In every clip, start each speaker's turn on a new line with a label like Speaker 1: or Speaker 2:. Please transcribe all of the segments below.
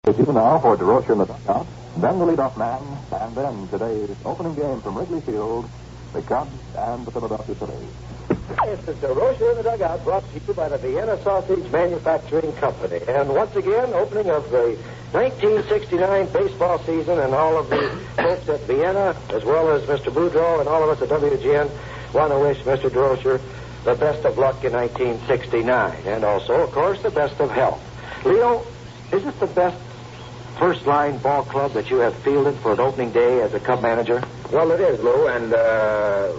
Speaker 1: It's you now for DeRocher in the dugout, then the leadoff man, and then today's opening game from Wrigley Field, the Cubs and the Philadelphia Phillies.
Speaker 2: This is DeRocher in the dugout, brought to you by the Vienna Sausage Manufacturing Company. And once again, opening of the 1969 baseball season, and all of the folks at Vienna, as well as Mr. Boudreau and all of us at WGN, want to wish Mr. DeRocher the best of luck in 1969. And also, of course, the best of health. Leo, is this the best first-line ball club that you have fielded for an opening day as a Cub manager?
Speaker 3: Well, it is, Lou, and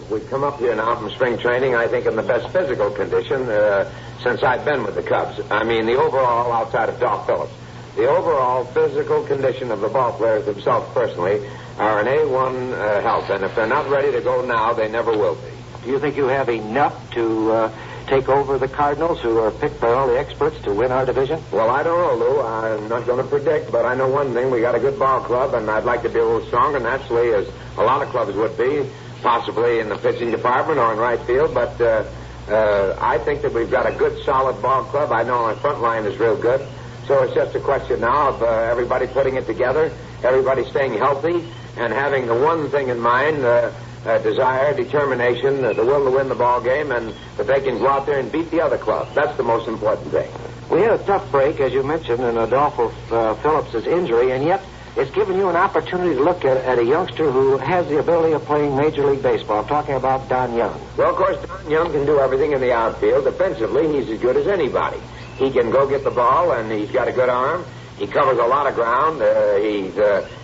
Speaker 3: we've come up here now from spring training, I think, in the best physical condition since I've been with the Cubs. I mean, the overall, outside of Doc Phillips, the overall physical condition of the ball players themselves personally are an A1 health, and if they're not ready to go now, they never will be.
Speaker 2: Do you think you have enough to take over the Cardinals, who are picked by all the experts to win our division?
Speaker 3: Well, I don't know, Lou. I'm not going to predict, but I know one thing. We got a good ball club, and I'd like to be a little stronger, naturally, as a lot of clubs would be, possibly in the pitching department or in right field. But I think that we've got a good, solid ball club. I know our front line is real good. So it's just a question now of everybody putting it together, everybody staying healthy, and having the one thing in mind, desire, determination, the will to win the ball game, and that they can go out there and beat the other club. That's the most important thing.
Speaker 2: We had a tough break, as you mentioned, in Adolfo Phillips' injury, and yet it's given you an opportunity to look at a youngster who has the ability of playing Major League Baseball. I'm talking about Don Young.
Speaker 3: Well, of course, Don Young can do everything in the outfield. Defensively, he's as good as anybody. He can go get the ball, and he's got a good arm. He covers a lot of ground. He's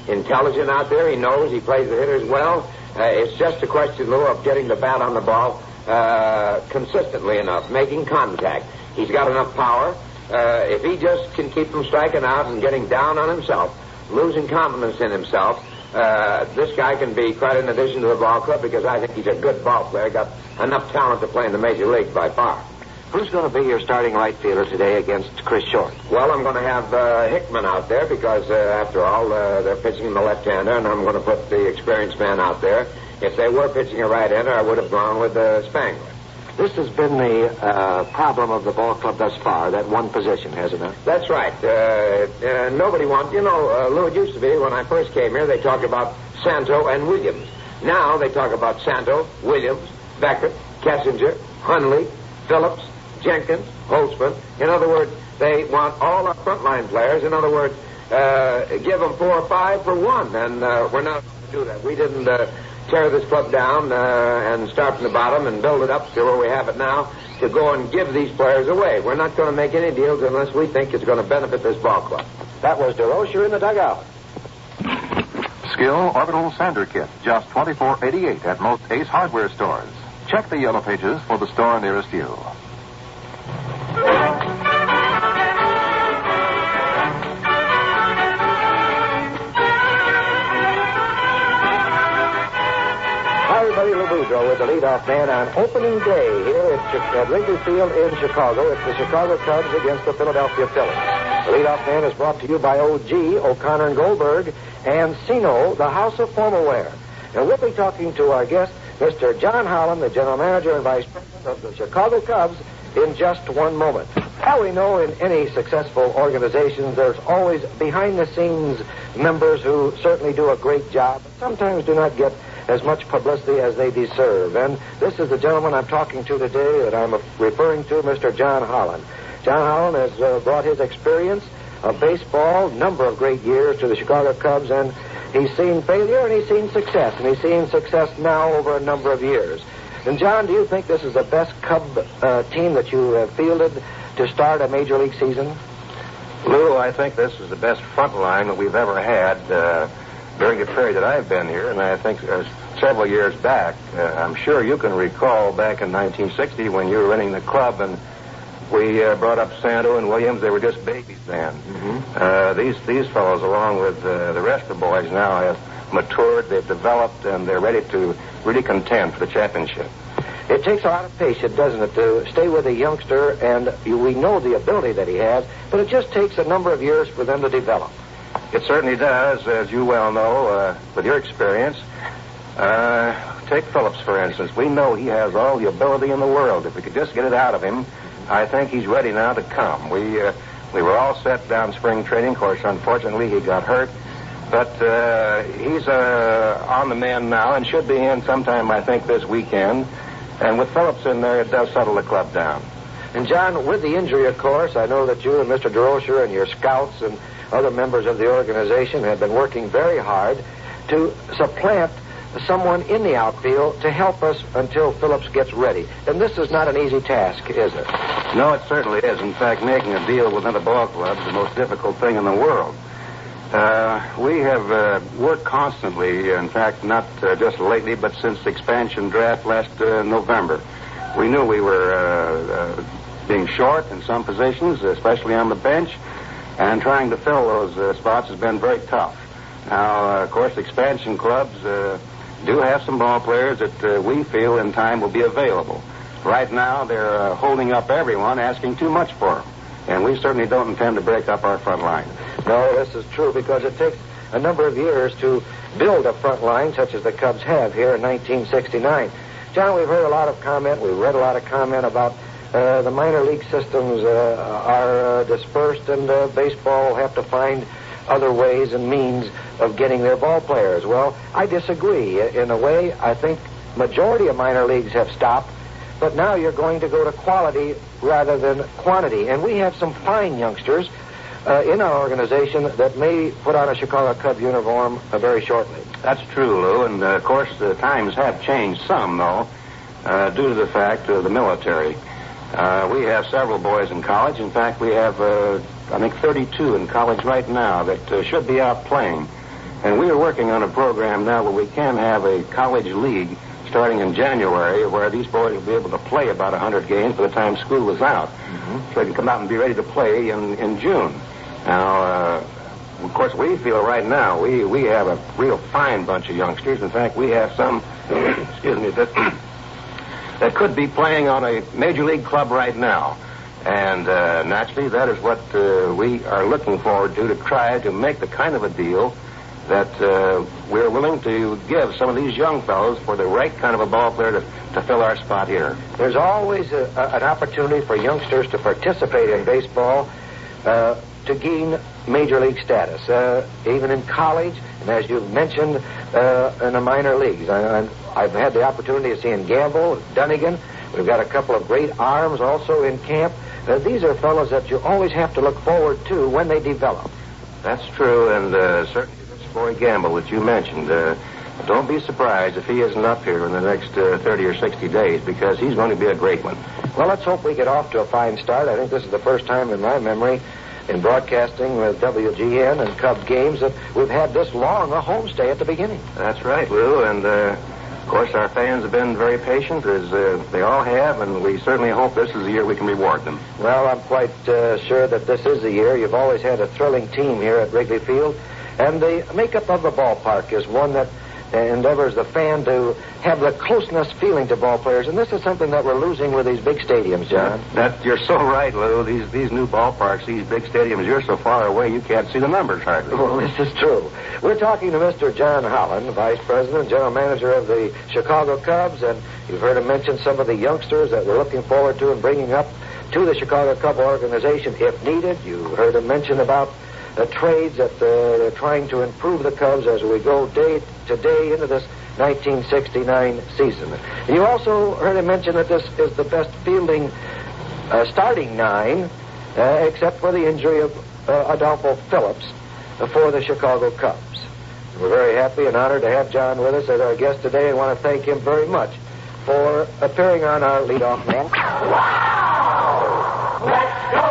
Speaker 3: intelligent out there. He knows. He plays the hitters well. It's just a question, Lou, of getting the bat on the ball consistently enough, making contact. He's got enough power. If he just can keep from striking out and getting down on himself, losing confidence in himself, this guy can be quite an addition to the ball club, because I think he's a good ball player, got enough talent to play in the major leagues by far.
Speaker 2: Who's going to be your starting right fielder today against Chris Short?
Speaker 3: Well, I'm going to have Hickman out there because, after all, they're pitching the left-hander, and I'm going to put the experienced man out there. If they were pitching a right-hander, I would have gone with Spangler.
Speaker 2: This has been the problem of the ball club thus far, that one position, hasn't it?
Speaker 3: That's right. Nobody wants... You know, Lou, it used to be, when I first came here, they talked about Santo and Williams. Now they talk about Santo, Williams, Beckett, Kessinger, Hundley, Phillips, Jenkins, Holtzman. In other words, they want all our frontline players. In other words, give them 4 or 5 for one. And we're not going to do that. We didn't tear this club down and start from the bottom and build it up to where we have it now to go and give these players away. We're not going to make any deals unless we think it's going to benefit this ball club.
Speaker 2: That was DeRocher in the dugout.
Speaker 1: Skill Orbital Sander Kit, just $24.88 at most Ace Hardware stores. Check the yellow pages for the store nearest you.
Speaker 2: Hi, everybody. Lou Boudreau with the leadoff man on opening day here at Wrigley Field in Chicago. It's the Chicago Cubs against the Philadelphia Phillies. The leadoff man is brought to you by OG, O'Connor and Goldberg, and Sino, the House of Formal Wear. And we'll be talking to our guest, Mr. John Holland, the general manager and vice president of the Chicago Cubs, in just one moment. Now, we know in any successful organization there's always behind-the-scenes members who certainly do a great job, but sometimes do not get as much publicity as they deserve. And this is the gentleman I'm talking to today that I'm referring to, Mr. John Holland. John Holland has brought his experience of baseball, number of great years, to the Chicago Cubs, and he's seen failure and he's seen success, and he's seen success now over a number of years. And, John, do you think this is the best Cub team that you have fielded to start a Major League season?
Speaker 4: Lou, I think this is the best front line that we've ever had during the period that I've been here, and I think several years back. I'm sure you can recall back in 1960 when you were running the club and we brought up Santo and Williams. They were just babies then. Mm-hmm. These fellows, along with the rest of the boys now, have matured, they've developed, and they're ready to really contend for the championship.
Speaker 2: It takes a lot of patience, doesn't it, to stay with a youngster, and we know the ability that he has, but it just takes a number of years for them to develop.
Speaker 4: It certainly does, as you well know, with your experience. Take Phillips, for instance. We know he has all the ability in the world. If we could just get it out of him, I think he's ready now to come. We were all set down spring training. Of course, unfortunately, he got hurt. But he's on the mend now and should be in sometime, I think, this weekend. And with Phillips in there, it does settle the club down.
Speaker 2: And, John, with the injury, of course, I know that you and Mr. DeRocher and your scouts and other members of the organization have been working very hard to supplant someone in the outfield to help us until Phillips gets ready. And this is not an easy task, is it?
Speaker 4: No, it certainly is. In fact, making a deal with another ball club is the most difficult thing in the world. We have worked constantly, in fact, not just lately, but since the expansion draft last November. We knew we were being short in some positions, especially on the bench, and trying to fill those spots has been very tough. Now, of course, expansion clubs do have some ball players that we feel in time will be available. Right now, they're holding up everyone, asking too much for them. And we certainly don't intend to break up our front line.
Speaker 2: No, this is true because it takes a number of years to build a front line such as the Cubs have here in 1969. John, we've heard a lot of comment, we've read a lot of comment about the minor league systems are dispersed and baseball will have to find other ways and means of getting their ball players. Well, I disagree. In a way, I think majority of minor leagues have stopped, but now you're going to go to quality rather than quantity. And we have some fine youngsters in our organization that may put on a Chicago Cub uniform very shortly.
Speaker 4: That's true, Lou, and of course the times have changed some, though, due to the fact of the military. We have several boys in college. In fact, we have, I think, 32 in college right now that should be out playing. And we are working on a program now where we can have a college league starting in January where these boys will be able to play about 100 games by the time school is out. Mm-hmm. So they can come out and be ready to play in June. Now, of course, we feel right now we have a real fine bunch of youngsters. In fact, we have some, excuse me, that could be playing on a major league club right now. And naturally, that is what we are looking forward to try to make the kind of a deal that we're willing to give some of these young fellows for the right kind of a ball player to fill our spot here.
Speaker 2: There's always an opportunity for youngsters to participate in baseball to gain major league status, even in college, and as you've mentioned, in the minor leagues. I've had the opportunity of seeing Gamble, Dunnigan. We've got a couple of great arms also in camp. These are fellows that you always have to look forward to when they develop.
Speaker 4: That's true, and certainly this boy Gamble that you mentioned, don't be surprised if he isn't up here in the next 30 or 60 days, because he's going to be a great one.
Speaker 2: Well, let's hope we get off to a fine start. I think this is the first time in my memory in broadcasting with WGN and Cubs games that we've had this long a homestay at the beginning.
Speaker 4: That's right, Lou, and of course our fans have been very patient, as they all have, and we certainly hope this is the year we can reward them.
Speaker 2: Well, I'm quite sure that this is the year. You've always had a thrilling team here at Wrigley Field, and the makeup of the ballpark is one that endeavors the fan to have the closeness feeling to ball players, and this is something that we're losing with these big stadiums, John.
Speaker 4: You're so right, Lou. These new ballparks, these big stadiums, you're so far away you can't see the numbers hardly.
Speaker 2: Well, this is true. We're talking to Mr. John Holland, Vice President, General Manager of the Chicago Cubs, and you've heard him mention some of the youngsters that we're looking forward to and bringing up to the Chicago Cub organization if needed. You heard him mention about the trades that they're trying to improve the Cubs as we go day to day into this 1969 season. And you also heard him mention that this is the best fielding starting nine, except for the injury of Adolfo Phillips for the Chicago Cubs. We're very happy and honored to have John with us as our guest today and want to thank him very much for appearing on our leadoff man.
Speaker 5: Wow! Let's go!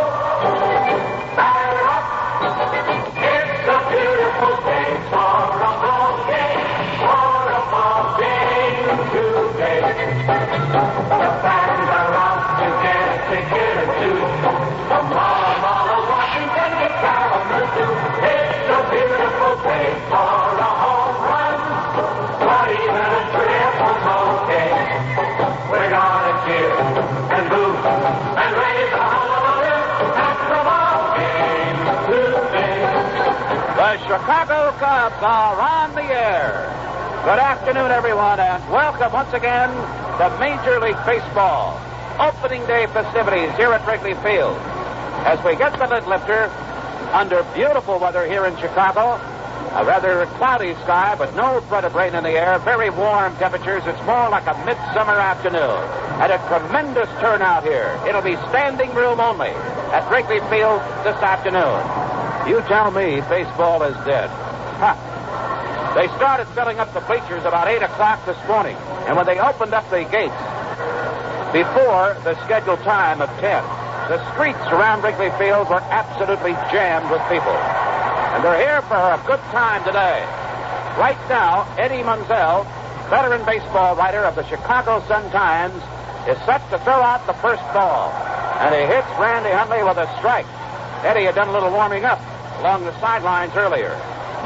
Speaker 6: Chicago Cubs are on the air. Good afternoon, everyone, and welcome once again to Major League Baseball opening day festivities here at Wrigley Field. as we get the lid lifter under beautiful weather here in Chicago. A rather cloudy sky, but no threat of rain in the air. Very warm temperatures. It's more like a midsummer afternoon. And a tremendous turnout here. It'll be standing room only at Wrigley Field this afternoon. You tell me baseball is dead. Huh. They started filling up the bleachers about 8 o'clock this morning. And when they opened up the gates before the scheduled time of 10, the streets around Wrigley Field were absolutely jammed with people. And they're here for a good time today. Right now, Eddie Munzel, veteran baseball writer of the Chicago Sun-Times, is set to throw out the first ball. And he hits Randy Hundley with a strike. Eddie had done a little warming up along the sidelines earlier.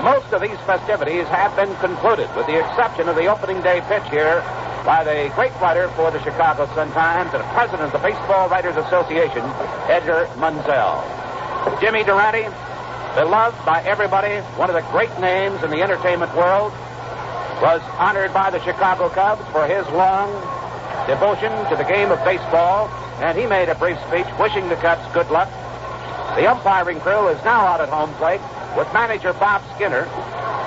Speaker 6: Most of these festivities have been concluded, with the exception of the opening day pitch here by the great writer for the Chicago Sun-Times and president of the Baseball Writers Association, Edgar Munzel. Jimmy Durante, beloved by everybody, one of the great names in the entertainment world, was honored by the Chicago Cubs for his long devotion to the game of baseball, and he made a brief speech wishing the Cubs good luck. The umpiring crew is now out at home plate with manager Bob Skinner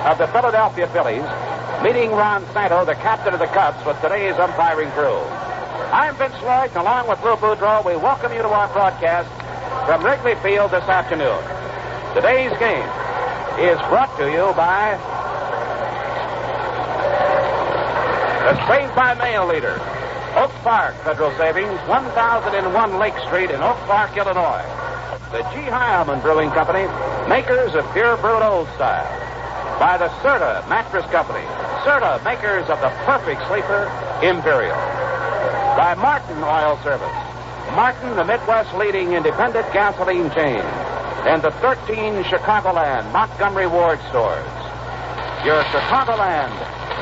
Speaker 6: of the Philadelphia Phillies meeting Ron Santo, the captain of the Cubs, with today's umpiring crew. I'm Vince Lloyd, and along with Lou Boudreau, we welcome you to our broadcast from Wrigley Field this afternoon. Today's game is brought to you by the Saved by Mail leader, Oak Park Federal Savings, 1001 Lake Street in Oak Park, Illinois. The G. Heilman Brewing Company, makers of pure brewed old style. By the Serta Mattress Company, Serta, makers of the perfect sleeper, Imperial. By Martin Oil Service, Martin, the Midwest leading independent gasoline chain. And the 13 Chicagoland Montgomery Ward stores. Your Chicagoland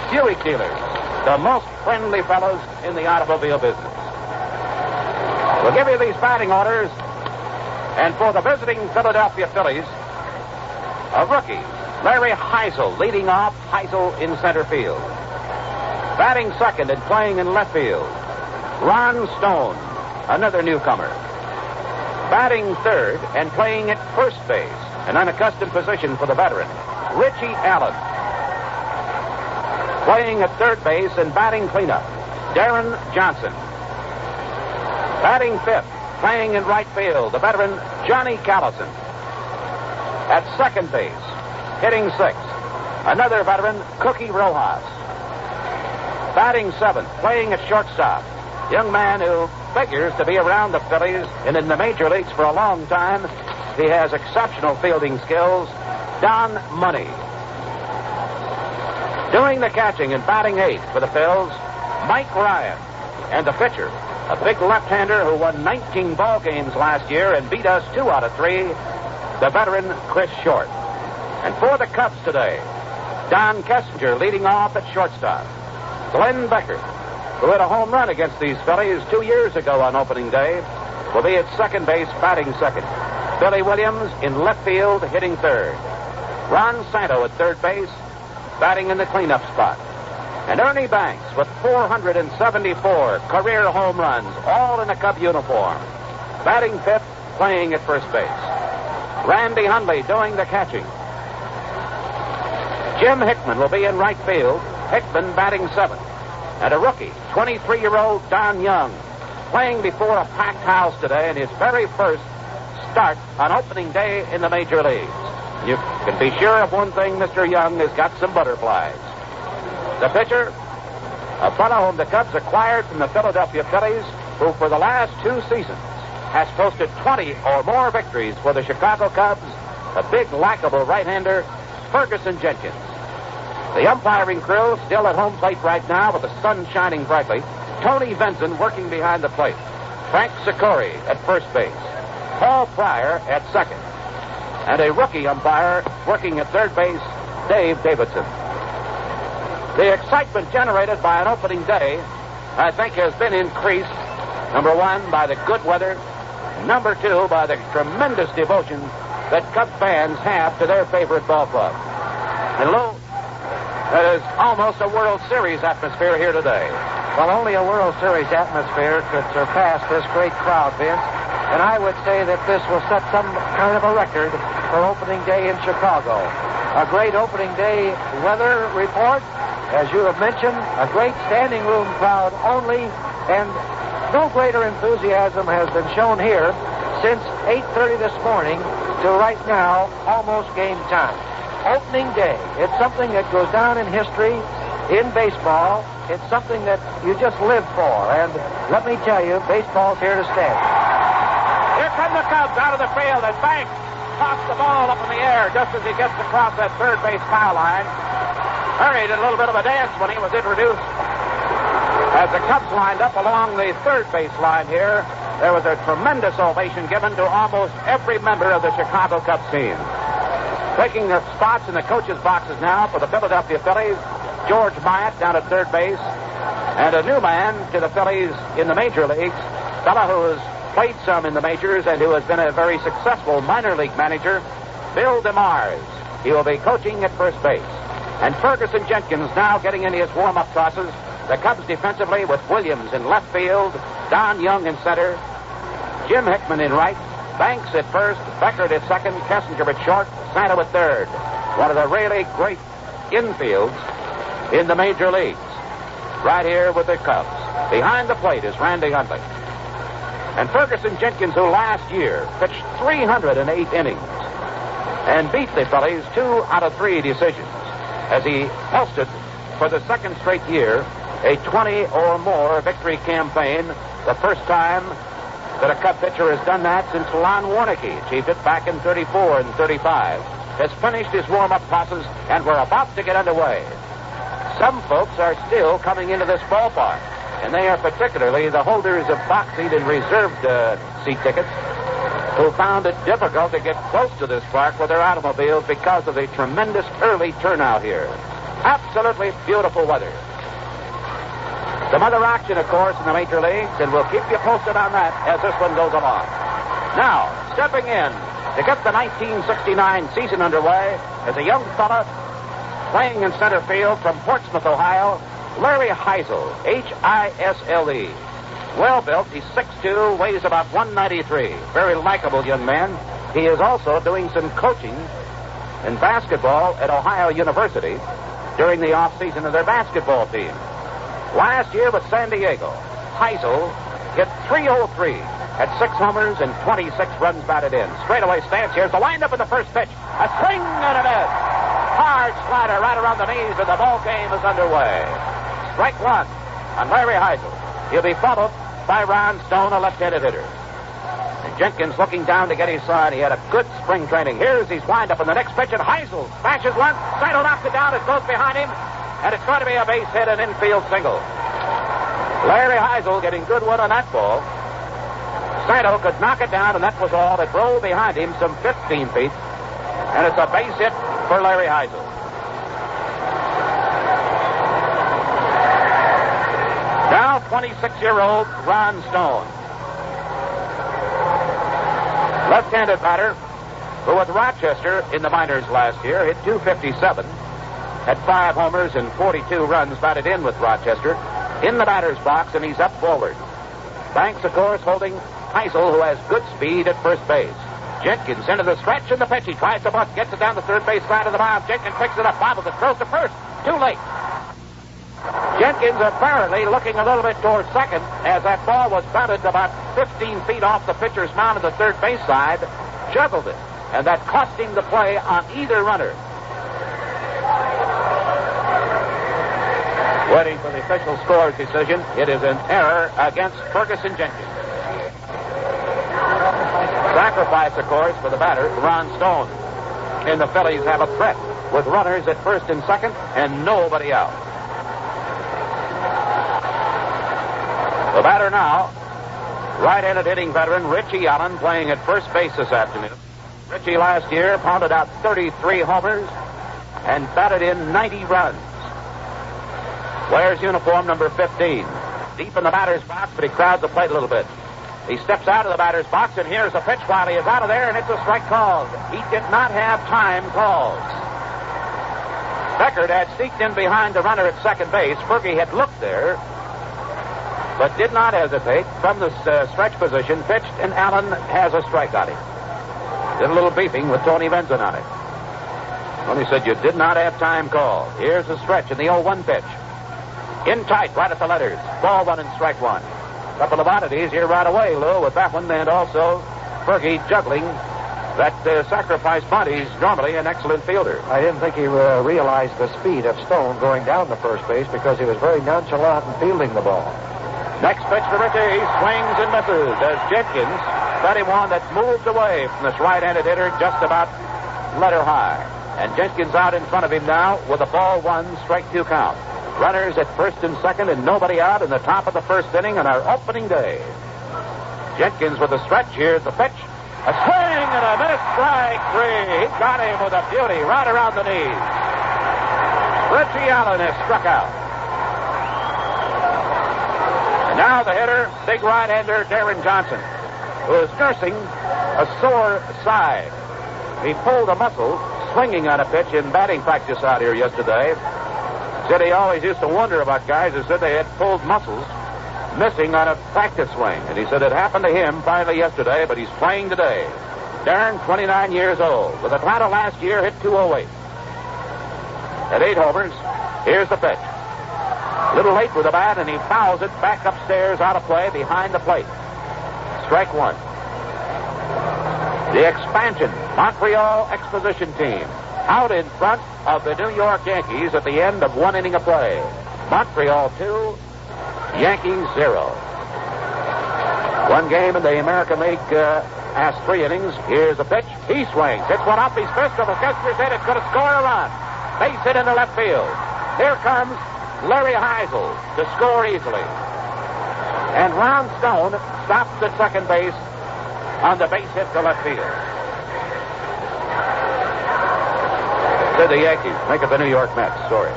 Speaker 6: Buick dealers, the most friendly fellows in the automobile business. We'll give you these batting orders. And for the visiting Philadelphia Phillies, a rookie, Larry Heisel, leading off, Heisel in center field. Batting second and playing in left field, Ron Stone, another newcomer. Batting third and playing at first base, an unaccustomed position for the veteran, Richie Allen. Playing at third base and batting cleanup, Darren Johnson. Batting fifth, playing in right field, the veteran, Johnny Callison. At second base, hitting sixth, another veteran, Cookie Rojas. Batting seventh, playing at shortstop, young man who figures to be around the Phillies and in the major leagues for a long time. He has exceptional fielding skills, Don Money. Doing the catching and batting eighth for the Phils, Mike Ryan. And the pitcher, a big left-hander who won 19 ball games last year and beat us 2 out of 3, the veteran Chris Short. And for the Cubs today, Don Kessinger leading off at shortstop. Glenn Becker, who hit a home run against these Phillies 2 years ago on opening day, will be at second base batting second. Billy Williams in left field hitting third. Ron Santo at third base batting in the cleanup spot. And Ernie Banks with 474 career home runs, all in a Cub uniform. Batting fifth, playing at first base. Randy Hundley doing the catching. Jim Hickman will be in right field. Hickman batting seventh. And a rookie, 23-year-old Don Young, playing before a packed house today in his very first start on opening day in the major leagues. You can be sure of one thing, Mr. Young has got some butterflies. The pitcher, a fellow whom the Cubs acquired from the Philadelphia Phillies, who for the last 2 seasons has posted 20 or more victories for the Chicago Cubs, a big, likable right-hander, Ferguson Jenkins. The umpiring crew still at home plate right now with the sun shining brightly. Tony Benson working behind the plate. Frank Sikori at first base. Paul Pryor at second. And a rookie umpire working at third base, Dave Davidson. The excitement generated by an opening day, I think, has been increased, number one, by the good weather, number two, by the tremendous devotion that Cub fans have to their favorite ball club. And Lou, that is almost a World Series atmosphere here today.
Speaker 2: Well, only a World Series atmosphere could surpass this great crowd, Vince. and I would say that this will set some kind of a record for opening day in Chicago. A great opening day weather report, as you have mentioned, a great standing room crowd only, and no greater enthusiasm has been shown here since 8:30 this morning to right now, almost game time. Opening day. It's something that goes down in history in baseball. It's something that you just live for. And let me tell you, baseball's here to stay.
Speaker 6: Here come the Cubs out of the field, and Banks tops the ball up in the air just as he gets across that third base foul line. Murray did a little bit of a dance when he was introduced. As the Cubs lined up along the third base line here, there was a tremendous ovation given to almost every member of the Chicago Cubs team. Taking their spots in the coaches' boxes now for the Philadelphia Phillies, George Myatt down at third base, and a new man to the Phillies in the major leagues, a fellow who has played some in the majors and who has been a very successful minor league manager, Bill DeMars. He will be coaching at first base. And Ferguson Jenkins now getting into his warm-up tosses. The Cubs defensively with Williams in left field, Don Young in center, Jim Hickman in right, Banks at first, Beckert at second, Kessinger at short, Santa at third. One of the really great infields in the major leagues. Right here with the Cubs. Behind the plate is Randy Hundley. And Ferguson Jenkins, who last year pitched 308 innings and beat the Phillies 2 out of 3 decisions, as he hosted for the second straight year a 20 or more victory campaign, the first time that a Cub pitcher has done that since Lon Warneke achieved it back in 34 and 35. Has finished his warm-up tosses, and we're about to get underway. Some folks are still coming into this ballpark, and they are particularly the holders of box seat and reserved seat tickets who found it difficult to get close to this park with their automobiles because of the tremendous early turnout here. Absolutely beautiful weather. Some other action, of course, in the major leagues, and we'll keep you posted on that as this one goes along. Now, stepping in to get the 1969 season underway is a young fella playing in center field from Portsmouth, Ohio, Larry Heisel, H-I-S-L-E. Well-built, he's 6'2", weighs about 193. Very likable young man. He is also doing some coaching in basketball at Ohio University during the off-season of their basketball team. Last year with San Diego, Heisel hit .303 at 6 homers and 26 runs batted in. Straightaway stance. Here's the windup in the first pitch. A swing and a miss. Hard slider right around the knees, and the ball game is underway. Strike one on Larry Heisel. He'll be followed by Ron Stone, a left-handed hitter. And Jenkins looking down to get his side. He had a good spring training. Here's his windup in the next pitch, and Heisel smashes one. Saito knocks it down. It goes behind him. And it's going to be a base hit, an infield single. Larry Heisel getting good one on that ball. Saito could knock it down, and that was all. It rolled behind him some 15 feet. And it's a base hit for Larry Heisel. Now 26-year-old Ron Stone. Left-handed batter who with Rochester in the minors last year hit .257. Had 5 homers and 42 runs batted in with Rochester. In the batter's box, and he's up forward. Banks, of course, holding Heisel, who has good speed at first base. Jenkins into the stretch and the pitch. He tries to bunt, gets it down the third base side of the mound. Jenkins picks it up, bobbles it, throws to first. Too late. Jenkins apparently looking a little bit towards second as that ball was bunted about 15 feet off the pitcher's mound of the third base side. Juggled it, and that cost him the play on either runner. Waiting for the official score's decision. It is an error against Ferguson Jenkins. Sacrifice, of course, for the batter, Ron Stone. And the Phillies have a threat with runners at first and second and nobody out. The batter now, right-handed hitting veteran Richie Allen, playing at first base this afternoon. Richie last year pounded out 33 homers and batted in 90 runs. Wears uniform number 15. Deep in the batter's box, but he crowds the plate a little bit. He steps out of the batter's box, and here's a pitch while he is out of there, and it's a strike called. He did not have time called. Beckert had sneaked in behind the runner at second base. Fergie had looked there but did not hesitate from the stretch position, pitched, and Allen has a strike on him. Did a little beefing with Tony Benson on it. Tony said you did not have time called. Here's the stretch in the 0-1 pitch. In tight, right at the letters. Ball 1 and strike 1. Couple of oddities here right away, Lou, with that one, and also Fergie juggling that sacrifice bunt. He's normally an excellent fielder.
Speaker 2: I didn't think he realized the speed of Stone going down to first base because he was very nonchalant in fielding the ball.
Speaker 6: Next pitch to Richie. He swings and misses as Jenkins got him one that moved away from this right-handed hitter just about letter high. And Jenkins out in front of him now with a ball 1, strike 2 count. Runners at first and second and nobody out in the top of the first inning on our opening day. Jenkins with a stretch. Here's the pitch. A swing and a miss, strike 3. He got him with a beauty right around the knees. Richie Allen has struck out. And now the hitter, big right-hander Darren Johnson, who is nursing a sore side. He pulled a muscle swinging on a pitch in batting practice out here yesterday. Said he always used to wonder about guys who said they had pulled muscles missing on a practice swing. And he said it happened to him finally yesterday, but he's playing today. Darren, 29 years old. With Atlanta last year, hit .208. At 8 homers, here's the pitch. A little late with the bat, and he fouls it back upstairs out of play behind the plate. Strike 1. The expansion Montreal Exposition team out in front of the New York Yankees at the end of 1 inning of play. Montreal 2, Yankees 0. 1 game in the American League past 3 innings. Here's the pitch. He swings. Hits one up. He's missed on the catcher's head. It's going to score a run. Base hit into left field. Here comes Larry Heisel to score easily. And Ron Stone stops at second base on the base hit to left field. To the Yankees. Make it the New York Mets. Sorry.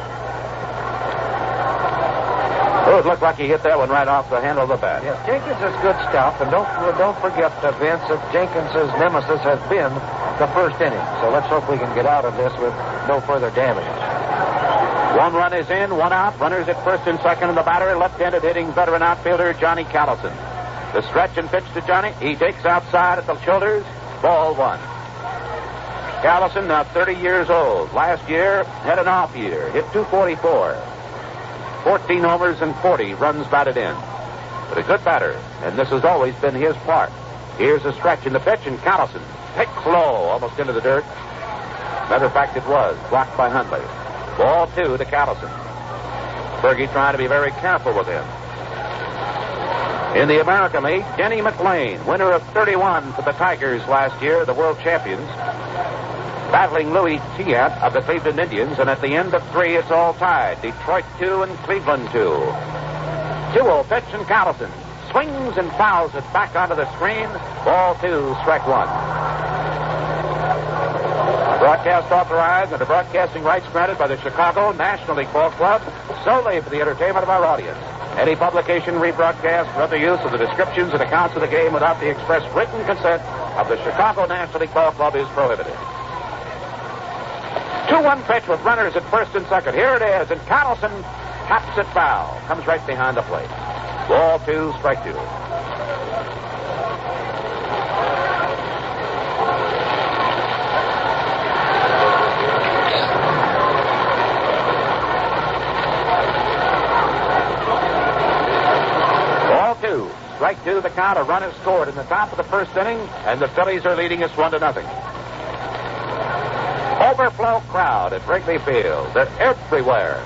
Speaker 6: Oh, it looked like he hit that one right off the handle of the bat.
Speaker 2: Yes, Jenkins is good stuff, and don't forget, Vince, that Jenkins' nemesis has been the first inning. So let's hope we can get out of this with no further damage.
Speaker 6: 1 run is in, 1 out. Runners at first and second, and the batter, left-handed hitting veteran outfielder Johnny Callison. The stretch and pitch to Johnny. He takes outside at the shoulders. Ball 1. Callison, now 30 years old. Last year, had an off year. Hit .244. 14 homers and 40 runs batted in. But a good batter, and this has always been his part. Here's a stretch in the pitch, and Callison picks low, almost into the dirt. Matter of fact, it was blocked by Hundley. Ball 2 to Callison. Fergie trying to be very careful with him. In the American League, Denny McLean, winner of 31 for the Tigers last year, the world champions, battling Louis Tiant of the Cleveland Indians, and at the end of 3, it's all tied. Detroit 2 and Cleveland 2. 2-0 pitch, and Callison swings and fouls it back onto the screen. Ball 2, strike 1. Broadcast authorized and the broadcasting rights granted by the Chicago National League Ball Club solely for the entertainment of our audience. Any publication, rebroadcast, or other use of the descriptions and accounts of the game without the express written consent of the Chicago National League Ball Club is prohibited. 2-1 pitch with runners at first and second. Here it is, and Callison taps it foul. Comes right behind the plate. Ball 2, strike 2. Ball 2, strike 2. The count. A run is scored in the top of the first inning, and the Phillies are leading us 1-0. Overflow crowd at Wrigley Field. They're everywhere.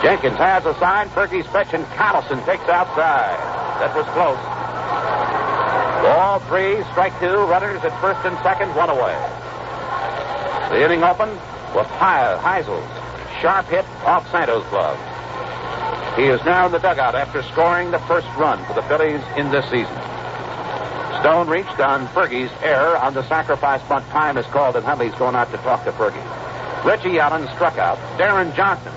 Speaker 6: Jenkins has a sign. Fergie's pitch, and Callison takes outside. That was close. Ball 3, strike 2. Runners at first and second, 1 away. The inning opened with Heisel's sharp hit off Santos' glove. He is now in the dugout after scoring the first run for the Phillies in this season. Stone reached on Fergie's error on the sacrifice bunt. Time is called, and Hundley's going out to talk to Fergie. Richie Allen struck out. Darren Johnson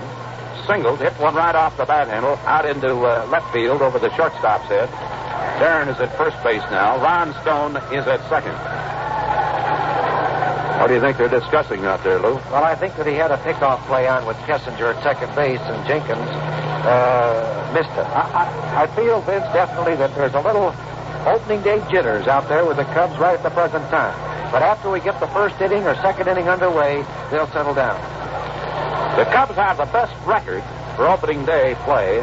Speaker 6: singled, hit one right off the bat handle, out into left field over the shortstop's head. Darren is at first base now. Ron Stone is at second. What do you think they're discussing out there, Lou?
Speaker 2: Well, I think that he had a pickoff play on with Kessinger at second base, and Jenkins missed it. I feel, Vince, definitely that there's a little opening day jitters out there with the Cubs right at the present time. But after we get the first inning or second inning underway, they'll settle down.
Speaker 6: The Cubs have the best record for opening day play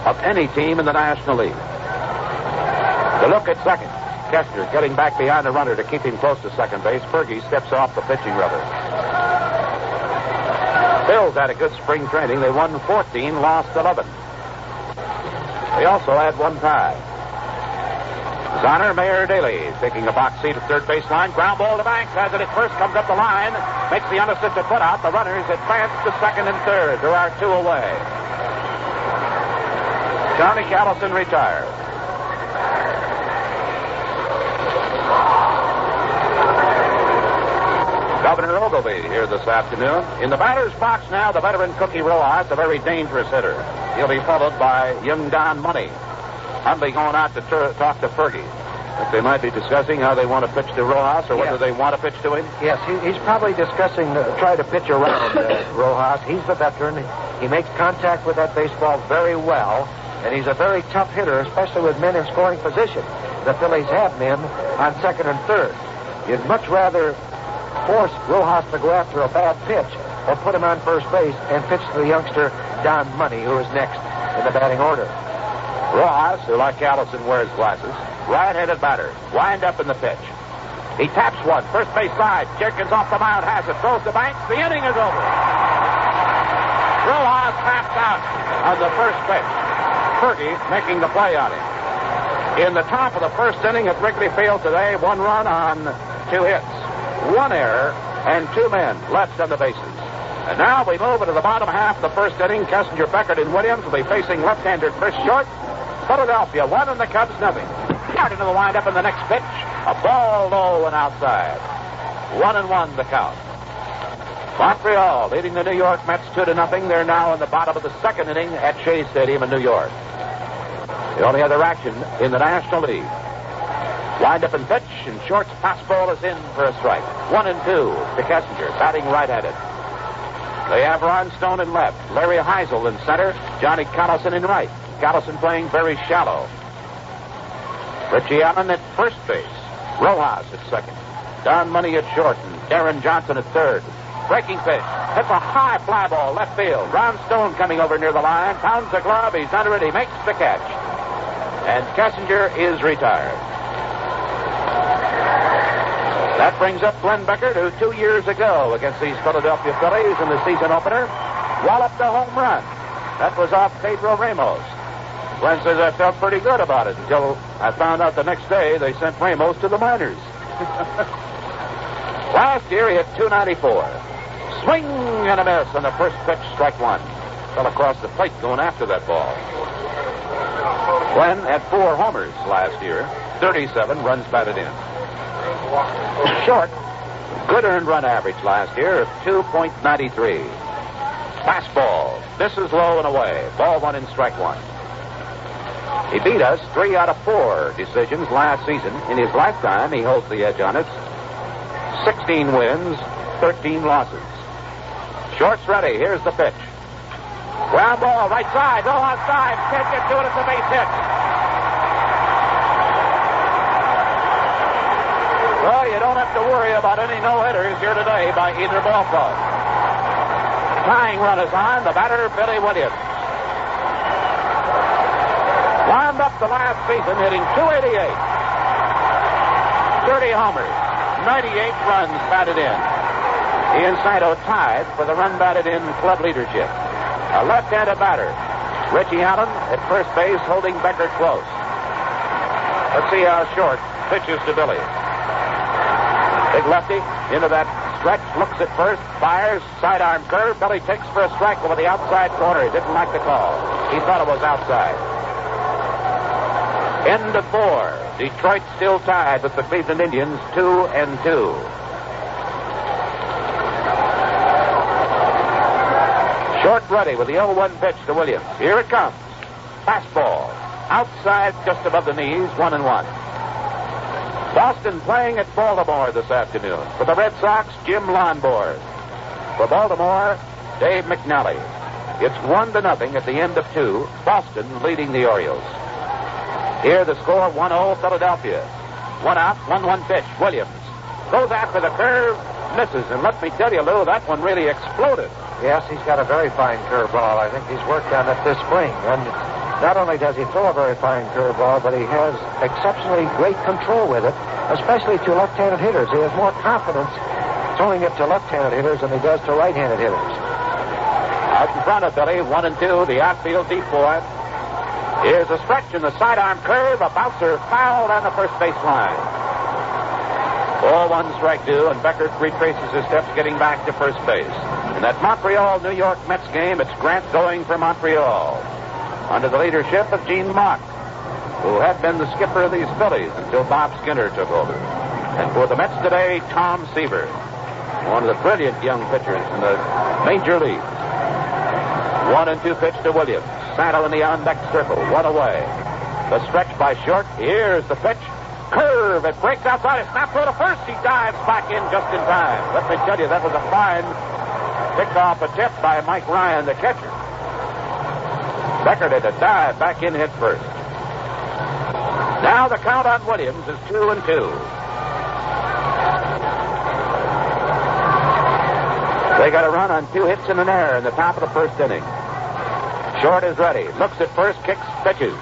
Speaker 6: of any team in the National League. The look at second. Kessler getting back behind the runner to keep him close to second base. Fergie steps off the pitching rubber. Phillies had a good spring training. They won 14, lost 11. They also had one tie. Zonner, Mayor Daly taking a box seat at third baseline. Ground ball to Banks. Has it at first, comes up the line. Makes the unassisted put out. The runners advance to second and third. There are two away. Johnny Callison retired. Governor Ogilvy here this afternoon. In the batter's box now, the veteran Cookie Rojas, a very dangerous hitter. He'll be followed by young Don Money. Huntley going out to talk to Fergie. But they might be discussing how they want to pitch to Rojas or whether they want to pitch to him.
Speaker 2: Yes, he's probably discussing try to pitch around Rojas. He's the veteran. He makes contact with that baseball very well, and he's a very tough hitter, especially with men in scoring position. The Phillies have men on second and third. You'd much rather force Rojas to go after a bad pitch or put him on first base and pitch to the youngster Don Money, who is next in the batting order.
Speaker 6: Rojas, who like Allison wears glasses, right-handed batter, wind up in the pitch. He taps one, first base side. Jenkins off the mound, has it, throws to Banks. The inning is over. Rojas taps out on the first pitch. Fergie making the play on him. In the top of the first inning at Wrigley Field today, one run on two hits. One error, and two men left on the bases. And now we move into the bottom half of the first inning. Kessinger, Beckert, and Williams will be facing left-hander Chris Short. Philadelphia 1 and the Cubs nothing. Out into the windup in the next pitch. A ball low and outside. 1-1 the count. Montreal leading the New York Mets 2-0. They're now in the bottom of the second inning at Shea Stadium in New York. The only other action in the National League. Wind up and pitch, and Short's fastball is in for a strike. 1-2 to Kessinger, batting right-handed. They have Ron Stone in left, Larry Heisel in center, Johnny Callison in right. Callison playing very shallow. Richie Allen at first base. Rojas at second. Don Money at short, and Darren Johnson at third. Breaking pitch. Hits a high fly ball left field. Ron Stone coming over near the line. Pounds the glove. He's under it. He makes the catch. And Kessinger is retired. That brings up Glenn Beckert, who 2 years ago against these Philadelphia Phillies in the season opener walloped a home run. That was off Pedro Ramos. Glenn says, I felt pretty good about it until I found out the next day they sent Ramos to the minors. Last year he hit .294. Swing and a miss on the first pitch, strike one. Fell across the plate going after that ball. Glenn had 4 homers last year, 37 runs batted in. Short, good earned run average last year of 2.93. Fastball. This is low and away. Ball 1 and strike 1. He beat us 3 out of 4 decisions last season. In his lifetime, he holds the edge on it. 16 wins, 13 losses. Short's ready. Here's the pitch. Ground ball, right side. No outside. Can't get to it. It's a base hit. Well, you don't have to worry about any no-hitters here today by either ball club. Tying run is on. The batter, Billy Williams. Wound up the last season hitting .288. 30 homers. 98 runs batted in. He and Saito tied for the run batted in club leadership. A left-handed batter. Richie Allen at first base holding Beckert close. Let's see how Short pitches to Billy. Big lefty into that stretch, looks at first, fires, sidearm curve. Billy takes for a strike over the outside corner. He didn't like the call. He thought it was outside. End of 4. Detroit still tied with the Cleveland Indians 2-2. Short ready with the 0-1 pitch to Williams. Here it comes. Fastball. Outside just above the knees, 1-1. Boston playing at Baltimore this afternoon. For the Red Sox, Jim Lonborg. For Baltimore, Dave McNally. It's 1-0 at the end of 2. Boston leading the Orioles. Here the score 1-0 Philadelphia. 1 out, 1-1 pitch. Williams goes after the curve, misses, and let me tell you, Lou, that one really exploded.
Speaker 2: Yes, he's got a very fine curveball. I think he's worked on it this spring. And not only does he throw a very fine curveball, but he has exceptionally great control with it, especially to left-handed hitters. He has more confidence throwing it to left-handed hitters than he does to right-handed hitters.
Speaker 6: Out in front of Billy, 1-2, the outfield deep boy. Here's a stretch in the sidearm curve, a bouncer fouled on the first base line. 0-1 strike 2, and Becker retraces his steps getting back to first base. In that Montreal-New York Mets game, it's Grant going for Montreal, under the leadership of Gene Mock, who had been the skipper of these Phillies until Bob Skinner took over. And for the Mets today, Tom Seaver, one of the brilliant young pitchers in the major league. 1-2 pitch to Williams. Saddle in the on-deck circle. 1 away. The stretch by Short. Here's the pitch. Curve. It breaks outside. It's not throw to first. He dives back in just in time. Let me tell you, that was a fine pick-off attempt by Mike Ryan, the catcher. Becker did a dive back in head first. Now the count on Williams is 2-2. They got a run on 2 hits and an error in the top of the first inning. Short is ready. Looks at first, kicks, pitches.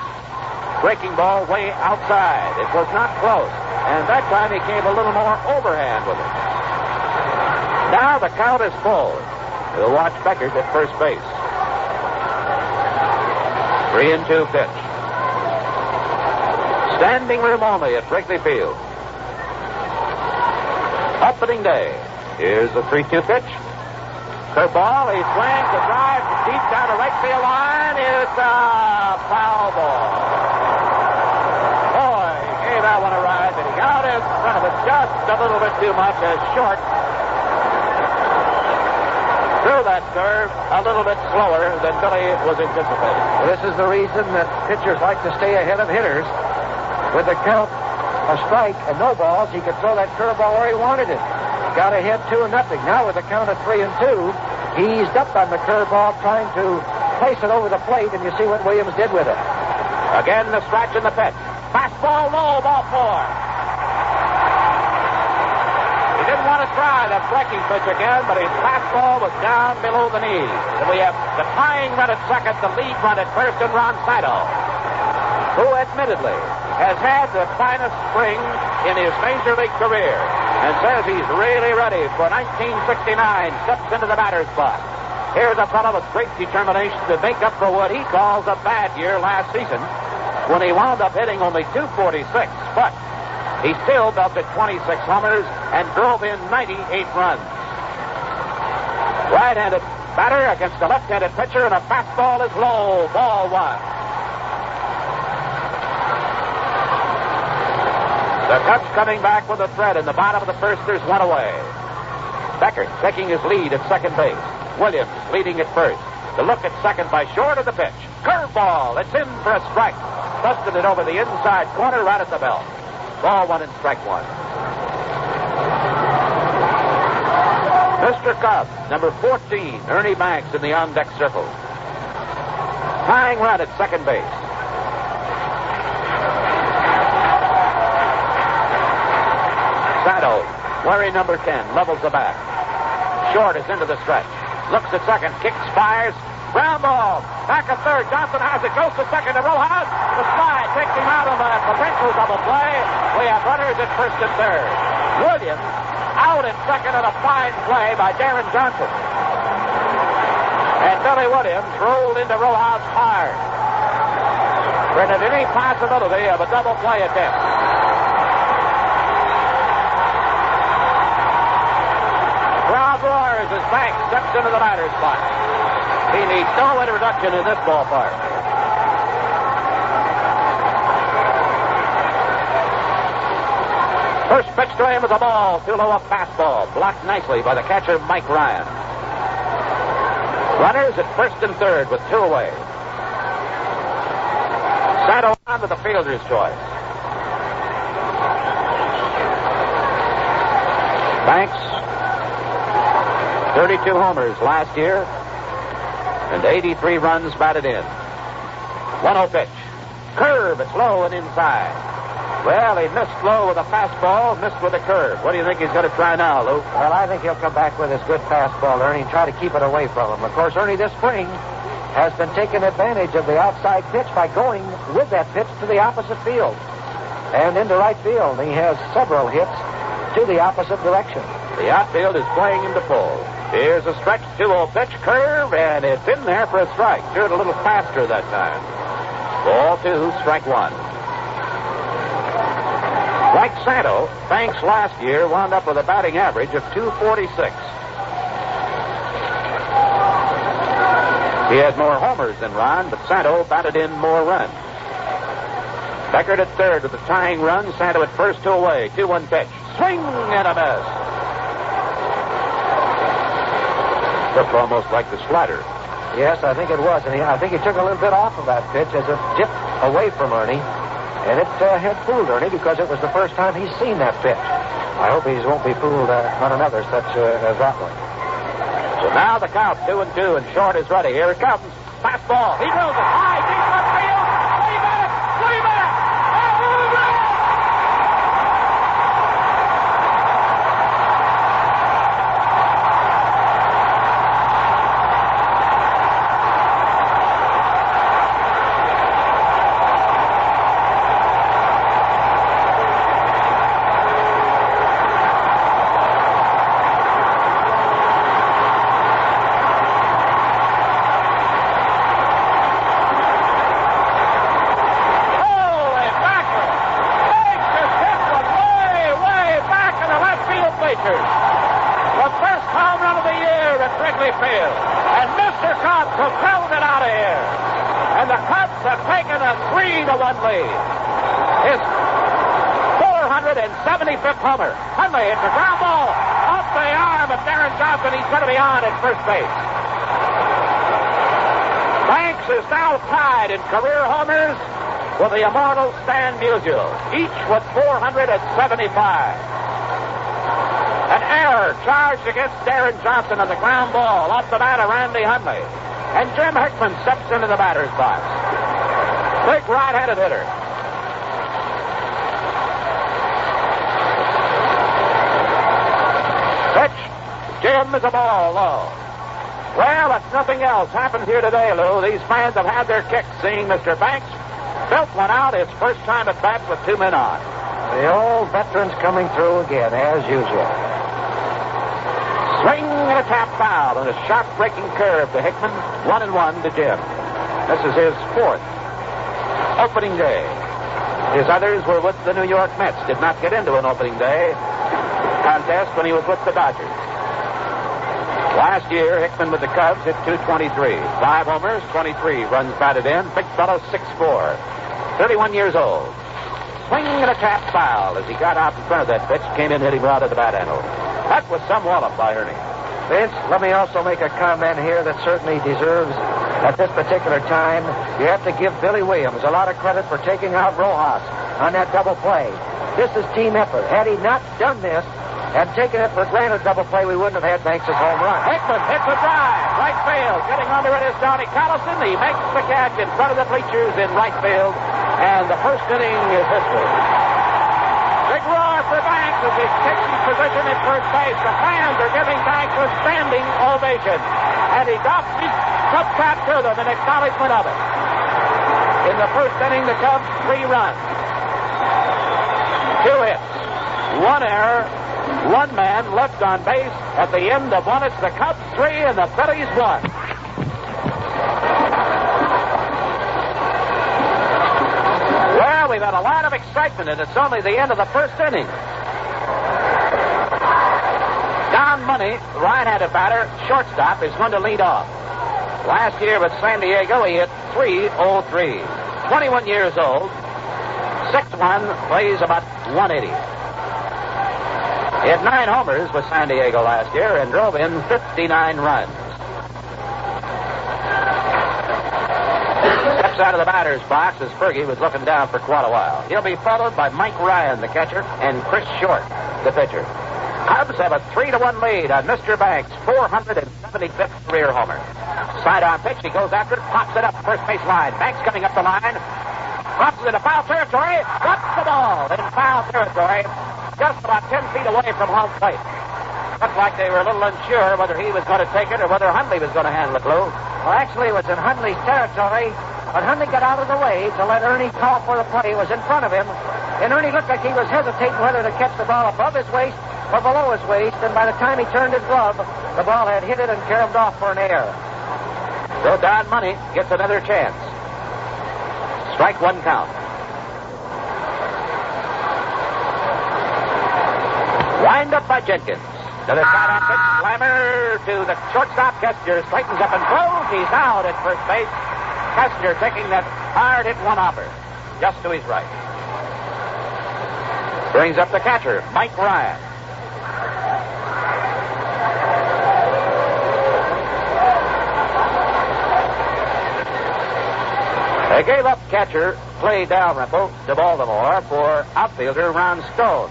Speaker 6: Breaking ball way outside. It was not close. And that time he came a little more overhand with it. Now the count is full. We'll watch Beckert at first base. 3-2 pitch. Standing room only at Wrigley Field. Opening day. Here's the 3-2 pitch. Curveball, he swings, the drive deep down the right field line. It's a foul ball. Boy, he gave that one a ride, but he got out in front of it just a little bit too much as Short threw that curve a little bit slower than Billy was anticipating.
Speaker 2: Well, this is the reason that pitchers like to stay ahead of hitters. With the count a strike and no balls, he could throw that curveball where he wanted it. Got ahead 2-0. Now with the count of 3-2, he eased up on the curveball, trying to place it over the plate, and you see what Williams did with it.
Speaker 6: Again, the scratch in the pitch. Fastball low, ball 4. He didn't want to try that breaking pitch again, but his fastball was down below the knees. And we have the tying run at second, the lead run at first, and Ron Saito, who admittedly has had the finest spring in his major league career, and says he's really ready for 1969, steps into the batter's box. Here's a fellow with great determination to make up for what he calls a bad year last season, when he wound up hitting only .246, but he still belted 26 homers and drove in 98 runs. Right-handed batter against a left-handed pitcher, and a fastball is low, ball 1. The Cubs coming back with a threat. In the bottom of the first, there's 1 away. Beckert taking his lead at second base. Williams leading at first. The look at second by Short of the pitch. Curveball. It's in for a strike. Busted it over the inside corner right at the belt. Ball 1 and strike 1. Mr. Cub, number 14, Ernie Banks in the on-deck circle. Tying run at second base. Sato, wearing number 10, levels the bat. Short is into the stretch. Looks at second, kicks, fires. Ground ball. Back at third. Johnson has it. Goes to second to Rojas. The slide takes him out of a potential double play. We have runners at first and third. Williams out at second on a fine play by Darren Johnson. And Billy Williams rolled into Rojas hard. Prevented any possibility of a double play attempt. Crowd roars as Banks steps into the batter's box. He needs no introduction in this ballpark. First pitch to him is a ball, too low a fastball, blocked nicely by the catcher Mike Ryan. Runners at first and third with 2 away. Sato on to the fielder's choice. Banks, 32 homers last year, and 83 runs batted in. 1-0 pitch. Curve, it's low and inside. Well, he missed low with a fastball, missed with a curve. What do you think he's going to try now, Lou?
Speaker 2: Well, I think he'll come back with his good fastball, Ernie, and try to keep it away from him. Of course, Ernie, this spring has been taking advantage of the outside pitch by going with that pitch to the opposite field and into right field. He has several hits to the opposite direction.
Speaker 6: The outfield is playing him to pull. Here's a stretch, 2-0 pitch, curve, and it's in there for a strike. Threw it a little faster that time. Ball 2, strike 1. Like Santo, Banks last year wound up with a batting average of .246. He had more homers than Ron, but Santo batted in more runs. Beckert at third with the tying run. Santo at first, 2 away. 2-1 pitch. Swing and a miss. Looked almost like the slider.
Speaker 2: Yes, I think it was. And I think he took a little bit off of that pitch as it dipped away from Ernie. And it had fooled Ernie because it was the first time he's seen that pitch. I hope he won't be fooled on another such as that one.
Speaker 6: So now the count, 2-2, and Short is ready. Here it comes. Fastball. He drills it high, deep left field. Leave it! Leave it! The first home run of the year at Wrigley Field. And Mr. Cobb propelled it out of here. And the Cubs have taken a 3-1 lead. His 475th homer. Hunley, it's a ground ball off the arm of Darren Johnson. He's going to be on at first base. Banks is now tied in career homers with the immortal Stan Musial, each with 475. An error charged against Darren Johnson on the ground ball off the bat of Randy Hunley. And Jim Hickman steps into the batter's box. Big right-handed hitter. Pitch. Jim is a ball low. Well, if nothing else happened here today, Lou, these fans have had their kicks seeing Mr. Banks built one out his first time at bat with 2 men on.
Speaker 2: The old veterans coming through again, as usual.
Speaker 6: Swing and a tap foul and a sharp breaking curve to Hickman. 1-1 to Jim. This is his 4th opening day. His others were with the New York Mets. Did not get into an opening day contest when he was with the Dodgers. Last year, Hickman with the Cubs hit .223. 5 homers, 23 runs batted in. Big fellow, 6'4". 31 years old. Swing and a tap foul as he got out in front of that pitch, came in hitting right at the bat handle. That was some wallop by Ernie.
Speaker 2: Vince, let me also make a comment here that certainly deserves, at this particular time, you have to give Billy Williams a lot of credit for taking out Rojas on that double play. This is team effort. Had he not done this and taken it for granted double play, we wouldn't have had Banks' home run.
Speaker 6: Hickman hits a drive. Right field. Getting under it is Johnny Collison. He makes the catch in front of the bleachers in right field. And the first inning is history. Big roar for Banks as he's taking position at first base. The fans are giving Banks a standing ovation. And he drops his cup cap to them in acknowledgement of it. In the first inning, the Cubs 3 runs. 2 hits. 1 error. 1 man left on base at the end of 1. It's the Cubs 3 and the Phillies 1. Well, we've had a lot of excitement, and it's only the end of the first inning. Don Money, right-handed batter, shortstop, is going to lead off. Last year with San Diego, he hit .303. 21 years old, 6'1", weighs about 180. He had 9 homers with San Diego last year and drove in 59 runs. Steps out of the batter's box as Fergie was looking down for quite a while. He'll be followed by Mike Ryan, the catcher, and Chris Short, the pitcher. Cubs have a 3-1 lead on Mr. Banks' 475th career homer. Sidearm pitch. He goes after it, pops it up first base line. Banks coming up the line. Drops it into foul territory. Drops the ball in foul territory. Just about 10 feet away from home plate. Looked like they were a little unsure whether he was going to take it or whether Hundley was going to handle it, Lou.
Speaker 2: Well, actually, it was in Hundley's territory, but Hundley got out of the way to let Ernie call for the play. It was in front of him, and Ernie looked like he was hesitating whether to catch the ball above his waist or below his waist, and by the time he turned his glove, the ball had hit it and caromed off for an error.
Speaker 6: So Don Money gets another chance. Strike one count. Wind up by Jenkins. To the sidearm pitch, slammer to the shortstop. Kester straightens up and throws. He's out at first base. Kester taking that hard hit one-hopper just to his right. Brings up the catcher, Mike Ryan. They gave up catcher Clay Dalrymple to Baltimore for outfielder Ron Stone.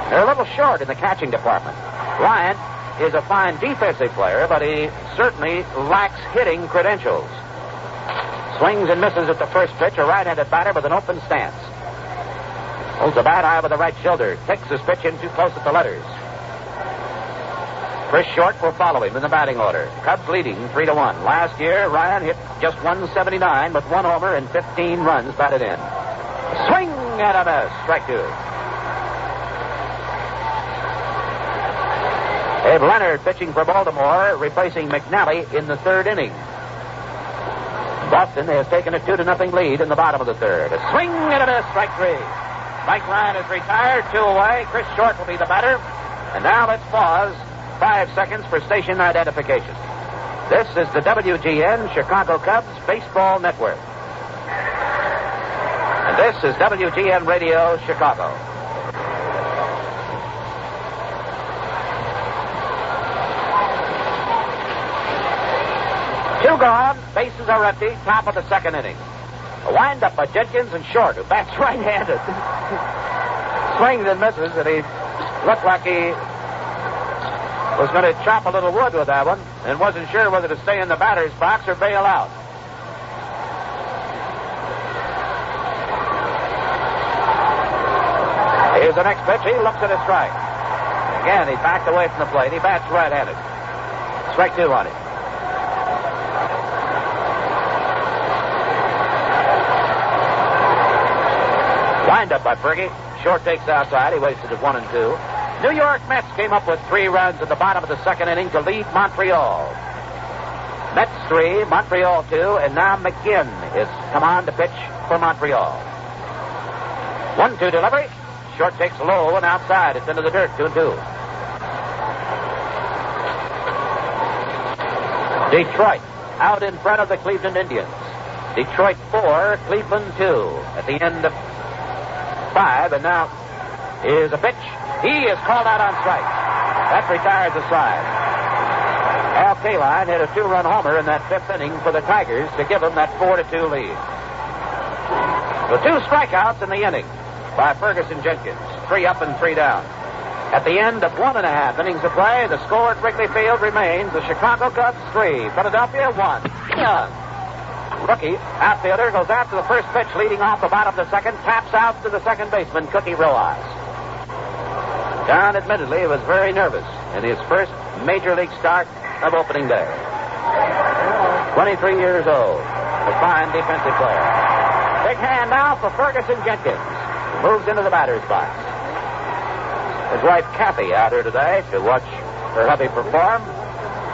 Speaker 6: They're a little short in the catching department. Ryan is a fine defensive player, but he certainly lacks hitting credentials. Swings and misses at the first pitch, a right-handed batter with an open stance. Holds the bat high with the right shoulder. Takes his pitch in too close at the letters. Chris Short will follow him in the batting order. Cubs leading 3-1. Last year, Ryan hit just 179 with one homer and 15 runs batted in. Swing and a miss. Strike two. Abe Leonard pitching for Baltimore, replacing McNally in the third inning. Boston has taken a 2-0 lead in the bottom of the third. A swing and a miss. Strike three. Mike Ryan is retired. 2 away. Chris Short will be the batter. And now let's pause 5 seconds for station identification. This is the WGN Chicago Cubs Baseball Network. And this is WGN Radio Chicago. Two gone, bases are empty, top of the second inning. A wind-up by Jenkins and Short, who bats right-handed. Swings and misses, and he looked like he was going to chop a little wood with that one and wasn't sure whether to stay in the batter's box or bail out. Here's the next pitch. He looks at a strike. Again, he backed away from the plate. He bats right-handed. Strike two on him. Wind up by Fergie. Short takes outside. He wasted at 1 and 2. New York Mets came up with 3 runs at the bottom of the second inning to lead Montreal. Mets 3, Montreal 2, and now McGinn is come on to pitch for Montreal. 1-2 delivery. Short takes low and outside. It's into the dirt. 2-2. Detroit out in front of the Cleveland Indians. Detroit 4, Cleveland 2 at the end of 5, and now is a pitch. He is called out on strike. That retires the side. Al Kaline hit a 2-run homer in that 5th inning for the Tigers to give them that 4-2 lead. So 2 strikeouts in the inning by Ferguson Jenkins. 3 up and 3 down. At the end of 1.5 innings of play, the score at Wrigley Field remains the Chicago Cubs 3, Philadelphia 1. Young. Rookie outfielder goes after the first pitch, leading off the bottom of the second, taps out to the second baseman, Cookie Rojas. Don admittedly was very nervous in his first major league start of opening day. 23 years old, a fine defensive player. Big hand now for Ferguson Jenkins. Moves into the batter's box. His wife Kathy out here today to watch her hubby perform.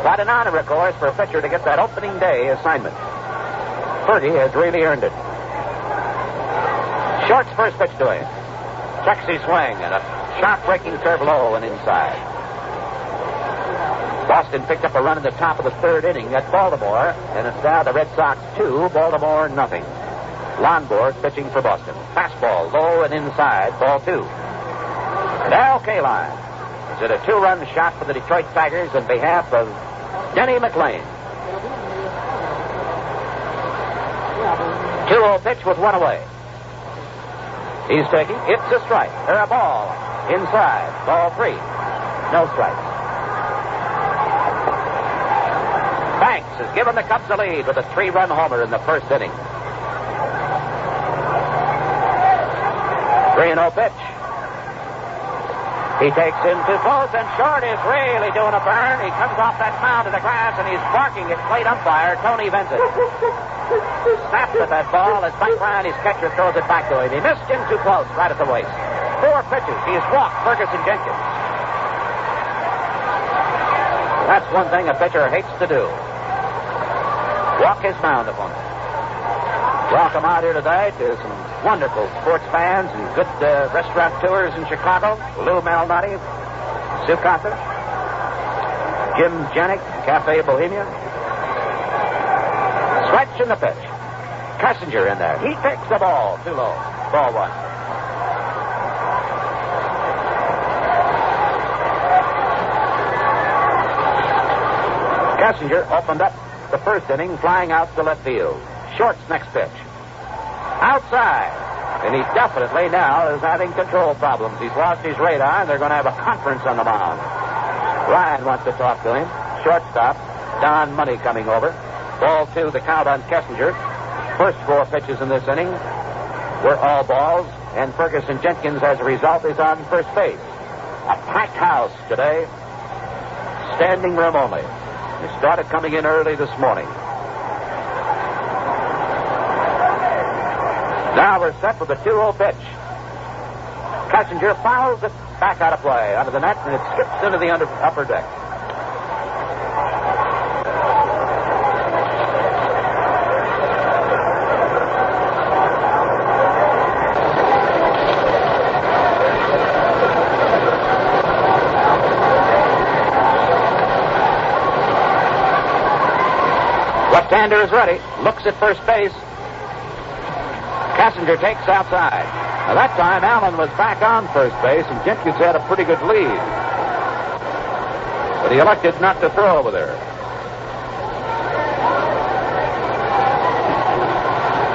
Speaker 6: Quite an honor, of course, for a pitcher to get that opening day assignment. Fergie has really earned it. Short's first pitch to him. Checks his swing and a sharp-breaking curve low and inside. Boston picked up a run in the top of the 3rd inning at Baltimore, and it's now the Red Sox 2, Baltimore nothing. Lonborg pitching for Boston. Fastball low and inside, ball 2. And Al Kaline is at a 2-run shot for the Detroit Tigers on behalf of Denny McLean. 2-0 pitch with 1 away. He's taking, it's a strike. Or a ball inside, ball 3. no strikes. Banks has given the Cubs a lead with a 3-run homer in the first inning. 3-0 pitch. He takes in too close, and Short is really doing a burn. He comes off that mound to the grass, and he's barking at plate umpire Tony Vincent. Snaps at that ball as back round his catcher throws it back to him. He missed him too close, right at the waist. 4 pitches. He has walked Ferguson Jenkins. That's one thing a pitcher hates to do. Walk his mound opponent. Welcome out here today to some wonderful sports fans and good restaurateurs in Chicago. Lou Malnati, Sue Cotter, Jim Janik, Cafe Bohemia. Switch in the pitch. Kessinger in there. He takes the ball too low. Ball 1. Kessinger opened up the first inning flying out to left field. Short's next pitch. Outside. And he definitely now is having control problems. He's lost his radar, and they're going to have a conference on the mound. Ryan wants to talk to him. Shortstop. Don Money coming over. Ball 2, the count on Kessinger. First 4 pitches in this inning were all balls, and Ferguson Jenkins, as a result, is on first base. A packed house today. Standing room only. They started coming in early this morning. Now we're set with the 2-0 pitch. Kessinger fouls it back out of play, under the net, and it skips into the upper deck. Left-hander is ready. Looks at first base. Kessinger takes outside. Now that time Allen was back on first base, and Jenkins had a pretty good lead. But he elected not to throw over there.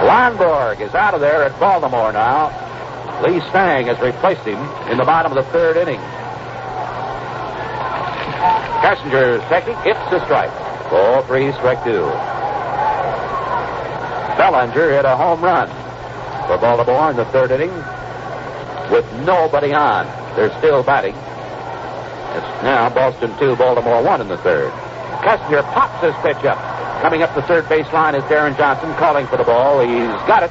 Speaker 6: Lonborg is out of there at Baltimore now. Lee Stang has replaced him in the bottom of the 3rd inning. Kessinger's technique hits the strike. Ball 3, strike 2. Bellinger hit a home run for Baltimore in the 3rd inning with nobody on. They're still batting. It's now Boston 2, Baltimore 1 in the 3rd. Kessinger pops his pitch up. Coming up the third baseline is Darren Johnson calling for the ball. He's got it.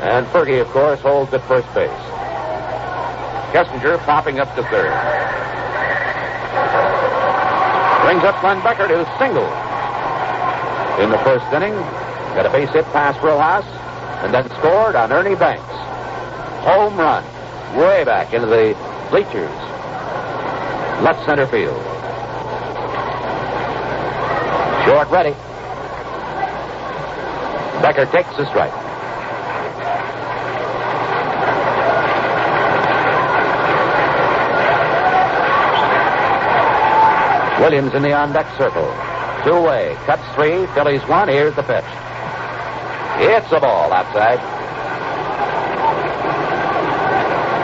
Speaker 6: And Fergie, of course, holds at first base. Kessinger popping up to third. Brings up Glenn Beckert, who singled in the first inning. Got a base hit past Rojas, and then scored on Ernie Banks. Home run, way back into the bleachers. Left center field. Short ready. Beckert takes the strike. Williams in the on-deck circle. 2-away. Cuts 3. Phillies 1. Here's the pitch. It's a ball outside.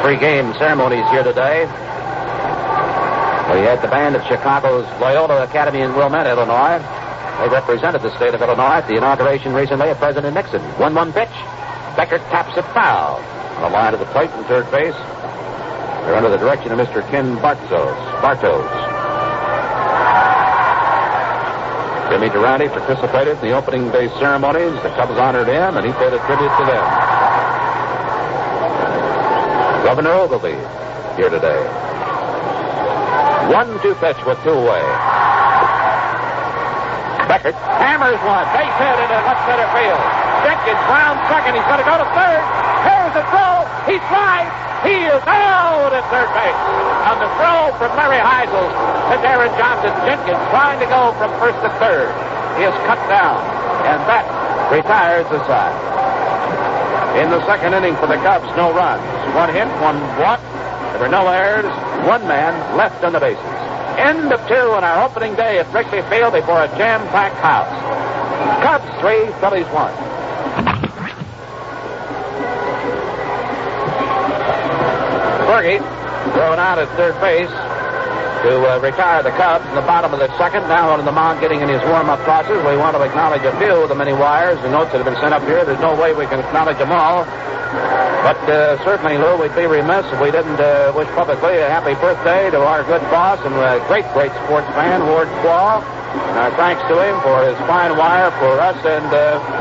Speaker 6: Pre-game ceremonies here today. We had the band of Chicago's Loyola Academy in Wilmette, Illinois. They represented the state of Illinois at the inauguration recently of President Nixon. 1-1 pitch. Beckert taps it foul. On the line of the plate in third base. They're under the direction of Mr. Ken Bartos. Jimmy Durante participated in the opening day ceremonies. The Cubs honored him, and he paid a tribute to them. Governor Ogilvy here today. 1-2 pitch with 2 away. Beckert hammers one. Base hit into left center field. Jenkins round second. He's going to go to third. Here's the throw. He slides. He is out at third base. On the throw from Larry Heisel to Darren Johnson. Jenkins trying to go from first to third. He is cut down. And that retires the side. In the second inning for the Cubs, no runs. 1 hit, 1 walk. There were no errors. 1 man left on the bases. End of 2 on our opening day at Wrigley Field before a jam-packed house. Cubs 3, Phillies 1. Fergie thrown out at third base. to retire the Cubs in the bottom of the second. Now on the mound getting in his warm-up tosses. We want to acknowledge a few of the many wires and notes that have been sent up here. There's no way we can acknowledge them all. But certainly, Lou, we'd be remiss if we didn't wish publicly a happy birthday to our good boss and great sports fan, Ward Quall. And our thanks to him for his fine wire for us and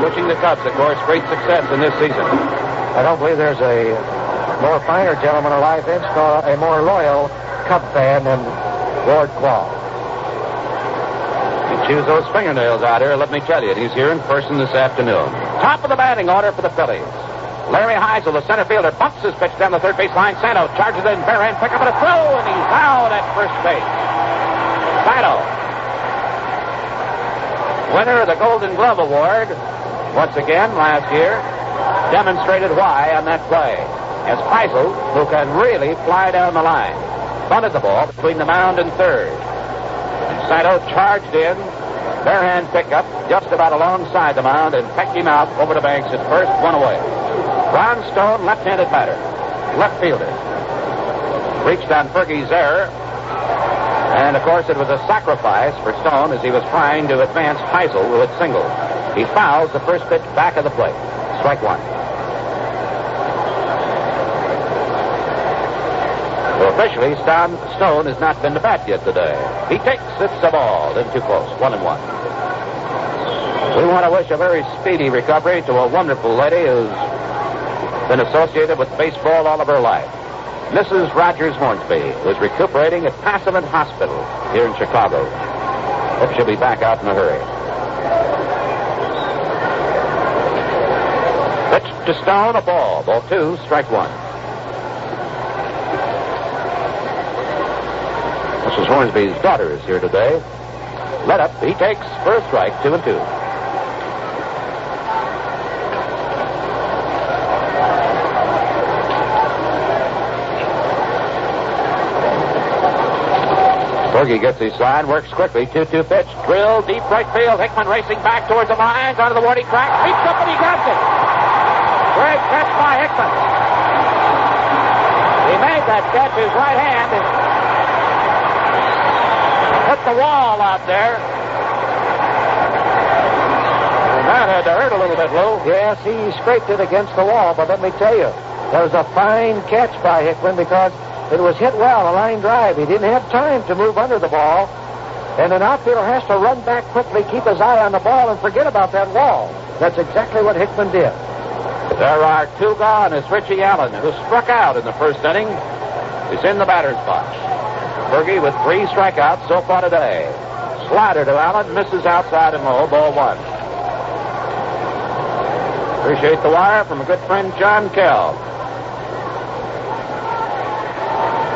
Speaker 6: wishing the Cubs, of course, great success in this season.
Speaker 2: I don't believe there's a more finer gentleman alive, Vince, nor a more loyal Cub fan than Ward Quall.
Speaker 6: He chews those fingernails out here, let me tell you. He's here in person this afternoon. Top of the batting order for the Phillies. Larry Heisel, the center fielder, bumps his pitch down the third base line. Santo charges in, bare hand, pick up and a throw, and he's out at first base. Santo, winner of the Golden Glove Award, once again last year, demonstrated why on that play. As Heisel, who can really fly down the line, bunted the ball between the mound and third. Santo charged in, bare hand pickup, just about alongside the mound, and pecked him out over the banks at first, one away. Ron Stone, left-handed batter, left fielder, reached on Fergie's error, and of course it was a sacrifice for Stone as he was trying to advance Heisel, who had singled. He fouls the first pitch back of the plate. Strike one. So officially, Stone has not been to bat yet today. He takes it's a ball, then too close, 1-1. We want to wish a very speedy recovery to a wonderful lady who's been associated with baseball all of her life. Mrs. Rogers Hornsby, who is recuperating at Passavant Hospital here in Chicago. Hope she'll be back out in a hurry. Pitch to Stone, a ball. Ball two, strike one. Mrs. Hornsby's daughter is here today. Let up, he takes first strike, 2-2. Fergie gets his sign, works quickly, 2-2 pitch, drill, deep right field. Hickman racing back towards the lines, onto the warning track, leaps up and he grabs it. Great catch by Hickman. He made that catch, his right hand, and hit the wall out there. And that had to hurt a little bit, Lou.
Speaker 2: Yes, he scraped it against the wall, but let me tell you, that was a fine catch by Hickman because it was hit well, a line drive. He didn't have time to move under the ball. And an outfielder has to run back quickly, keep his eye on the ball, and forget about that wall. That's exactly what Hickman did.
Speaker 6: There are two gone as Richie Allen, who struck out in the first inning, is in the batter's box. Fergie with 3 strikeouts so far today. Slider to Allen, misses outside and low, ball one. Appreciate the wire from a good friend, John Kell.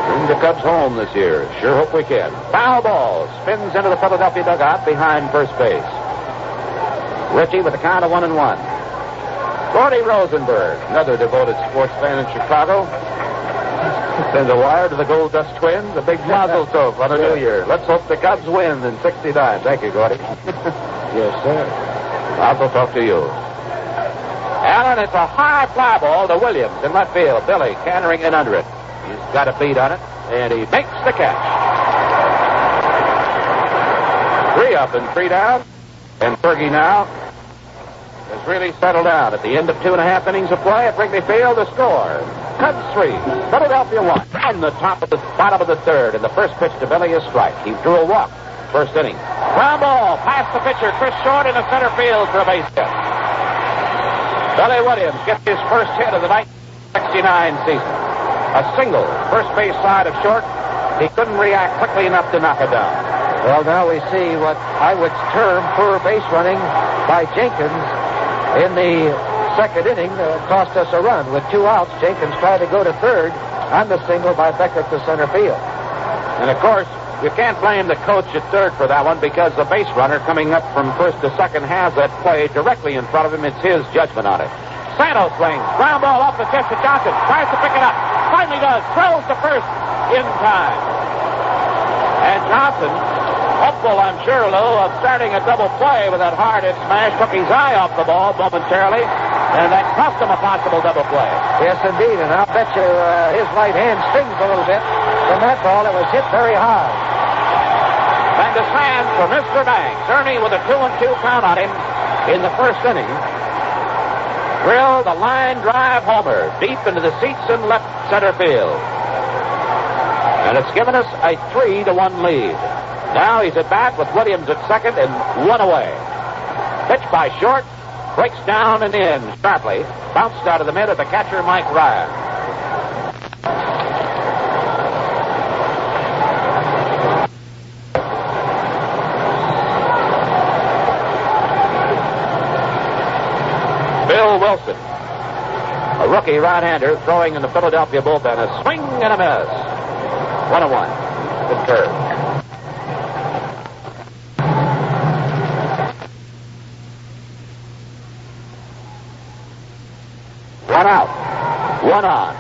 Speaker 6: Bring the Cubs home this year. Sure hope we can. Foul ball. Spins into the Philadelphia dugout behind first base. Richie with a count of 1-1. Gordy Rosenberg, another devoted sports fan in Chicago. Sends a wire to the Gold Dust Twins. A big mazel tov on a new year. Let's hope the Cubs win in 69. Thank you, Gordy.
Speaker 2: Yes, sir.
Speaker 6: Mazel tov to you. Allen, it's a high fly ball to Williams in left field. Billy cantering in under it. He's got a beat on it, and he makes the catch. 3 up and 3 down. And Fergie now has really settled down. At the end of 2.5 innings of play at Wrigley Field, the score. Cubs 3, Philadelphia 1. On the bottom of the third, and the first pitch to Billy is strike. He drew a walk first inning. Ground ball past the pitcher, Chris Short in the center field for a base hit. Billy Williams gets his first hit of the 1969 season. A single, first base side of Short. He couldn't react quickly enough to knock it down.
Speaker 2: Well, now we see what I would term poor base running by Jenkins in the second inning. Cost us a run. With 2 outs, Jenkins tried to go to third on the single by Beckert to center field.
Speaker 6: And, of course, you can't blame the coach at third for that one because the base runner coming up from first to second has that play directly in front of him. It's his judgment on it. Santos swings. Ground ball off the chest of Johnson. Tries to pick it up. Finally does. Throws to first in time. And Johnson, hopeful, I'm sure, Lou, of starting a double play with that hard-hit smash, took his eye off the ball momentarily, and that cost him a possible double play.
Speaker 2: Yes, indeed, and I'll bet you his right hand stings a little bit from that ball. It was hit very hard.
Speaker 6: And to sand for Mr. Banks. Ernie with a 2-2 count on him in the first inning. Drilled a line drive homer deep into the seats in left center field. And it's given us a 3-1 lead. Now he's at bat with Williams at second and one away. Pitch by short. Breaks down and in sharply. Bounced out of the mid of the catcher, Mike Ryan. Bill Wilson, a rookie right-hander throwing in the Philadelphia bullpen. A swing and a miss. 1-1. Good curve. One out. One on.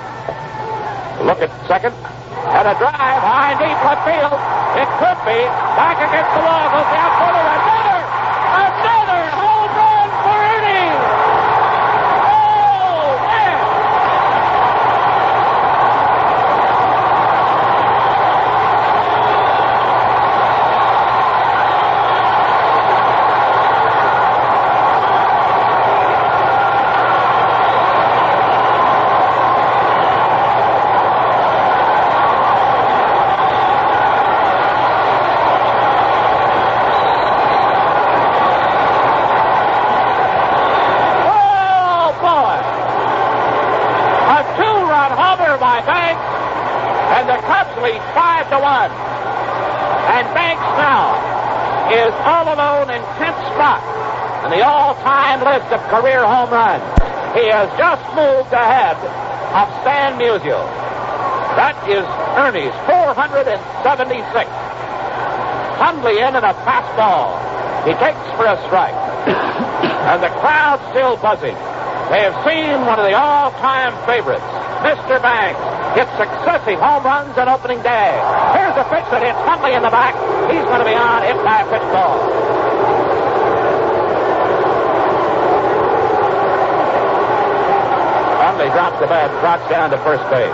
Speaker 6: Look at second. And a drive high deep left field. It could be. Back against the wall. Goes the outfielder. Another home run for Ernie. Oh, man. And the Cubs lead 5-1. And Banks now is all alone in 10th spot in the all-time list of career home runs. He has just moved ahead of Stan Musial. That is Ernie's 476. Hundley in and a fastball. He takes for a strike. And the crowd still buzzing. They have seen one of the all-time favorites, Mr. Banks, hit successive home runs on opening day. Here's a pitch that hits Hundley in the back. He's going to be on, hit by a pitch ball. Hundley drops the bat, trots down to first base.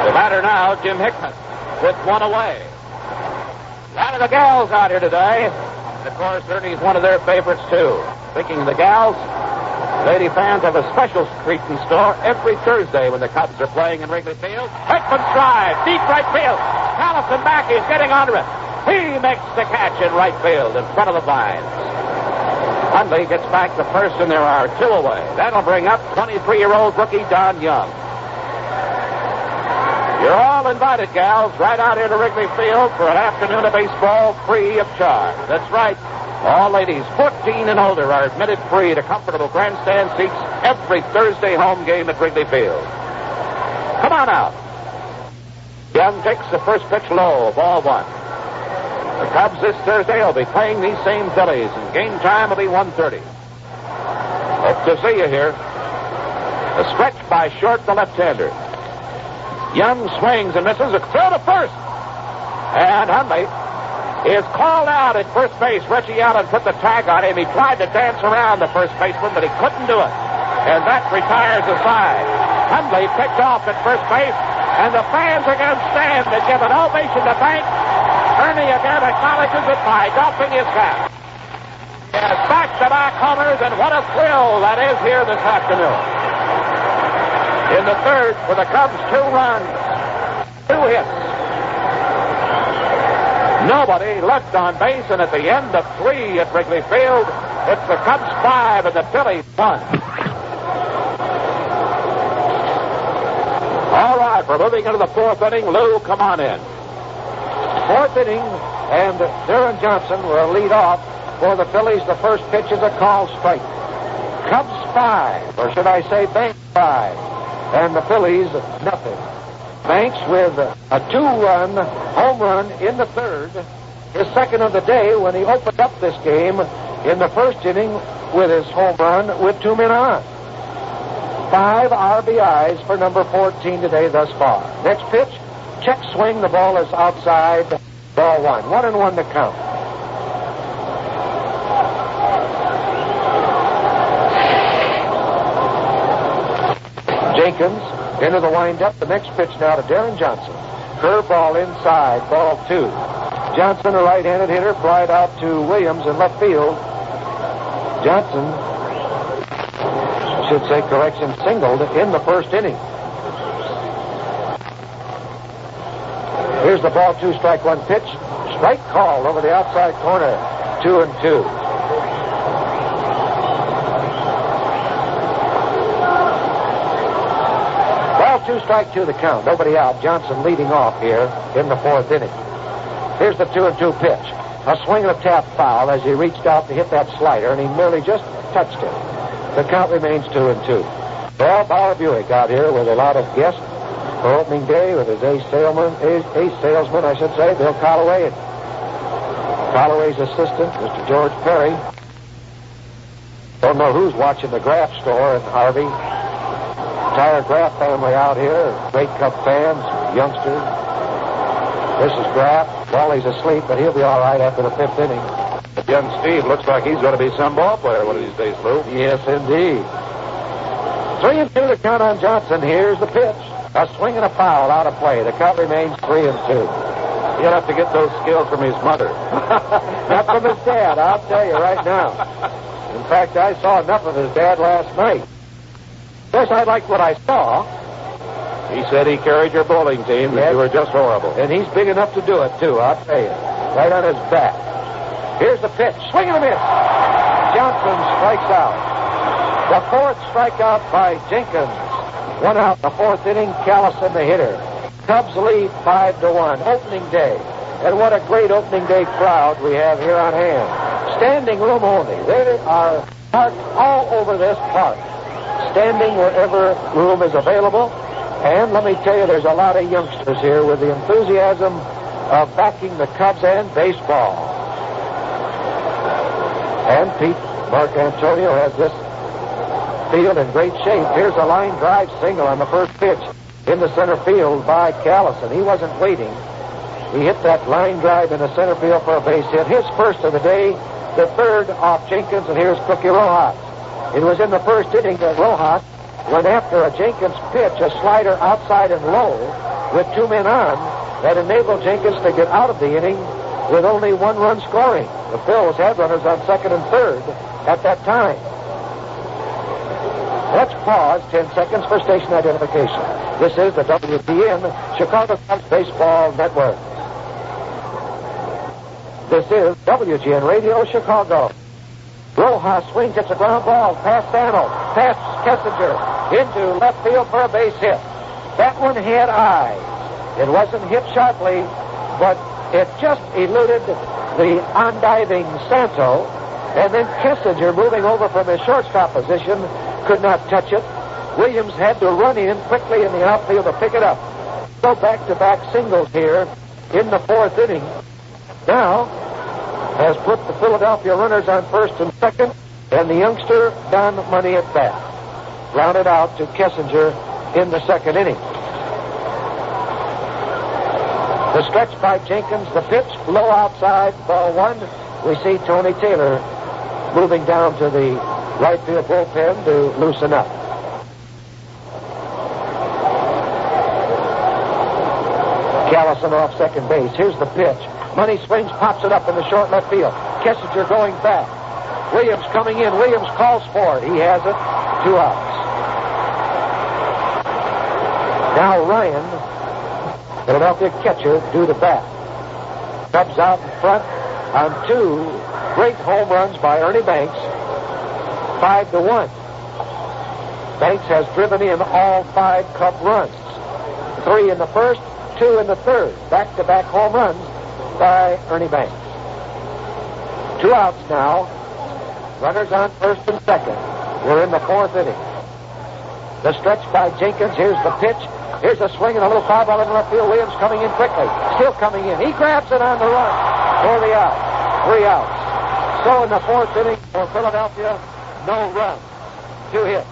Speaker 6: The batter now, Jim Hickman, with one away. A lot of the gals out here today. And of course, Ernie's one of their favorites, too. Speaking of the gals, lady fans have a special treat in store every Thursday when the Cubs are playing in Wrigley Field. Hickman's drive, deep right field. Allison back, he's getting under it. He makes the catch in right field in front of the vines. Hundley gets back to first, and there are two away. That'll bring up 23-year-old rookie Don Young. You're all invited, gals, right out here to Wrigley Field for an afternoon of baseball free of charge. That's right. All ladies 14 and older are admitted free to comfortable grandstand seats every Thursday home game at Wrigley Field. Come on out. Young takes the first pitch low, ball one. The Cubs this Thursday will be playing these same Phillies, and game time will be 1:30. Hope to see you here. A stretch by short, the left-hander. Young swings and misses. A throw to first. And Hundley is called out at first base. Reggie Allen put the tag on him. He tried to dance around the first baseman, but he couldn't do it. And that retires the side. Hundley picked off at first base, and the fans are going to stand and give an ovation to Banks. Ernie again acknowledges it by doffing his cap. He has back-to-back homers, and what a thrill that is here this afternoon. In the third, for the Cubs, 2 runs, 2 hits. Nobody left on base, and at the end of 3 at Wrigley Field, it's the Cubs 5 and the Phillies 1. All right, we're moving into the 4th inning. Lou, come on in.
Speaker 2: 4th inning, and Darren Johnson will lead off for the Phillies. The first pitch is a called strike. Cubs 5, or should I say Banks 5. And the Phillies, nothing. Banks with a 2-run home run in the third. His second of the day when he opened up this game in the first inning with his home run with 2 men on. 5 RBIs for number 14 today thus far. Next pitch, check swing. The ball is outside. Ball 1. 1-1 to count. Jenkins into the windup. The next pitch now to Darren Johnson. Curveball inside, ball 2. Johnson, a right-handed hitter, flied out to Williams in left field. Johnson, should say correction, singled in the first inning. Here's the ball 2, strike 1 pitch. Strike called over the outside corner. 2-2. Ball 2, strike 2 the count. Nobody out. Johnson leading off here in the 4th inning. Here's the 2-2 pitch. A swing and a tap foul as he reached out to hit that slider, and he merely just touched it. The count remains 2-2. Well, Bauer Buick out here with a lot of guests for opening day with his ace salesman, I should say, Bill Calloway, and Calloway's assistant, Mr. George Perry. Don't know who's watching the Graff store in Harvey. Entire Graff family out here, great Cub fans, youngsters. This is Graff. Wally's asleep, but he'll be all right after the 5th inning.
Speaker 6: Young Steve looks like he's going to be some ball player one of these days, Lou.
Speaker 2: Yes, indeed. 3-2 to count on Johnson. Here's the pitch. A swing and a foul out of play. The count remains 3-2.
Speaker 6: He'll have to get those skills from his mother.
Speaker 2: Not from his dad, I'll tell you right now. In fact, I saw enough of his dad last night. Of course, I liked what I saw.
Speaker 6: He said he carried your bowling team, and you were just horrible.
Speaker 2: And he's big enough to do it, too, I'll tell you. Right on his back. Here's the pitch. Swing and a miss. Johnson strikes out. The 4th strikeout by Jenkins. 1 out in the 4th inning. Callison, the hitter. Cubs lead 5-1. Opening day. And what a great opening day crowd we have here on hand. Standing room only. They are parked all over this park. Standing wherever room is available. And let me tell you, there's a lot of youngsters here with the enthusiasm of backing the Cubs and baseball. And Pete Marcantonio has this field in great shape. Here's a line drive single on the first pitch in the center field by Callison. He wasn't waiting. He hit that line drive in the center field for a base hit. His first of the day, the 3rd off Jenkins, and here's Cookie Rojas. It was in the first inning that Rojas went after a Jenkins pitch, a slider outside and low with 2 men on, that enabled Jenkins to get out of the inning with only 1 run scoring. The Phillies had runners on 2nd and 3rd at that time. Let's pause 10 seconds for station identification. This is the WPN Chicago Cubs Baseball Network. This is WGN Radio Chicago. Rojas swings, it's a ground ball, past Sano, past Kessinger, into left field for a base hit. That one had eyes. It wasn't hit sharply, but it just eluded the on-diving Santo, and then Kessinger, moving over from his shortstop position, could not touch it. Williams had to run in quickly in the outfield to pick it up. So back-to-back singles here in the 4th inning. Now has put the Philadelphia runners on 1st and 2nd, and the youngster Don Money at bat. Grounded out to Kessinger in the 2nd inning. The stretch by Jenkins, the pitch, low outside, ball 1. We see Tony Taylor moving down to the right field bullpen to loosen up. Callison off second base. Here's the pitch. Money swings, pops it up in the short left field. Kessinger going back. Williams coming in. Williams calls for it. He has it. 2 outs. Now Ryan, Philadelphia catcher, due to bat. Cubs out in front on 2 great home runs by Ernie Banks. 5-1. Banks has driven in all 5 Cub runs. 3 in the first, 2 in the third. Back-to-back home runs by Ernie Banks. 2 outs now. Runners on 1st and 2nd. We're in the 4th inning. The stretch by Jenkins. Here's the pitch. Here's a swing and a little foul ball in left field. Williams coming in quickly. Still coming in. He grabs it on the run for the out. 3 outs. So in the 4th inning for Philadelphia, no runs. 2 hits.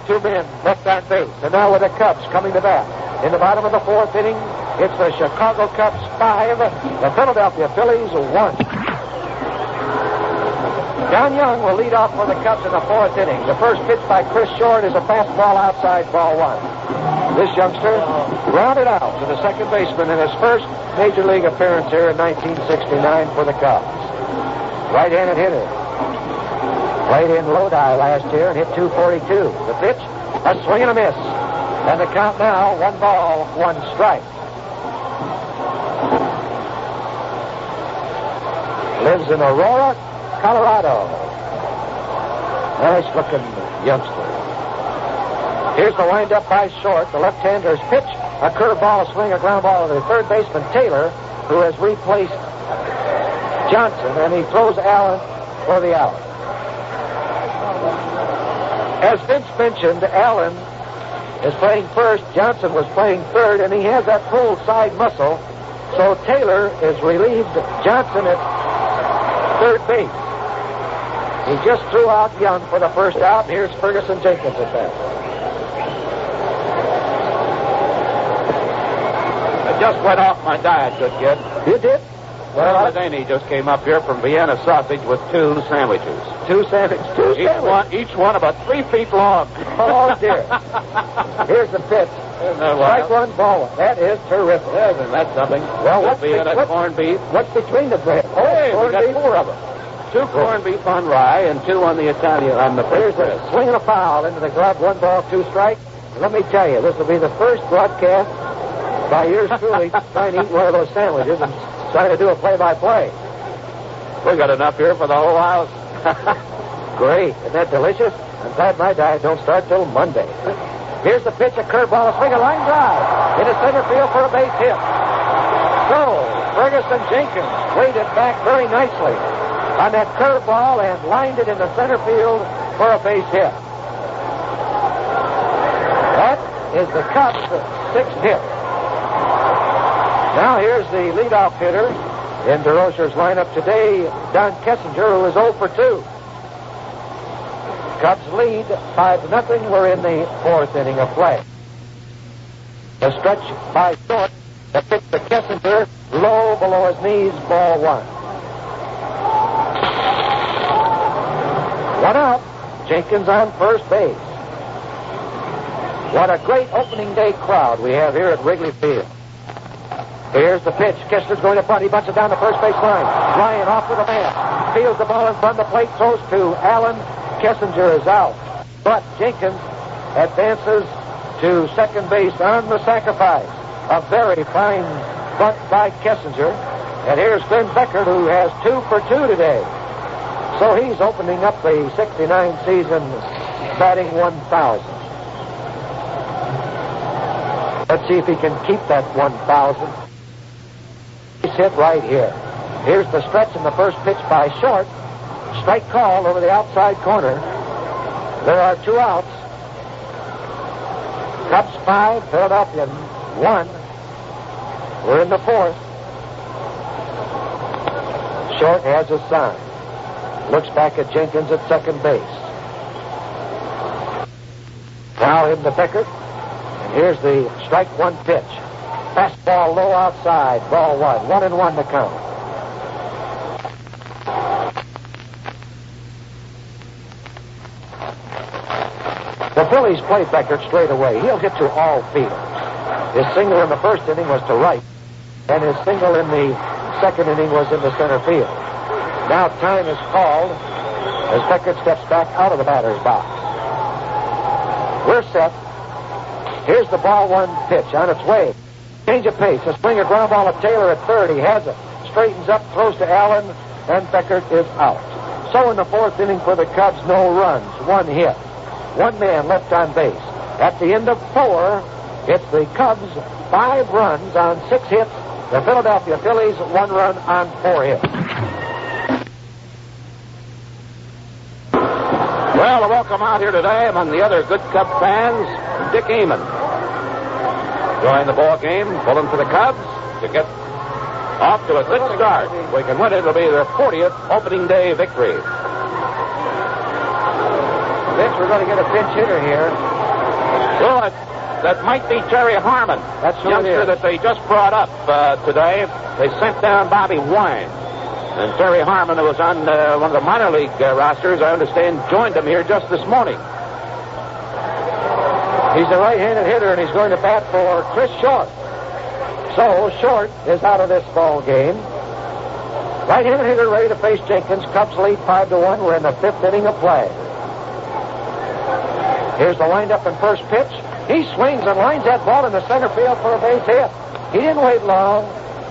Speaker 2: 2 men left on base. And now with the Cubs coming to bat. In the bottom of the 4th inning, it's the Chicago Cubs 5, the Philadelphia Phillies 1. John Young will lead off for the Cubs in the fourth inning. The first pitch by Chris Short is a fastball outside, ball one. This youngster grounded out to the second baseman in his first Major League appearance here in 1969 for the Cubs. Right-handed hitter. Played in Lodi last year and hit .242. The pitch, a swing and a miss. And the count now, 1 ball, 1 strike. Lives in Aurora, Colorado. Nice-looking youngster. Here's the windup by Short. The left-hander's pitch, a curveball, a swing, a ground ball to the third baseman, Taylor, who has replaced Johnson, and he throws Allen for the out. As Vince mentioned, Allen is playing first, Johnson was playing third, and he has that pulled side muscle, so Taylor is relieved Johnson at third base. He just threw out Young for the first out, and here's Ferguson Jenkins at that.
Speaker 6: I just went off my diet, good kid.
Speaker 2: You did?
Speaker 6: Well, Danny just came up here from Vienna sausage with 2 sandwiches.
Speaker 2: 2 sandwiches.
Speaker 6: Each one about 3 feet long.
Speaker 2: Oh, dear. Here's the pitch. Strike 1, ball 1. That is terrific.
Speaker 6: Isn't that something?
Speaker 2: Well, what's
Speaker 6: corned beef?
Speaker 2: What's between the bread?
Speaker 6: Oh, hey, we got 4 of them. 2 corned beef on rye and 2 on the Italian on the
Speaker 2: There's a swing and a foul into the glove. 1 ball, 2 strikes. And let me tell you, this will be the first broadcast by yours truly trying to eat one of those sandwiches and trying to do a play-by-play.
Speaker 6: We got enough here for the whole house.
Speaker 2: Great. Isn't that delicious? I'm glad my diet don't start till Monday. Here's the pitch, a curveball, a swing, a line drive into center field for a base hit. So, Ferguson Jenkins waited back very nicely on that curveball and lined it into center field for a base hit. That is the Cubs' 6th hit. Now here's the leadoff hitter in DeRocher's lineup today, Don Kessinger, who is 0 for 2. Cubs lead 5-0. We're in the 4th inning of play. A stretch by Short. The pitch to Kessinger, low below his knees, ball 1. 1 out. Jenkins on first base. What a great opening day crowd we have here at Wrigley Field. Here's the pitch. Kessler's going to front. He bunts it down the first base line. Ryan off with a man. Fields the ball in front of the plate. Throws to Allen. Kessinger is out. But Jenkins advances to second base on the sacrifice. A very fine bunt by Kessinger. And here's Glenn Beckert, who has 2 for 2 today. So he's opening up the 69 season batting 1,000. Let's see if he can keep that 1,000. Hit right here. Here's the stretch in the first pitch by Short. Strike call over the outside corner. There are 2 outs. Cubs 5, Philadelphia 1. We're in the 4th. Short has a sign. Looks back at Jenkins at second base. Now in the Beckert. And here's the strike 1 pitch. Fastball low outside, ball 1. 1-1 to count. The Phillies play Beckert straight away. He'll get to all fields. His single in the first inning was to right, and his single in the second inning was in the center field. Now time is called as Beckert steps back out of the batter's box. We're set. Here's the ball 1 pitch on its way. Change of pace. A swing, a ground ball at Taylor at third. He has it. Straightens up, throws to Allen, and Beckert is out. So in the 4th inning for the Cubs, no runs, 1 hit. 1 man left on base. At the end of 4, it's the Cubs 5 runs on 6 hits. The Philadelphia Phillies 1 run on 4 hits.
Speaker 6: Well, to welcome out here today among the other good Cub fans, Dick Eamon. Join the ball game, pulling for the Cubs to get off to a good start. If we can win it, it'll be their 40th opening day victory.
Speaker 2: Vince, we're going to get a pinch hitter here.
Speaker 6: Well, that might be Terry Harmon.
Speaker 2: That's who
Speaker 6: youngster
Speaker 2: it is.
Speaker 6: that they just brought up today. They sent down Bobby Wine. And Terry Harmon, who was on one of the minor league rosters, I understand, joined them here just this morning.
Speaker 2: He's a right-handed hitter, and he's going to bat for Chris Short. So Short is out of this ball game. Right-handed hitter ready to face Jenkins. Cubs lead 5-1. We're in the 5th inning of play. Here's the windup and first pitch. He swings and lines that ball in the center field for a base hit. He didn't wait long.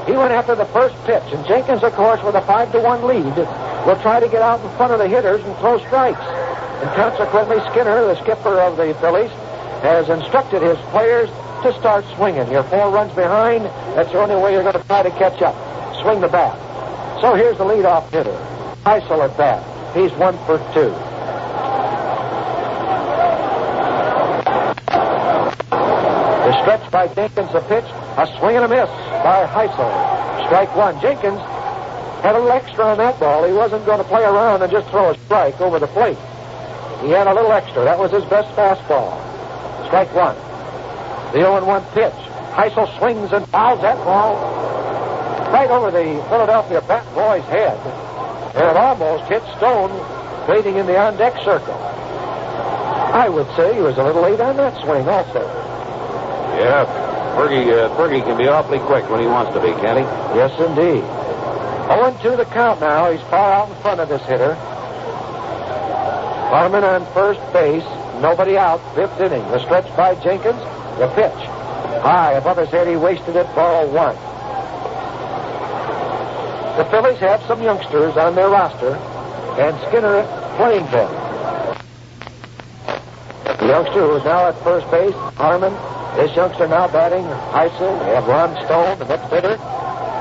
Speaker 2: He went after the first pitch. And Jenkins, of course, with a 5-1 lead, will try to get out in front of the hitters and throw strikes. And consequently, Skinner, the skipper of the Phillies, has instructed his players to start swinging. You're 4 runs behind. That's the only way you're going to try to catch up. Swing the bat. So here's the leadoff hitter. Heisel at bat. He's 1 for 2. The stretch by Jenkins, the pitch. A swing and a miss by Heisel. Strike 1. Jenkins had a little extra on that ball. He wasn't going to play around and just throw a strike over the plate. He had a little extra. That was his best fastball. Strike 1. The 0-1 pitch. Heisel swings and fouls that ball right over the Philadelphia bat boy's head. And it almost hit Stone waiting in the on-deck circle. I would say he was a little late on that swing also.
Speaker 6: Yeah, Fergie can be awfully quick when he wants to be, can't he?
Speaker 2: Yes, indeed. 0-2 the count now. He's far out in front of this hitter. Harmon on first base. Nobody out. 5th inning. The stretch by Jenkins. The pitch. High above his head. He wasted it. Ball 1. The Phillies have some youngsters on their roster, and Skinner playing them. The youngster who is now at first base, Harmon. This youngster now batting, Heisel. We have Ron Stone, the next hitter.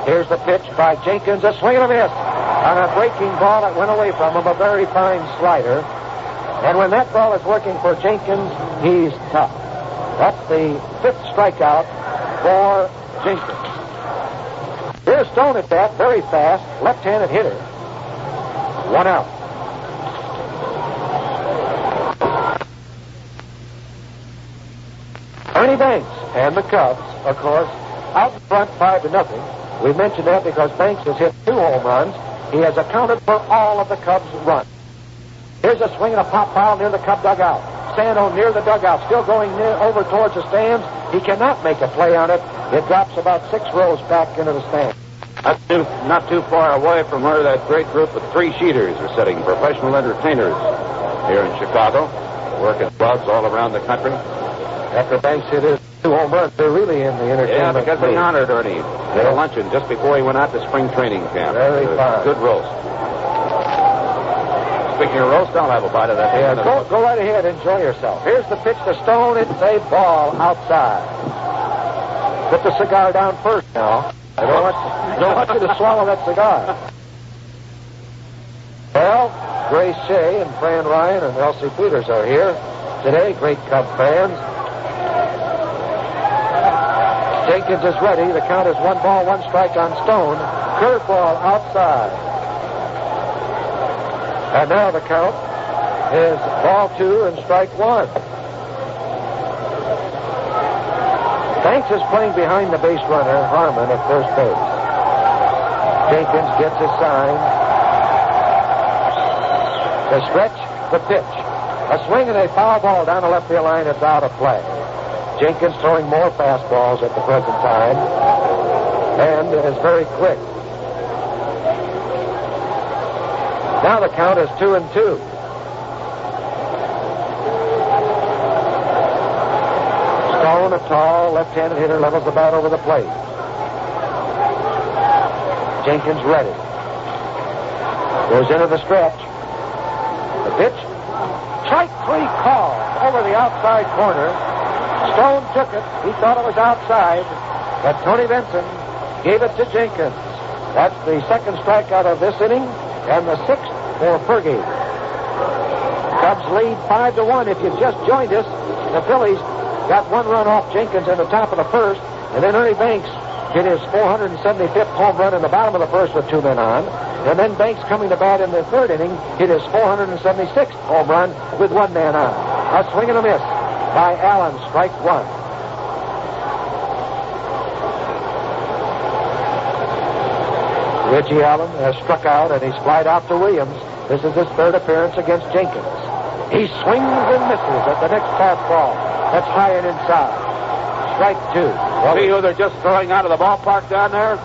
Speaker 2: Here's the pitch by Jenkins. A swing and a miss on a breaking ball that went away from him. A very fine slider. And when that ball is working for Jenkins, he's tough. That's the 5th strikeout for Jenkins. Here's Stone at bat, very fast, left-handed hitter. 1 out. Ernie Banks and the Cubs, of course, out in front 5-0. We mentioned that because Banks has hit 2 home runs. He has accounted for all of the Cubs' runs. Here's a swing and a pop foul near the Cub dugout. Sano near the dugout, still going over towards the stands. He cannot make a play on it. It drops about 6 rows back into the stands.
Speaker 6: Not too far away from where that great group of 3-sheeters are sitting, professional entertainers here in Chicago, working clubs all around the country.
Speaker 2: After Banks hit his 2 home runs, they're really in the entertainment.
Speaker 6: Yeah, because they honored Ernie at a luncheon just before he went out to spring training camp.
Speaker 2: Very fine.
Speaker 6: Good roast. Speaking of roast, I'll have a bite of that.
Speaker 2: Yeah, go right ahead. Enjoy yourself. Here's the pitch to Stone. It's a ball outside. Put the cigar down first now. I don't want you to swallow that cigar. Well, Grace Shea and Fran Ryan and Elsie Peters are here today. Great Cub fans. Jenkins is ready. The count is 1 ball, 1 strike on Stone. Curveball outside. And now the count is ball 2 and strike 1. Banks is playing behind the base runner, Harmon, at first base. Jenkins gets his sign. The stretch, the pitch. A swing and a foul ball down the left field line. It's out of play. Jenkins throwing more fastballs at the present time. And it is very quick. Now the count is 2-2. Stone, a tall left-handed hitter, levels the bat over the plate. Jenkins ready. Goes into the stretch. The pitch. Strike 3 call over the outside corner. Stone took it. He thought it was outside, but Tony Benson gave it to Jenkins. That's the 2nd strikeout of this inning, and the 6th for Fergie. Cubs lead 5-1. If you've just joined us, the Phillies got 1 run off Jenkins in the top of the 1st, and then Ernie Banks hit his 475th home run in the bottom of the 1st with 2 men on, and then Banks coming to bat in the 3rd inning hit his 476th home run with 1 man on. A swing and a miss by Allen, strike 1. Reggie Allen has struck out, and he's flied out to Williams. This is his third appearance against Jenkins. He swings and misses at the next fastball. That's high and inside. Strike two.
Speaker 6: See who they're just throwing out of the ballpark down there?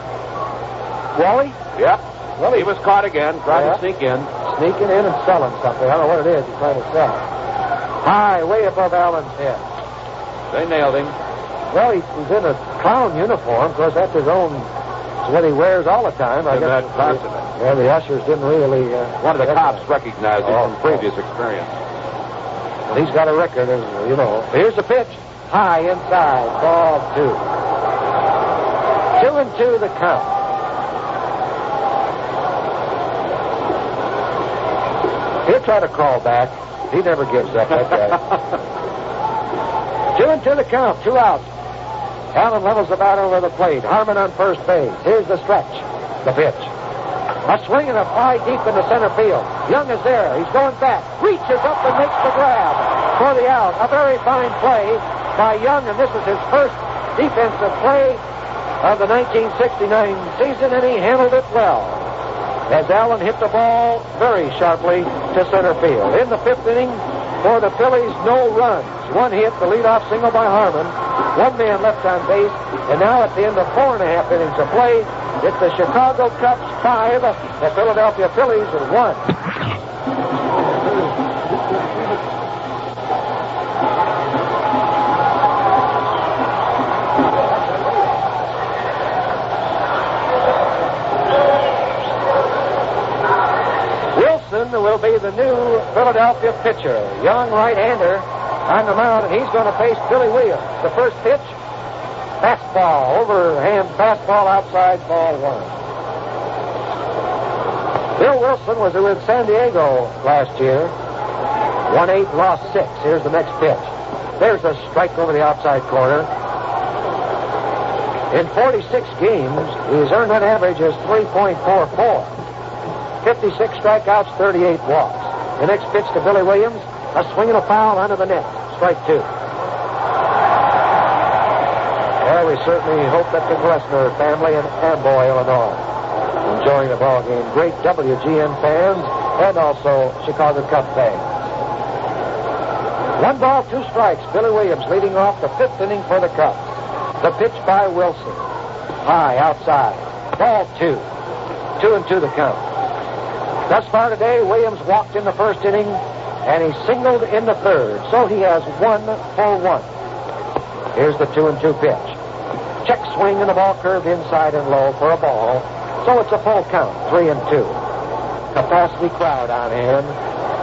Speaker 2: Wally?
Speaker 6: Yep. Well, he was caught again, trying to sneak in.
Speaker 2: Sneaking in and selling something. I don't know what it is he's trying to sell. High, way above Allen's head.
Speaker 6: They nailed him.
Speaker 2: Well, he's in a clown uniform. Of course, that's his own. It's what he wears all the time. I guess the ushers didn't really...
Speaker 6: One of the cops recognized him from previous experience.
Speaker 2: Well, he's got a record, you know. Here's the pitch. High inside. Ball two. 2-2 the count. He'll try to crawl back. He never gives up, that guy. 2-2 the count. 2 outs. Allen levels the bat over the plate. Harmon on first base. Here's the stretch. The pitch. A swing and a fly deep into center field. Young is there. He's going back. Reaches up and makes the grab for the out. A very fine play by Young, and this is his first defensive play of the 1969 season, and he handled it well. As Allen hit the ball very sharply to center field. In the 5th inning, for the Phillies, no runs. 1 hit, the leadoff single by Harmon. 1 man left on base, and now at the end of 4.5 innings of play, it's the Chicago Cubs 5, the Philadelphia Phillies 1. Will be the new Philadelphia pitcher. Young right-hander on the mound, and he's going to face Billy Williams. The first pitch, fastball, overhand fastball outside, ball 1. Bill Wilson was with San Diego last year. 1-8, lost 6. Here's the next pitch. There's a strike over the outside corner. In 46 games, he's earned an average of 3.44. 56 strikeouts, 38 walks. The next pitch to Billy Williams, a swing and a foul onto the net. Strike 2. Well, we certainly hope that the Glessner family in Amboy, Illinois, enjoying the ball game. Great WGN fans and also Chicago Cub fans. 1 ball, 2 strikes. Billy Williams leading off the 5th inning for the Cubs. The pitch by Wilson. High outside. Ball 2. 2-2 the count. Thus far today, Williams walked in the first inning, and he singled in the third. So he has 1 for 1. Here's the 2-2 pitch. Check swing, and the ball curved inside and low for a ball. So it's a full count, 3-2. Capacity crowd on hand.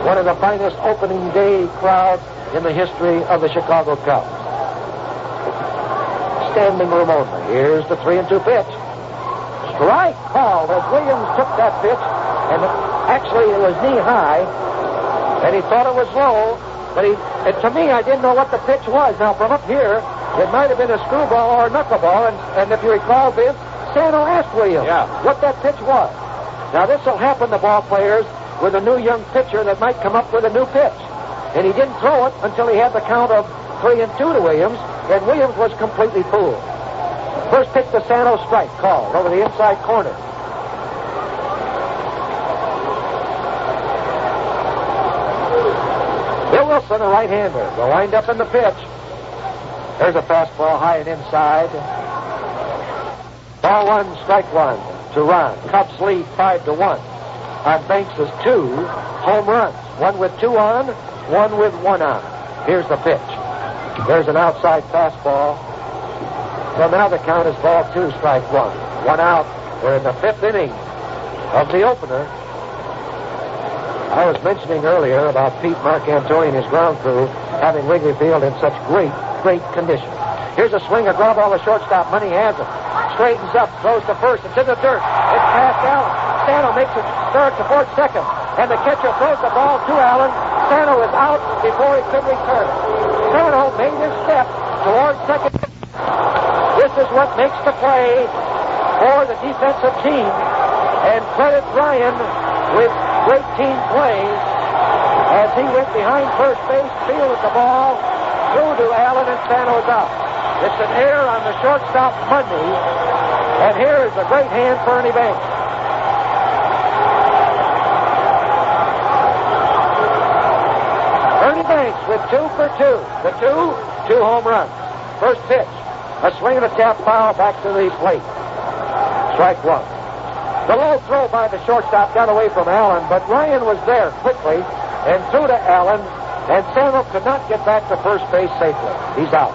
Speaker 2: One of the finest opening day crowds in the history of the Chicago Cubs. Standing room only. Here's the 3-2 pitch. Strike called as Williams took that pitch, and actually it was knee high, and he thought it was low, but to me, I didn't know what the pitch was. Now, from up here, it might have been a screwball or a knuckleball, and if you recall, Vince, Sano asked Williams what that pitch was. Now, this will happen to ball players with a new young pitcher that might come up with a new pitch, and he didn't throw it until he had the count of 3-2 to Williams, and Williams was completely fooled. First pitch to Sano, strike called over the inside corner. Bill Wilson, a right-hander, will wind up in the pitch. There's a fastball high and inside. Ball 1, strike 1 to Ron. Cubs lead 5-1. On Banks' 2 home runs. 1 with 2 on, 1 with 1 on. Here's the pitch. There's an outside fastball. So now the count is ball 2, strike 1. 1 out. We're in the 5th inning of the opener. I was mentioning earlier about Pete Marcantoni and his ground crew having Wrigley Field in such great condition. Here's a swing, a ground ball to shortstop. Money has it. Straightens up, throws to first. It's in the dirt. It's past Allen. Sano makes it third to fourth, second. And the catcher throws the ball to Allen. Sano is out before he could return. Sano made his step towards second. This is what makes the play for the defensive team. And credit Ryan with great team play as he went behind first base, fielded the ball, threw to Allen, and Sano's out. It's an error on the shortstop Monday, and here is a great hand for Ernie Banks. Banks with 2 for 2. The 2 home runs. First pitch, a swing and a tap foul back to the plate. Strike one. The low throw by the shortstop got away from Allen, but Ryan was there quickly and threw to Allen, and Samuel could not get back to first base safely. He's out.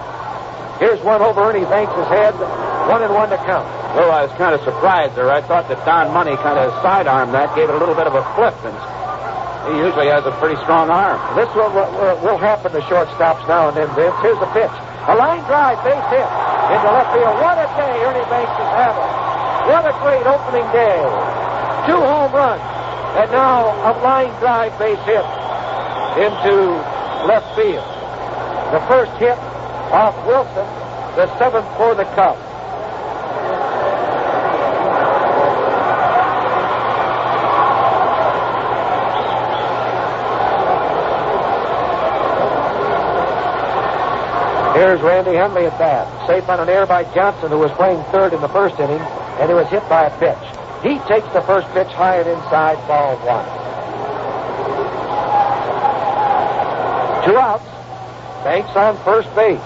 Speaker 2: Here's one over Ernie Banks' head. 1-1 to count.
Speaker 6: Oh, I was kind of surprised there. I thought that Don Money kind of sidearmed that, gave it a little bit of a flip, and he usually has a pretty strong arm.
Speaker 2: This will happen to shortstops now and then, Vince. Here's the pitch. A line drive, base hit into left field. What a day Ernie Banks is having. What a great opening day. 2 home runs, and now a line drive base hit into left field. The first hit off Wilson, the 7th for the Cubs. Here's Randy Hundley at bat. Safe on an error by Johnson, who was playing third in the first inning, and he was hit by a pitch. He takes the first pitch high and inside, ball 1. 2 outs. Banks on first base.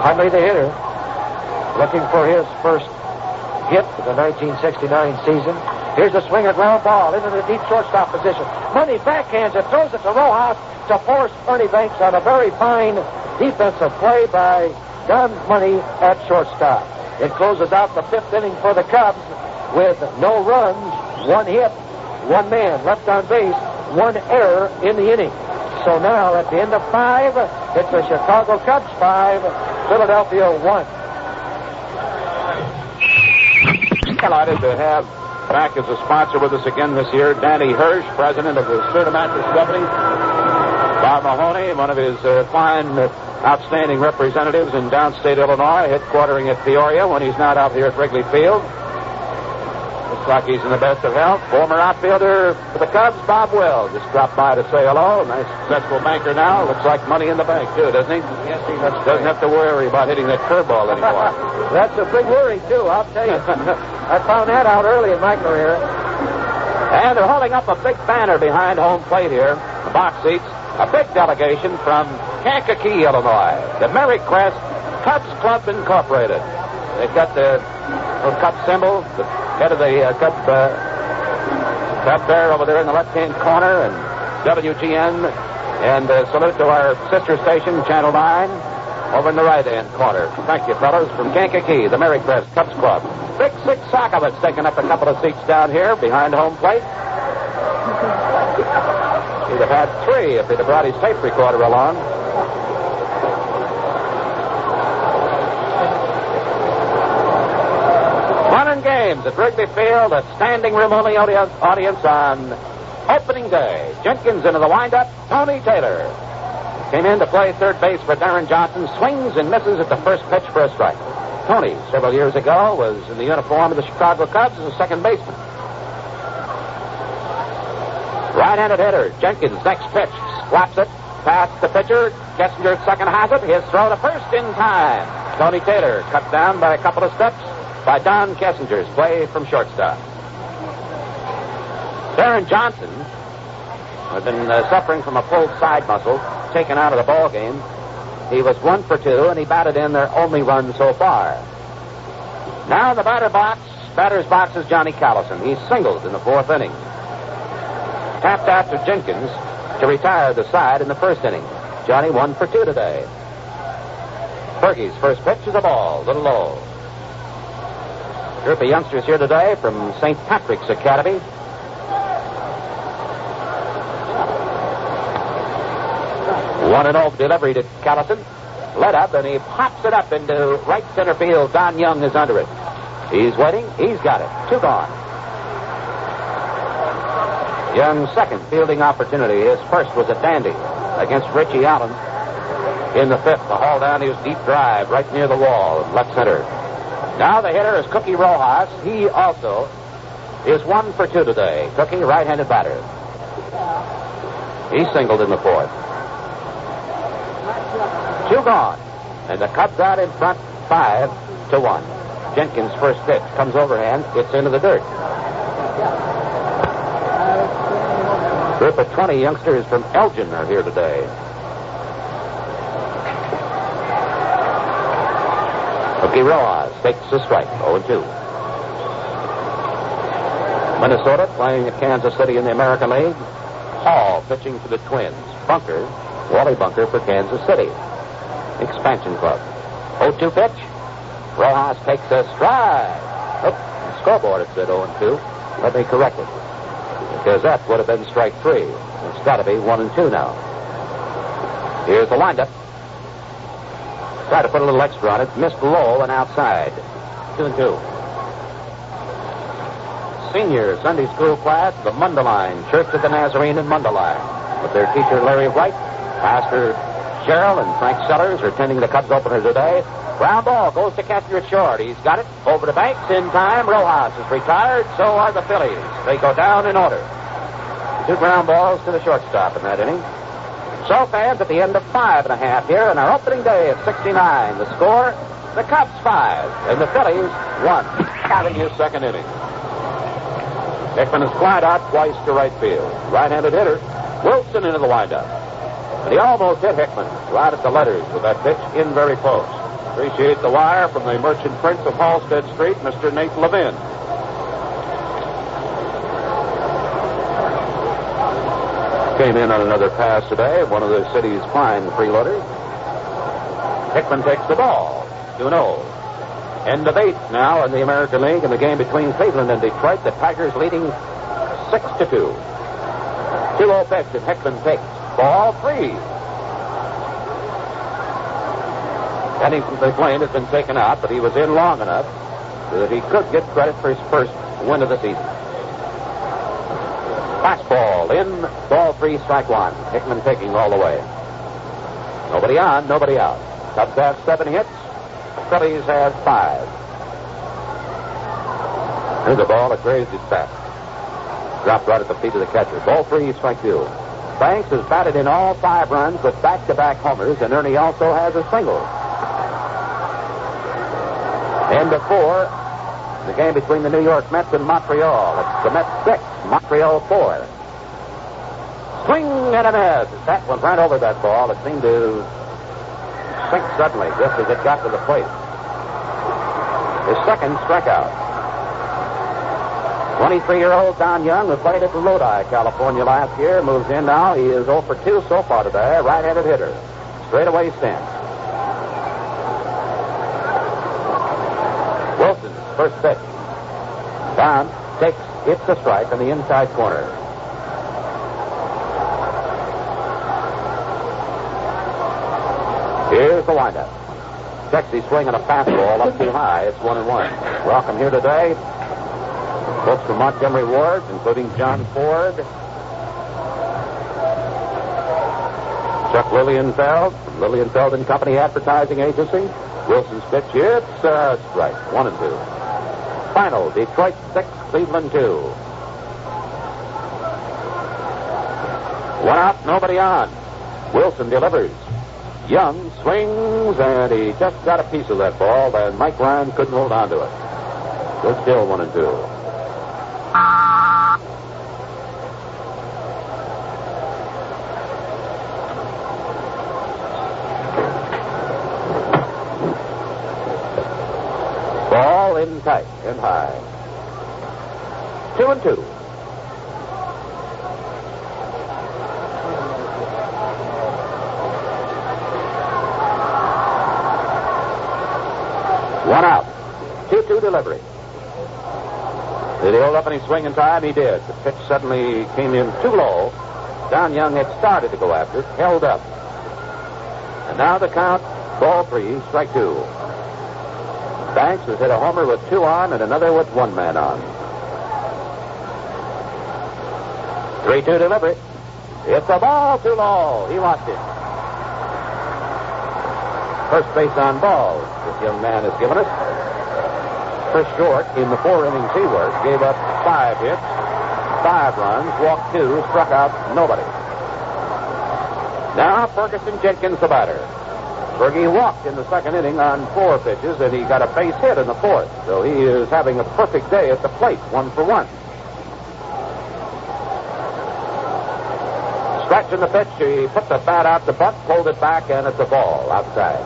Speaker 2: Hundley, the hitter, looking for his first hit of the 1969 season. Here's a swing, a ground ball into the deep shortstop position. Money backhands it, throws it to Rojas to force Ernie Banks on a very fine defensive play by Don Money at shortstop. It closes out the 5th inning for the Cubs with no runs, 1 hit, 1 man left on base, 1 error in the inning. So now at the end of 5, it's the Chicago Cubs 5, Philadelphia 1.
Speaker 6: Delighted to have back as a sponsor with us again this year Danny Hirsch, president of the Serta Mattress Company. Bob Mahoney, one of his fine, outstanding representatives in downstate Illinois, headquartering at Peoria when he's not out here at Wrigley Field. Looks like he's in the best of health. Former outfielder for the Cubs, Bob Will, just dropped by to say hello. Nice, successful banker now. Looks like money in the bank, too, doesn't he?
Speaker 2: Yes, he looks
Speaker 6: Doesn't have to worry about hitting that curveball anymore.
Speaker 2: That's a big worry, too, I'll tell you. I found that out early in my career.
Speaker 6: And they're holding up a big banner behind home plate here, the box seats. A big delegation from Kankakee, Illinois. The Merry Crest Cubs Club Incorporated. They've got the little Cub symbol, the head of the Cub bear over there in the left-hand corner, and WGN, and salute to our sister station, Channel 9, over in the right-hand corner. Thank you, fellas, from Kankakee, the Merry Crest Cubs Club. Big Six Sokovic taking up a couple of seats down here behind home plate. He'd have had 3 if he'd have brought his tape recorder along. Fun and games at Wrigley Field, a standing room only audience on opening day. Jenkins into the windup, Tony Taylor came in to play third base for Darren Johnson, swings and misses at the first pitch for a strike. Tony, several years ago, was in the uniform of the Chicago Cubs as a second baseman. Right-handed hitter, Jenkins, next pitch, slaps it, past the pitcher. Kessinger at second has it. His throw to first in time. Tony Taylor cut down by a couple of steps by Don Kessinger's play from shortstop. Darren Johnson had been suffering from a pulled side muscle, taken out of the ball game. He was 1 for 2, and he batted in their only run so far. Now in the batter's box is Johnny Callison. He's singled in the 4th inning. Tapped out to Jenkins to retire the side in the first inning. Johnny 1 for 2 today. Fergie's first pitch is a ball, a little low. Group of youngsters here today from St. Patrick's Academy. One and 0 delivery to Callison. Led up, and he pops it up into right center field. Don Young is under it. He's waiting. He's got it. 2 gone. Young's second fielding opportunity. His first was a dandy against Richie Allen in the 5th. The haul down his deep drive right near the wall in left center. Now the hitter is Cookie Rojas. He also is 1 for 2 today. Cookie, right-handed batter. He singled in the 4th. 2 gone. And the Cubs out in front 5-1. Jenkins' first pitch comes overhand. It's into the dirt. Group of 20 youngsters from Elgin are here today. Rookie Rojas takes a strike, 0-2. Minnesota playing at Kansas City in the American League. Hall pitching for the Twins. Bunker, Wally Bunker for Kansas City. Expansion Club. 0-2 pitch. Rojas takes a strike. Oops, the scoreboard it said 0-2. Let me correct it. Because that would have been strike 3. It's got to be 1-2 now. Here's the windup. Tried to put a little extra on it. Missed low and outside. 2-2. Senior Sunday school class, the Mundelein Church of the Nazarene in Mundelein. With their teacher Larry Wright, Pastor Cheryl, and Frank Sellers are attending the Cubs opener today. Ground ball goes to catcher at short. He's got it over the banks in time. Rojas is retired. So are the Phillies. They go down in order. 2 ground balls to the shortstop in that inning. So fans at the end of 5.5 here in our opening day of 69. The score, the Cubs 5 and the Phillies 1. Having his second inning. Hickman has flied out twice to right field. Right-handed hitter, Wilson into the windup. But he almost hit Hickman right at the letters with that pitch in very close. Appreciate the wire from the merchant prince of Halstead Street, Mr. Nate Levin. Came in on another pass today, one of the city's fine freeloaders. Hickman takes the ball, 2-0. End of 8 now in the American League in the game between Cleveland and Detroit. The Tigers leading 6-2. 2-0 pitch and Hickman takes ball 3. Pennington's plane has been taken out, but he was in long enough so that he could get credit for his first win of the season. Fastball in, ball 3, strike 1. Hickman taking all the way. Nobody on, nobody out. Cubs have 7 hits. Phillies have 5. Here's the ball that grazed his bat. Dropped right at the feet of the catcher. Ball 3, strike 2. Banks has batted in all 5 runs with back-to-back homers, and Ernie also has a single. End of 4. The game between the New York Mets and Montreal. It's the Mets 6, Montreal 4. Swing and a miss. That went right over that ball. It seemed to sink suddenly just as it got to the plate. His second strikeout. 23-year-old Don Young, who played at Lodi, California last year, moves in now. He is 0 for 2 so far today. Right-handed hitter. Straightaway stance. Wilson, first pitch. Don hits a strike on the inside corner. Here's the windup. Checks his swing on a fastball up too high. It's 1-1. Welcome here today. Folks from Montgomery Ward, including John Ford, Chuck Lilienfeld, from Lilienfeld and Company Advertising Agency. Wilson's pitch here. It's strike. 1-2. Final, Detroit 6, Cleveland 2. 1 out, nobody on. Wilson delivers. Young swings, and he just got a piece of that ball, and Mike Ryan couldn't hold on to it. So still 1-2. Ball in tight and high. 2-2. One out. 2-2 delivery. Did he hold up any swing in time? He did. The pitch suddenly came in too low. Don Young had started to go after it, held up. And now the count, ball 3, strike 2. Banks has hit a homer with 2 on and another with 1 man on. 3-2 delivery. It's a ball too low. He watched it. First base on balls, this young man has given us. Chris Short, in the 4 innings he worked, gave up 5 hits, 5 runs, walked 2, struck out nobody. Now Ferguson Jenkins, the batter. Fergie walked in the second inning on 4 pitches, and he got a base hit in the 4th. So he is having a perfect day at the plate, 1 for 1. Scratching the pitch, he put the bat out the butt, pulled it back, and it's a ball outside.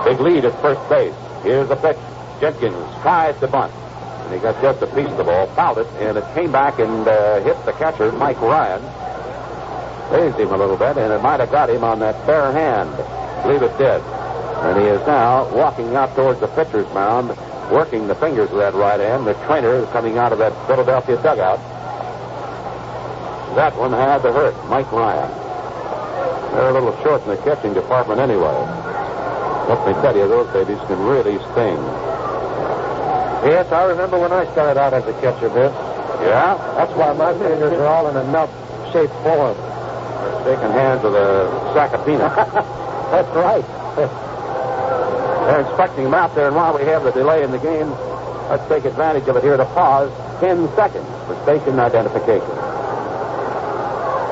Speaker 6: Big lead at first base. Here's the pitch. Jenkins tries to bunt. And he got just a piece of the ball, fouled it, and it came back and hit the catcher, Mike Ryan. Raised him a little bit, and it might have got him on that bare hand. I believe it did. And he is now walking out towards the pitcher's mound, working the fingers of that right hand. The trainer is coming out of that Philadelphia dugout. That one had to hurt, Mike Ryan. They're a little short in the catching department anyway. Let me tell you, those babies can really sting.
Speaker 2: Yes, I remember when I started out as a catcher, Biff.
Speaker 6: Yeah?
Speaker 2: That's why my fingers are all in a nub-shaped form.
Speaker 6: Shaking hands with a sack of peanuts.
Speaker 2: That's right.
Speaker 6: They're inspecting him out there, and while we have the delay in the game, let's take advantage of it here to pause 10 seconds for station identification.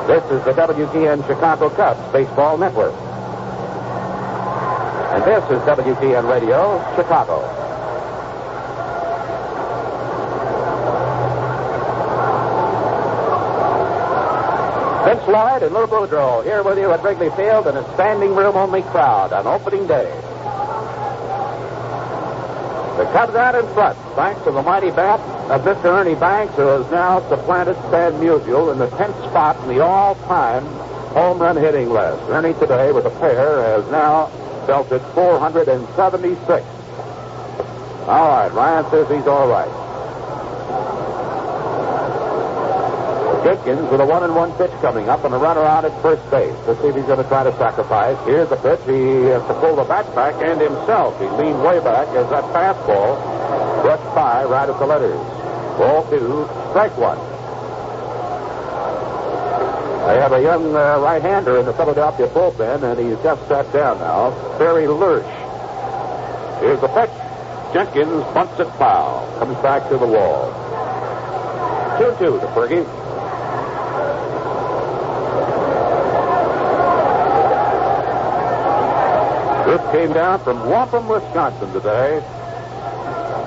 Speaker 6: This is the WGN Chicago Cubs Baseball Network. And this is WGN Radio, Chicago. Vince Lloyd and Lou Boudreau here with you at Wrigley Field in a standing room only crowd on opening day. The Cubs out in front, thanks to the mighty bat of Mr. Ernie Banks, who has now supplanted Stan Musial in the 10th spot in the all-time home run hitting list. Ernie today with a pair has now belted 476. All right, Ryan says he's all right. Jenkins with a 1-1 pitch coming up and a runner out at first base. Let's see if he's going to try to sacrifice. Here's the pitch. He has to pull the bat back and himself. He leaned way back as that fastball brushed by right at the letters. Ball 2, strike 1. They have a young right-hander in the Philadelphia bullpen, and he's just sat down now. Barry Lurch. Here's the pitch. Jenkins bunts it foul. Comes back to the wall. 2-2 to Fergie. This came down from Wampum, Wisconsin today.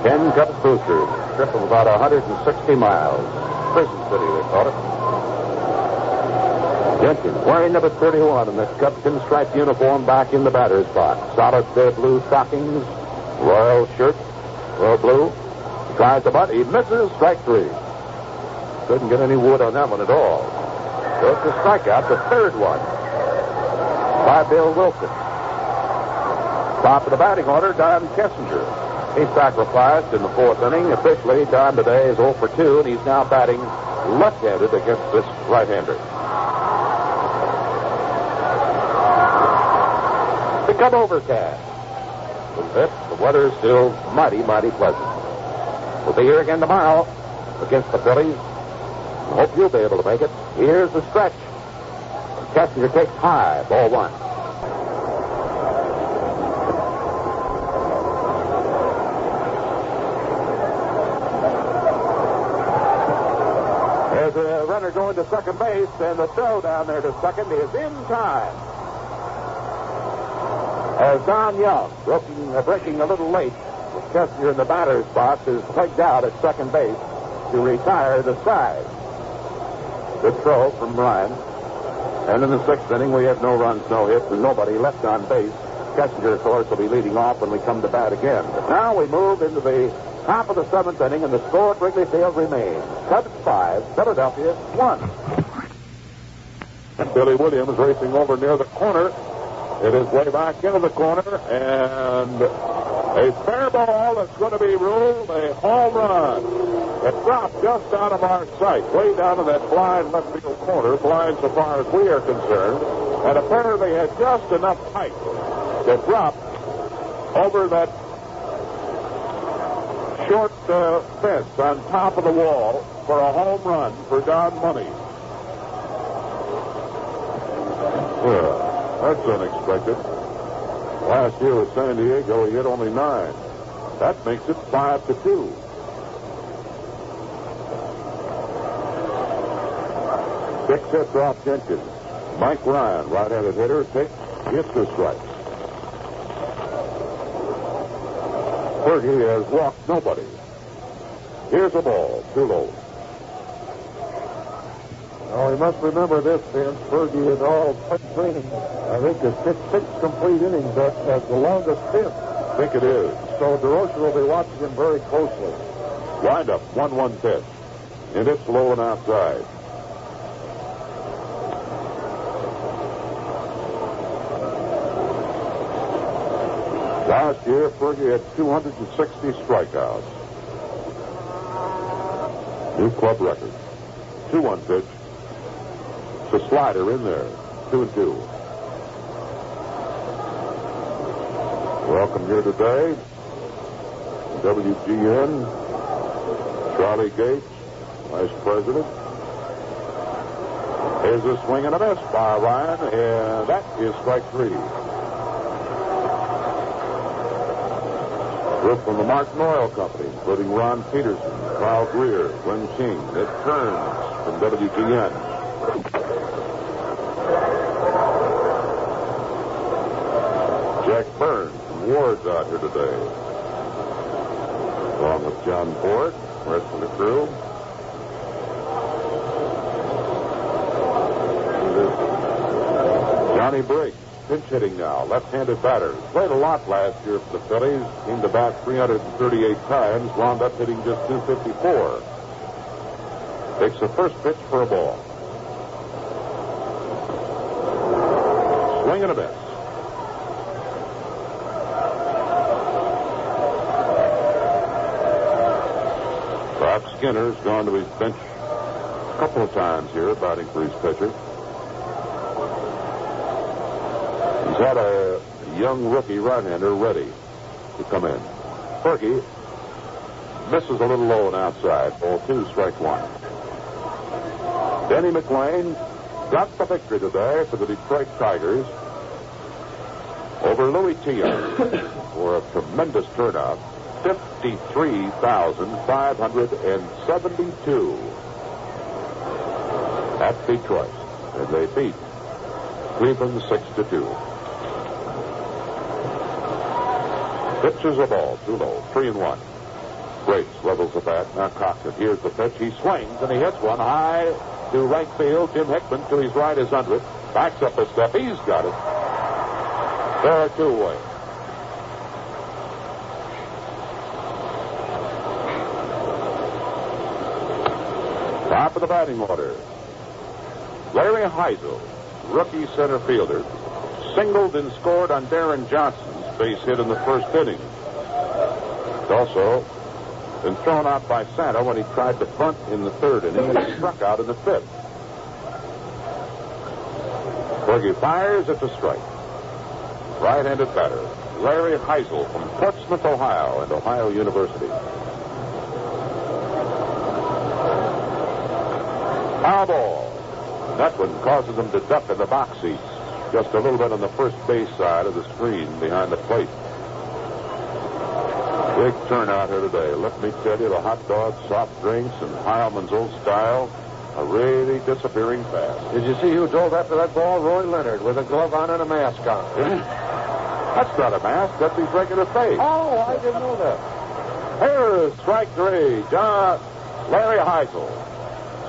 Speaker 6: 10 Cubs boosters. Trip of about 160 miles. Prison City, they call it. Jenkins wearing number 31 in the Cubs pinstripe uniform back in the batter's box. Solid blue stockings, royal shirt, royal blue. Tries the butt. He misses. Strike 3. Couldn't get any wood on that one at all. So it's a strikeout, the third one by Bill Wilson. Top of the batting order, Don Kessinger. He sacrificed in the fourth inning. Officially, Don today is 0 for 2, and he's now batting left-handed against this right-hander. Become overcast. The weather is still mighty, mighty pleasant. We'll be here again tomorrow against the Phillies. I hope you'll be able to make it. Here's the stretch. Kessinger takes high, ball 1. There's a runner going to second base, and the throw down there to second is in time. As Don Young, breaking a little late, with Kessinger in the batter's box, is pegged out at second base to retire the side. Good throw from Ryan. And in the sixth inning, we have no runs, no hits, and nobody left on base. Kessinger, of course, will be leading off when we come to bat again. But now we move into the top of the seventh inning, and the score at Wrigley Field remains. Cubs 5, Philadelphia 1.
Speaker 5: And Billy Williams racing over near the corner. It is way back into the corner, and a fair ball that's going to be ruled a home run. It dropped just out of our sight, way down in that blind left field corner, blind so far as we are concerned, and apparently had just enough height to drop over that short fence on top of the wall for a home run for Don Money. Well, that's unexpected. Last year with San Diego, he hit only 9. That makes it 5-2. Six hits off Jenkins. Mike Ryan, right-handed hitter, takes the strike. Fergie has walked nobody. Here's the ball, too low.
Speaker 7: Now, we must remember this, Vince. Fergie in all spring training, I think, has pitched 6 complete innings. That's the longest stint.
Speaker 5: I think it is.
Speaker 7: So DeRocher will be watching him very closely.
Speaker 5: Wind up, 1-1 pitch. And it's low and outside. Last year, Fergie had 260 strikeouts. New club record. 2-1 pitch. It's a slider in there. 2-2. Welcome here today. WGN. Charlie Gates, Vice President. Here's a swing and a miss by Ryan, and that is strike 3. Group from the Martin Oil Company, including Ron Peterson, Carl Greer, Glenn King, Ed Kearns from WGN. Jack Burns from Ward's out here today, along with John Ford, rest of the crew. Johnny Briggs, pinch hitting now, left-handed batter. Played a lot last year for the Phillies. Came to bat 338 times, wound up hitting just 254. Takes the first pitch for a ball. Swing and a miss. Bob Skinner's gone to his bench a couple of times here, batting for his pitcher. He's had a young rookie right-hander ready to come in. Fergie misses a little low and outside. Ball 2, strike 1. Denny McLain got the victory today for the Detroit Tigers over Louis Tiant for a tremendous turnout. 53,572 at Detroit. And they beat Cleveland 6-2. Pitches the ball, too low, 3-1. Grace levels the bat, now cocks it. Here's the pitch. He swings and he hits one high to right field. Jim Hickman to his right is under it. Backs up a step. He's got it. There are 2 away. Top of the batting order. Larry Heisel, rookie center fielder, singled and scored on Darren Johnson's base hit in the first inning. He's also been thrown out by Santa when he tried to bunt in the 3rd inning and struck out in the 5th. Fergie fires, it's a strike. Right-handed batter, Larry Heisel from Portsmouth, Ohio, and Ohio University. Foul ball. That one causes them to duck in the box seats, just a little bit on the first base side of the screen behind the plate. Big turnout here today. Let me tell you, the hot dogs, soft drinks, and Heilman's old style are really disappearing fast.
Speaker 7: Did you see who dove after that ball? Roy Leonard, with a glove on and a mask on.
Speaker 5: That's not a mask. That's his regular face.
Speaker 7: Oh, I didn't know that.
Speaker 5: Here's strike 3. Larry Heisel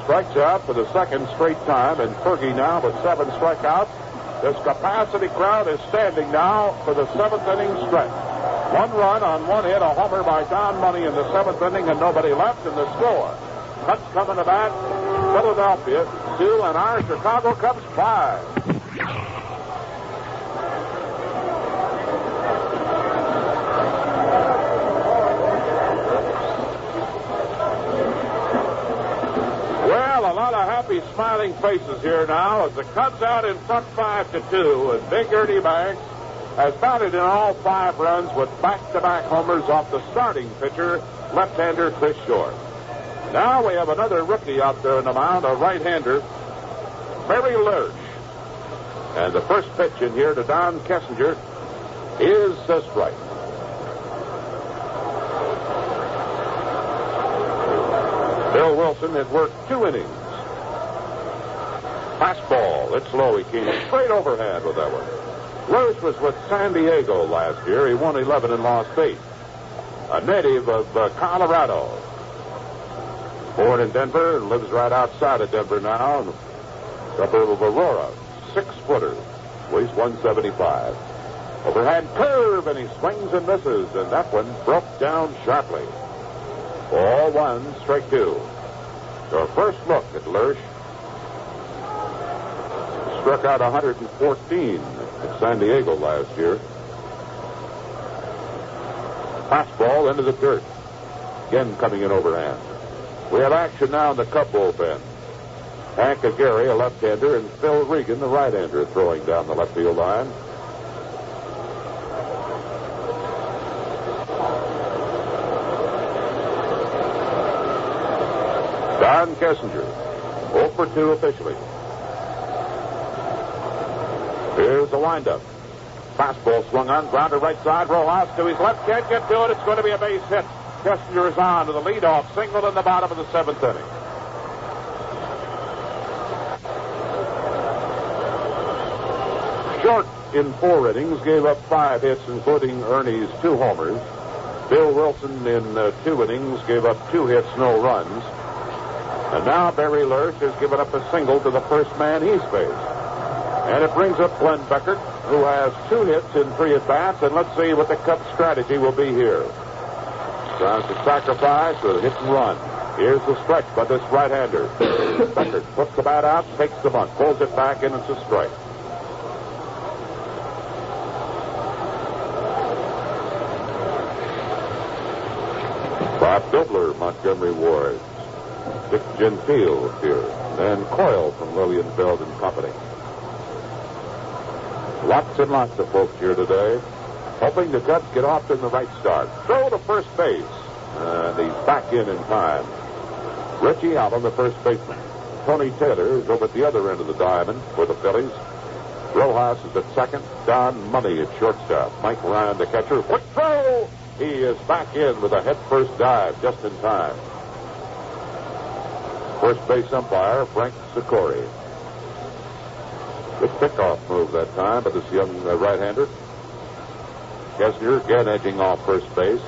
Speaker 5: strikes out for the 2nd straight time, and Fergie now with 7 strikeouts. This capacity crowd is standing now for the 7th inning stretch. 1 run on 1 hit, a homer by Don Money in the 7th inning, and nobody left in the score. Cubs coming to bat, Philadelphia 2, and our Chicago Cubs 5. Well, a lot of happy, smiling faces here now as the Cubs out in front 5-2, and Big Ernie Banks has batted in all 5 runs with back-to-back homers off the starting pitcher, left-hander Chris Short. Now we have another rookie out there in the mound, a right-hander, Barry Lurch. And the first pitch in here to Don Kessinger is a strike. Bill Wilson had worked 2 innings. Fastball It's low. He came straight overhand with that one. Lurch was with San Diego last year. He won 11 and lost 8. A native of Colorado. Born in Denver and lives right outside of Denver now in the suburb of Aurora. 6-footer. Weighs 175. Overhand curve, and he swings and misses, and that one broke down sharply. Ball 1, strike 2. Our first look at Lurch. Struck out 114 at San Diego last year. Fastball into the dirt. Again coming in overhand. We have action now in the Cub bullpen. Hank Aguirre, a left-hander, and Phil Regan, the right-hander, throwing down the left field line. Don Kessinger, 0 for 2 officially. Here's the windup. Fastball swung on, ground to right side. Rojas to his left, can't get to it. It's going to be a base hit. Kessinger is on to the leadoff single in the bottom of the 7th inning. Short in 4 innings, gave up 5 hits, including Ernie's 2 homers. Bill Wilson in 2 innings gave up 2 hits, no runs. And now Barry Lurch has given up a single to the first man he's faced. And it brings up Glenn Beckert, who has 2 hits in 3 at-bats, and let's see what the Cubs' strategy will be here. Tries to sacrifice with a hit and run. Here's the stretch by this right-hander. Beckert puts the bat out, takes the bunt, pulls it back, and it's a strike. Bob Dobler, Montgomery Ward. Dick Gentile here. And Coyle from Lilienfeld and Company. Lots and lots of folks here today, hoping the Cubs get off to the right start. Throw to first base. And he's back in time. Richie Allen, the first baseman. Tony Taylor is over at the other end of the diamond for the Phillies. Rojas is at second. Don Money at shortstop. Mike Ryan, the catcher. Quick throw! He is back in with a head-first dive just in time. First base umpire, Frank Sikori. Good pickoff move that time by this young right-hander. Kessinger again edging off first base.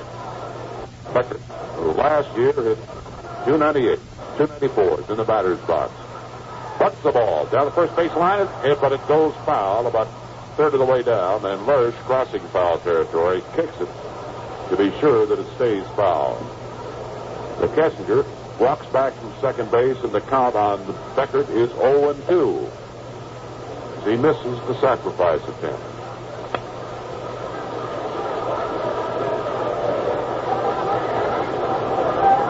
Speaker 5: Beckert, who last year hit 298, 294 in the batter's box. Butts the ball down the first base line, but it goes foul about a third of the way down, and Lurch, crossing foul territory, kicks it to be sure that it stays foul. The Kessinger walks back from second base, and the count on Beckert is 0-2. He misses the sacrifice attempt.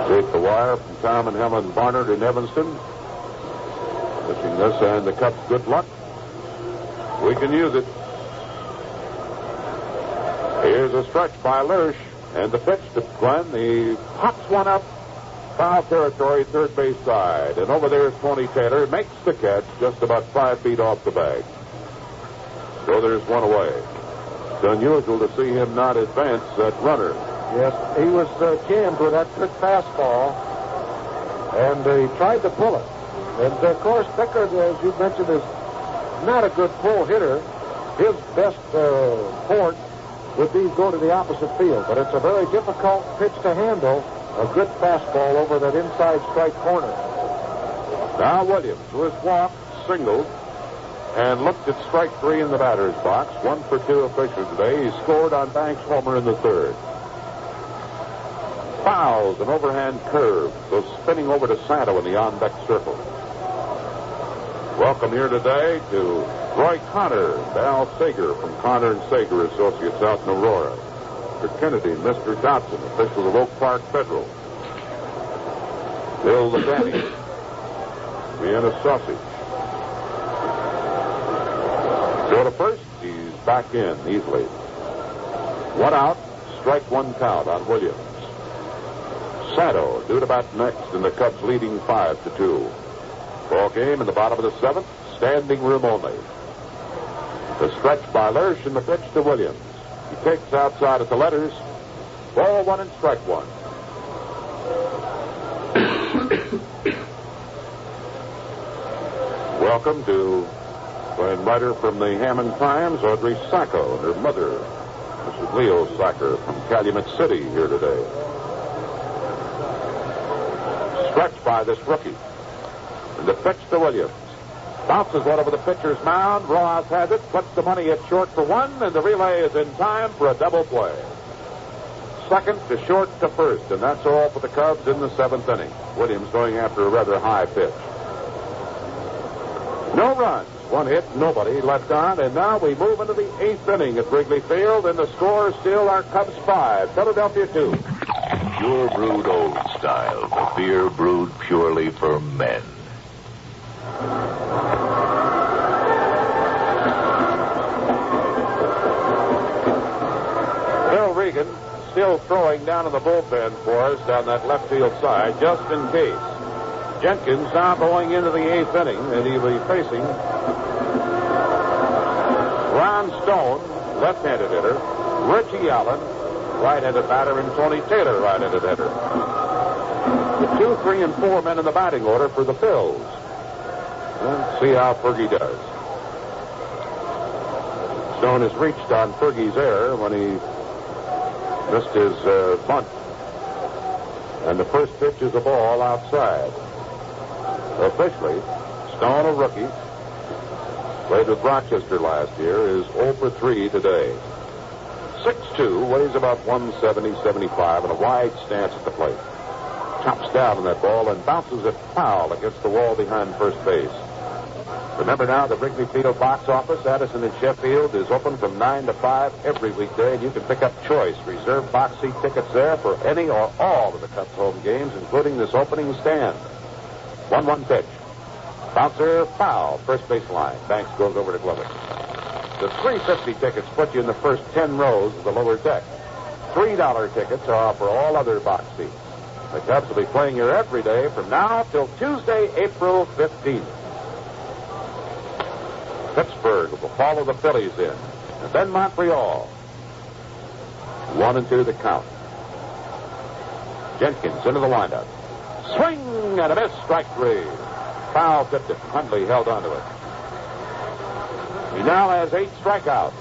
Speaker 5: Take the wire from Tom and Helen Barnard in Evanston. Wishing this and the Cubs good luck. We can use it. Here's a stretch by Lurch, and the pitch to Glenn. He pops one up, foul territory, third base side. And over there is Tony Taylor. Makes the catch just about 5 feet off the bag. So there's one away. It's unusual to see him not advance that runner.
Speaker 7: Yes, he was jammed with that quick fastball, and he tried to pull it. And, of course, Beckert, as you mentioned, is not a good pull hitter. His best port would be go to the opposite field, but it's a very difficult pitch to handle. A good fastball over that inside strike corner.
Speaker 5: Now Williams, who has walked, singled, and looked at strike 3 in the batter's box. 1 for 2 official today. He scored on Banks' homer in the third. Fouls an overhand curve, goes spinning over to Santo in the on-deck circle. Welcome here today to Roy Connor and Al Sager from Connor and Sager Associates out in Aurora. Mr. Kennedy and Mr. Dodson, officials of Oak Park Federal. Bill Ladani, Vienna Sausage. Go to first, he's back in easily. 1 out, strike 1 count on Williams. Santo due to bat next, and the Cubs leading 5-2. Ball game in the bottom of the 7th, standing room only. The stretch by Lurch and the pitch to Williams. He takes outside at the letters. Ball 1 and strike 1. Welcome to Playing writer from the Hammond Times, Audrey Sacco, and her mother, Mrs. Leo Sacco from Calumet City, here today. Stretched by this rookie. And the pitch to Williams. Bounces one over the pitcher's mound. Rojas has it, puts the money at short for one, and the relay is in time for a double play. Second to short to first, and that's all for the Cubs in the 7th inning. Williams going after a rather high pitch. No runs, one hit, nobody left on, and now we move into the 8th inning at Wrigley Field, and the score still are Cubs 5, Philadelphia 2.
Speaker 8: Pure brewed old style, the beer brewed purely for men.
Speaker 5: Bill Regan still throwing down in the bullpen for us down that left field side, just in case. Jenkins now going into the 8th inning, and he'll be facing Ron Stone, left-handed hitter, Richie Allen, right-handed batter, and Tony Taylor, right-handed hitter. The 2, 3, and 4 men in the batting order for the Phillies. Let's see how Fergie does. Stone has reached on Fergie's error when he missed his bunt. And the first pitch is a ball outside. Officially, Stone, a rookie, played with Rochester last year, is 0 for 3 today. 6'2", weighs about 170, 75, and a wide stance at the plate. Chops down on that ball and bounces it foul against the wall behind first base. Remember now, the Wrigley Field box office, Addison and Sheffield, is open from 9 to 5 every weekday, and you can pick up choice reserved box seat tickets there for any or all of the Cubs home games, including this opening stand. 1-1 pitch. Bouncer foul, first base line. Banks goes over to Glover. The $3.50 tickets put you in the first 10 rows of the lower deck. $3 tickets are for all other box seats. The Cubs will be playing here every day from now till Tuesday, April 15th. Pittsburgh will follow the Phillies in, and then Montreal. 1-2 the count. Jenkins into the windup. Swing and a miss, strike 3. Foul tipped it. Hundley held onto it. He now has 8 strikeouts.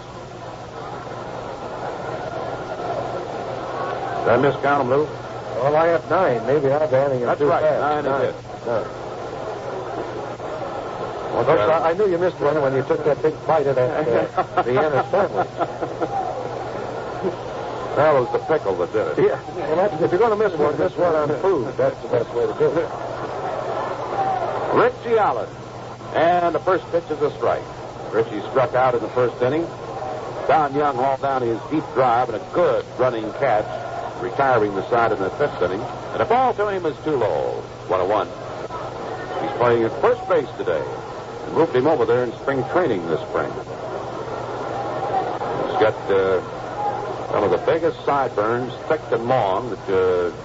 Speaker 5: Did I miscount him, Lou?
Speaker 7: Well, I have 9. Maybe I'm adding
Speaker 5: That's right. 9 is it.
Speaker 7: I knew you missed one when you took that big bite of that Vienna sandwich.
Speaker 5: That was the pickle that did it.
Speaker 7: Yeah. Well, if you're going to miss one on food. That's the best way to do it.
Speaker 5: Richie Allen. And the first pitch is a strike. Richie struck out in the first inning. Don Young hauled down his deep drive and a good running catch, retiring the side in the 5th inning. And the ball to him is too low. 1-1. He's playing at first base today. They moved him over there in spring training this spring. He's got some of the biggest sideburns, thick and long, that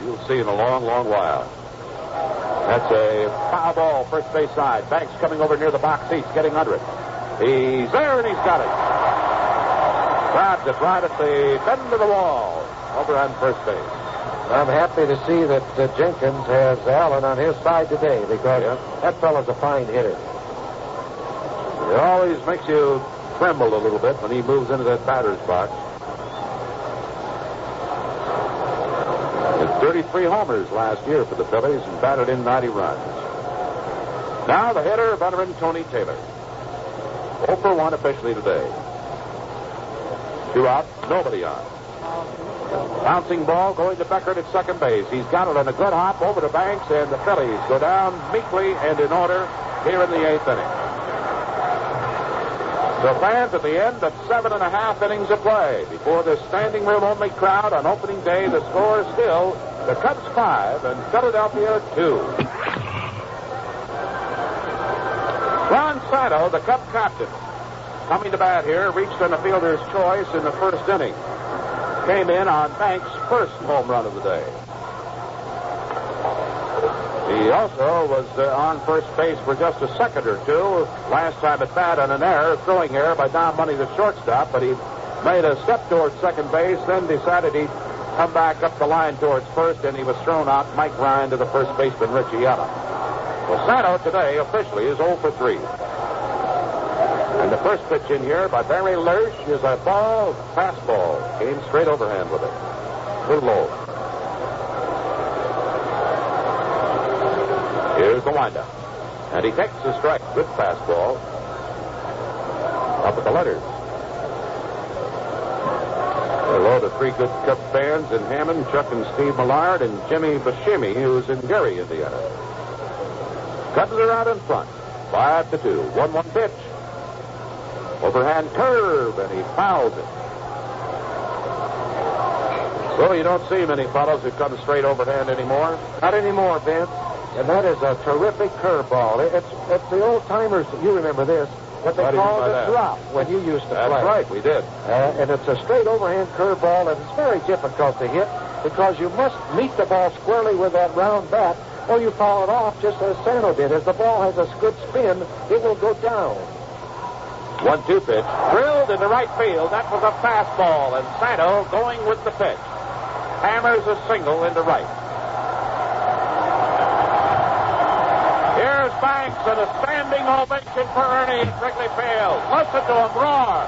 Speaker 5: you'll see in a long, long while. That's a foul ball, first base side. Banks coming over near the box seats, getting under it. He's there, and he's got it. Grabs it right at the bend of the wall, over on first base.
Speaker 7: I'm happy to see that Jenkins has Allen on his side today, because that fellow's a fine hitter.
Speaker 5: It always makes you tremble a little bit when he moves into that batter's box. It's 33 homers last year for the Phillies and batted in 90 runs. Now the hitter, veteran Tony Taylor. 0 for 1 officially today. 2 out, nobody on. Bouncing ball going to Beckert at second base. He's got it on a good hop over to Banks, and the Phillies go down meekly and in order here in the 8th inning. So fans, at the end of 7.5 innings of play, before the standing room only crowd on opening day, the score is still the Cubs 5 and Philadelphia 2. Ron Sato, the Cub captain, coming to bat here, reached on the fielder's choice in the first inning. Came in on Banks' first home run of the day. He also was on first base for just a second or two last time at bat on an error, throwing error by Don Money, the shortstop, but he made a step towards second base, then decided he'd come back up the line towards first, and he was thrown out. Mike Ryan to the first baseman, Richie Allen. Well, Sato today officially is 0 for 3.
Speaker 6: And the first pitch in here by Barry Lersch is a ball, fastball. Came straight overhand with it. A little low. Here's the windup. And he takes a strike. Good fastball. Up at the letters. Hello to three good Cub fans in Hammond, Chuck and Steve Millard, and Jimmy Buscemi, who's in Gary, Indiana. Cubs are out in front. 5-2. 1-1 pitch. Overhand curve, and he fouls it. So you don't see many fellows who come straight overhand anymore.
Speaker 7: Not anymore, Vince. And that is a terrific curveball. It's the old timers. You remember this? What they call the drop when you used to play.
Speaker 6: That's right, we did.
Speaker 7: And it's a straight overhand curveball, and it's very difficult to hit because you must meet the ball squarely with that round bat, or you foul it off just as Sano did. As the ball has a good spin, it will go down.
Speaker 6: 1-2 pitch. Drilled into right field. That was a fastball, and Sano going with the pitch. Hammers a single into right. Here's Banks and a standing ovation for Ernie at Wrigley Field. Listen to him roar.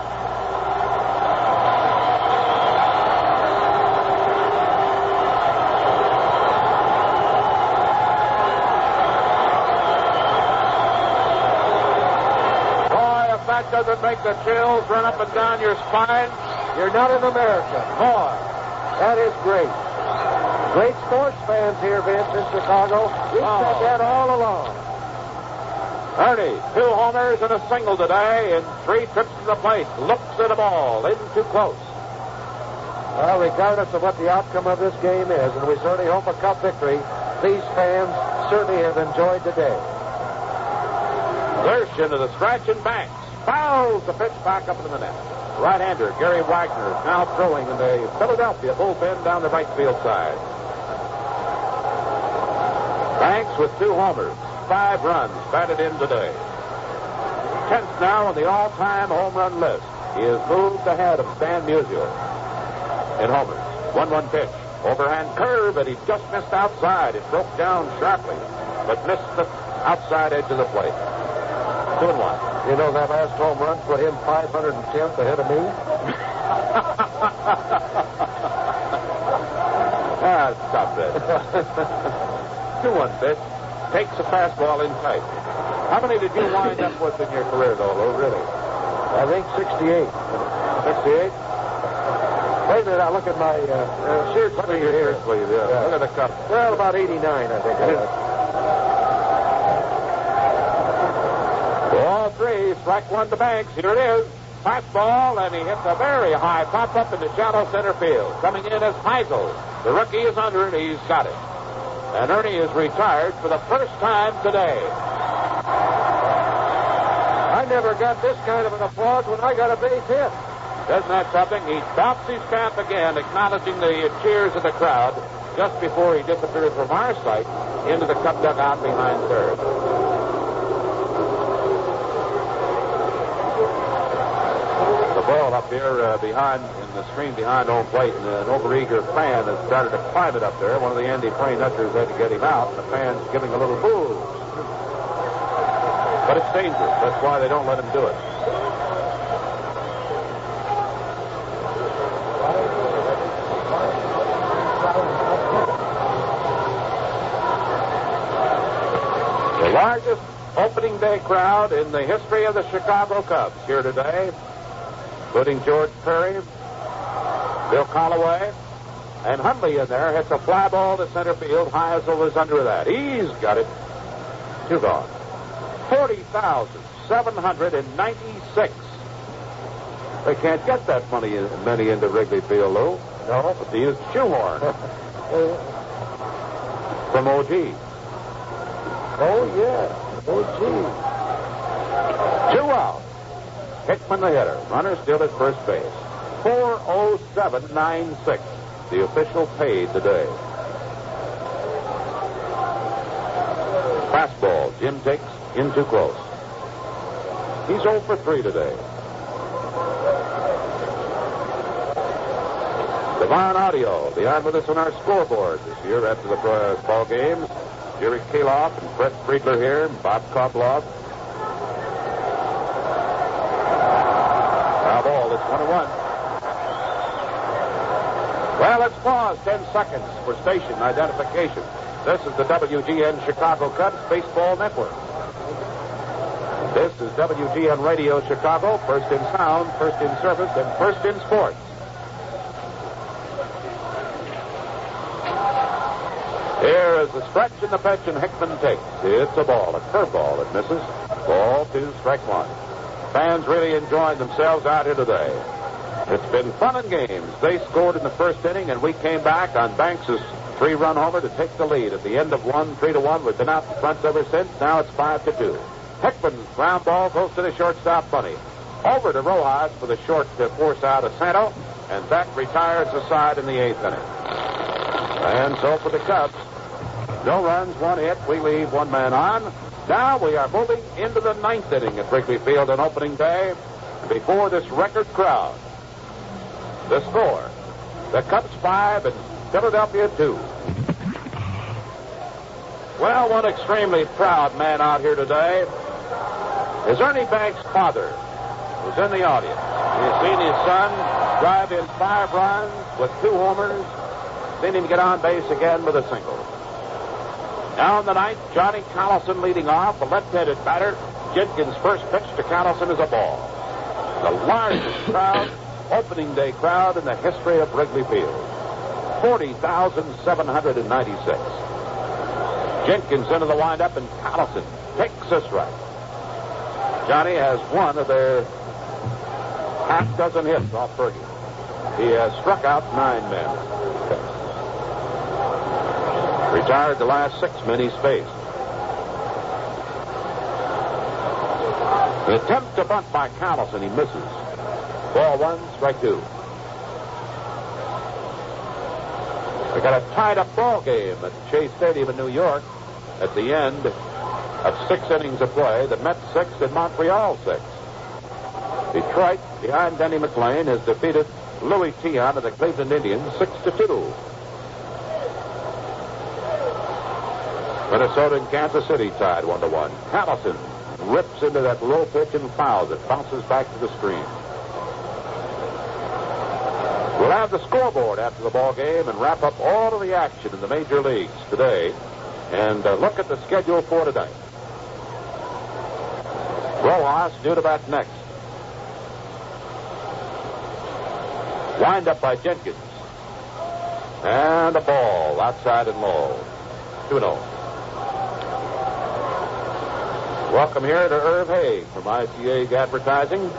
Speaker 6: Boy, if that doesn't make the chills run up and down your spine,
Speaker 7: you're not an American. Boy, that is great. Great sports fans here, Vince, in Chicago. We've said that all along.
Speaker 6: Ernie, 2 homers and a single today in 3 trips to the plate. Looks at the ball, in too close.
Speaker 7: Well, regardless of what the outcome of this game is, and we certainly hope a Cup victory, these fans certainly have enjoyed the day.
Speaker 6: Lersch into the stretch and Banks. Fouls the pitch back up into the net. Right-hander Gary Wagner is now throwing in the Philadelphia bullpen down the right field side. Banks with 2 homers, 5 runs batted in today. 10th now on the all-time home run list. He has moved ahead of Stan Musial in homers. 1-1 pitch. Overhand curve, and he just missed outside. It broke down sharply, but missed the outside edge of the plate. 2-1.
Speaker 7: You know, that last home run put him 510th ahead of me.
Speaker 6: Stop that. 2-1 pitch. Takes a fastball in tight. How many did you wind up with in your career, though, Lou, really?
Speaker 7: I think 68.
Speaker 6: 68?
Speaker 7: Wait a minute, I'll look at my shirt sleeve here.
Speaker 6: Sleeve, yeah. Look at the cup.
Speaker 7: Well, about 89, I think.
Speaker 6: Ball 3, strike 1 to Banks. Here it is. Fastball, and he hits a very high pop-up into shallow center field. Coming in as Heisel. The rookie is under, and he's got it. And Ernie is retired for the first time today.
Speaker 7: I never got this kind of an applause when I got a base hit.
Speaker 6: Isn't that something? He drops his cap again, acknowledging the cheers of the crowd just before he disappears from our sight into the Cup dugout behind third. The ball up here behind, in the screen behind home plate, and an overeager fan has started to climb it up there. One of the Andy Plain ushers had to get him out, and the fan's giving a little boo. But it's dangerous. That's why they don't let him do it. The largest opening day crowd in the history of the Chicago Cubs here today, including George Perry, Bill Callaway, and Hundley in there. Hits a fly ball to center field. Heisel is under that. He's got it. 2 gone. 40,796. They can't get that many into Wrigley Field, Lou.
Speaker 7: No.
Speaker 6: But they used shoehorn from OG.
Speaker 7: Oh, yeah. Oh, gee.
Speaker 6: 2 out. Hickman the hitter. Runner still at first base. 407.96. The official paid today. Fastball. Jim takes in too close. He's 0 for 3 today. Devon Audio, behind with us on our scoreboard this year after the ball games. Jerry Kaloff and Fred Friedler here, and Bob Kobloff. 21. Well, let's pause 10 seconds for station identification. This is the WGN Chicago Cubs Baseball Network. This is WGN Radio Chicago, first in sound, first in service, and first in sports. Here is the stretch and the pitch, and Hickman takes. It's a ball, a curveball. It misses. Ball 2, strike 1. Fans really enjoying themselves out here today. It's been fun and games. They scored in the first inning, and we came back on Banks' 3-run homer to take the lead. At the end of 1, 3-1. We've been out in front ever since. Now it's 5-2. Hickman's ground ball goes to the shortstop, Bunny. Over to Rojas for the short force out of Santo, and that retires the side in the 8th inning. And so for the Cubs, no runs, 1 hit. We leave 1 man on. Now we are moving into the 9th inning at Wrigley Field on opening day before this record crowd. The score, the Cubs 5 and Philadelphia 2. Well, one extremely proud man out here today is Ernie Banks' father, who's in the audience. He's seen his son drive in 5 runs with 2 homers, seen him get on base again with a single. Now in the 9th, Johnny Collison leading off, a left-handed batter. Jenkins' first pitch to Collison is a ball. The largest crowd, opening day crowd in the history of Wrigley Field. 40,796. Jenkins into the windup, and Collison takes a strike. Johnny has one of their half-dozen hits off Fergie. He has struck out 9 men. Retired the last 6 men he's faced. An attempt to bunt by Collison. He misses. Ball 1, strike 2. We got a tied-up ball game at Chase Stadium in New York at the end of 6 innings of play. The Mets 6 and Montreal 6. Detroit, behind Denny McLain, has defeated Louis Tiant of the Cleveland Indians 6-2. Minnesota and Kansas City tied 1-1. Collison rips into that low pitch and fouls it. Bounces back to the screen. We'll have the scoreboard after the ball game and wrap up all of the action in the major leagues today and look at the schedule for tonight. Rojas due to bat next. Wind up by Jenkins. And a ball outside and low. 2-0. Welcome here to Irv Haig from ICA Advertising.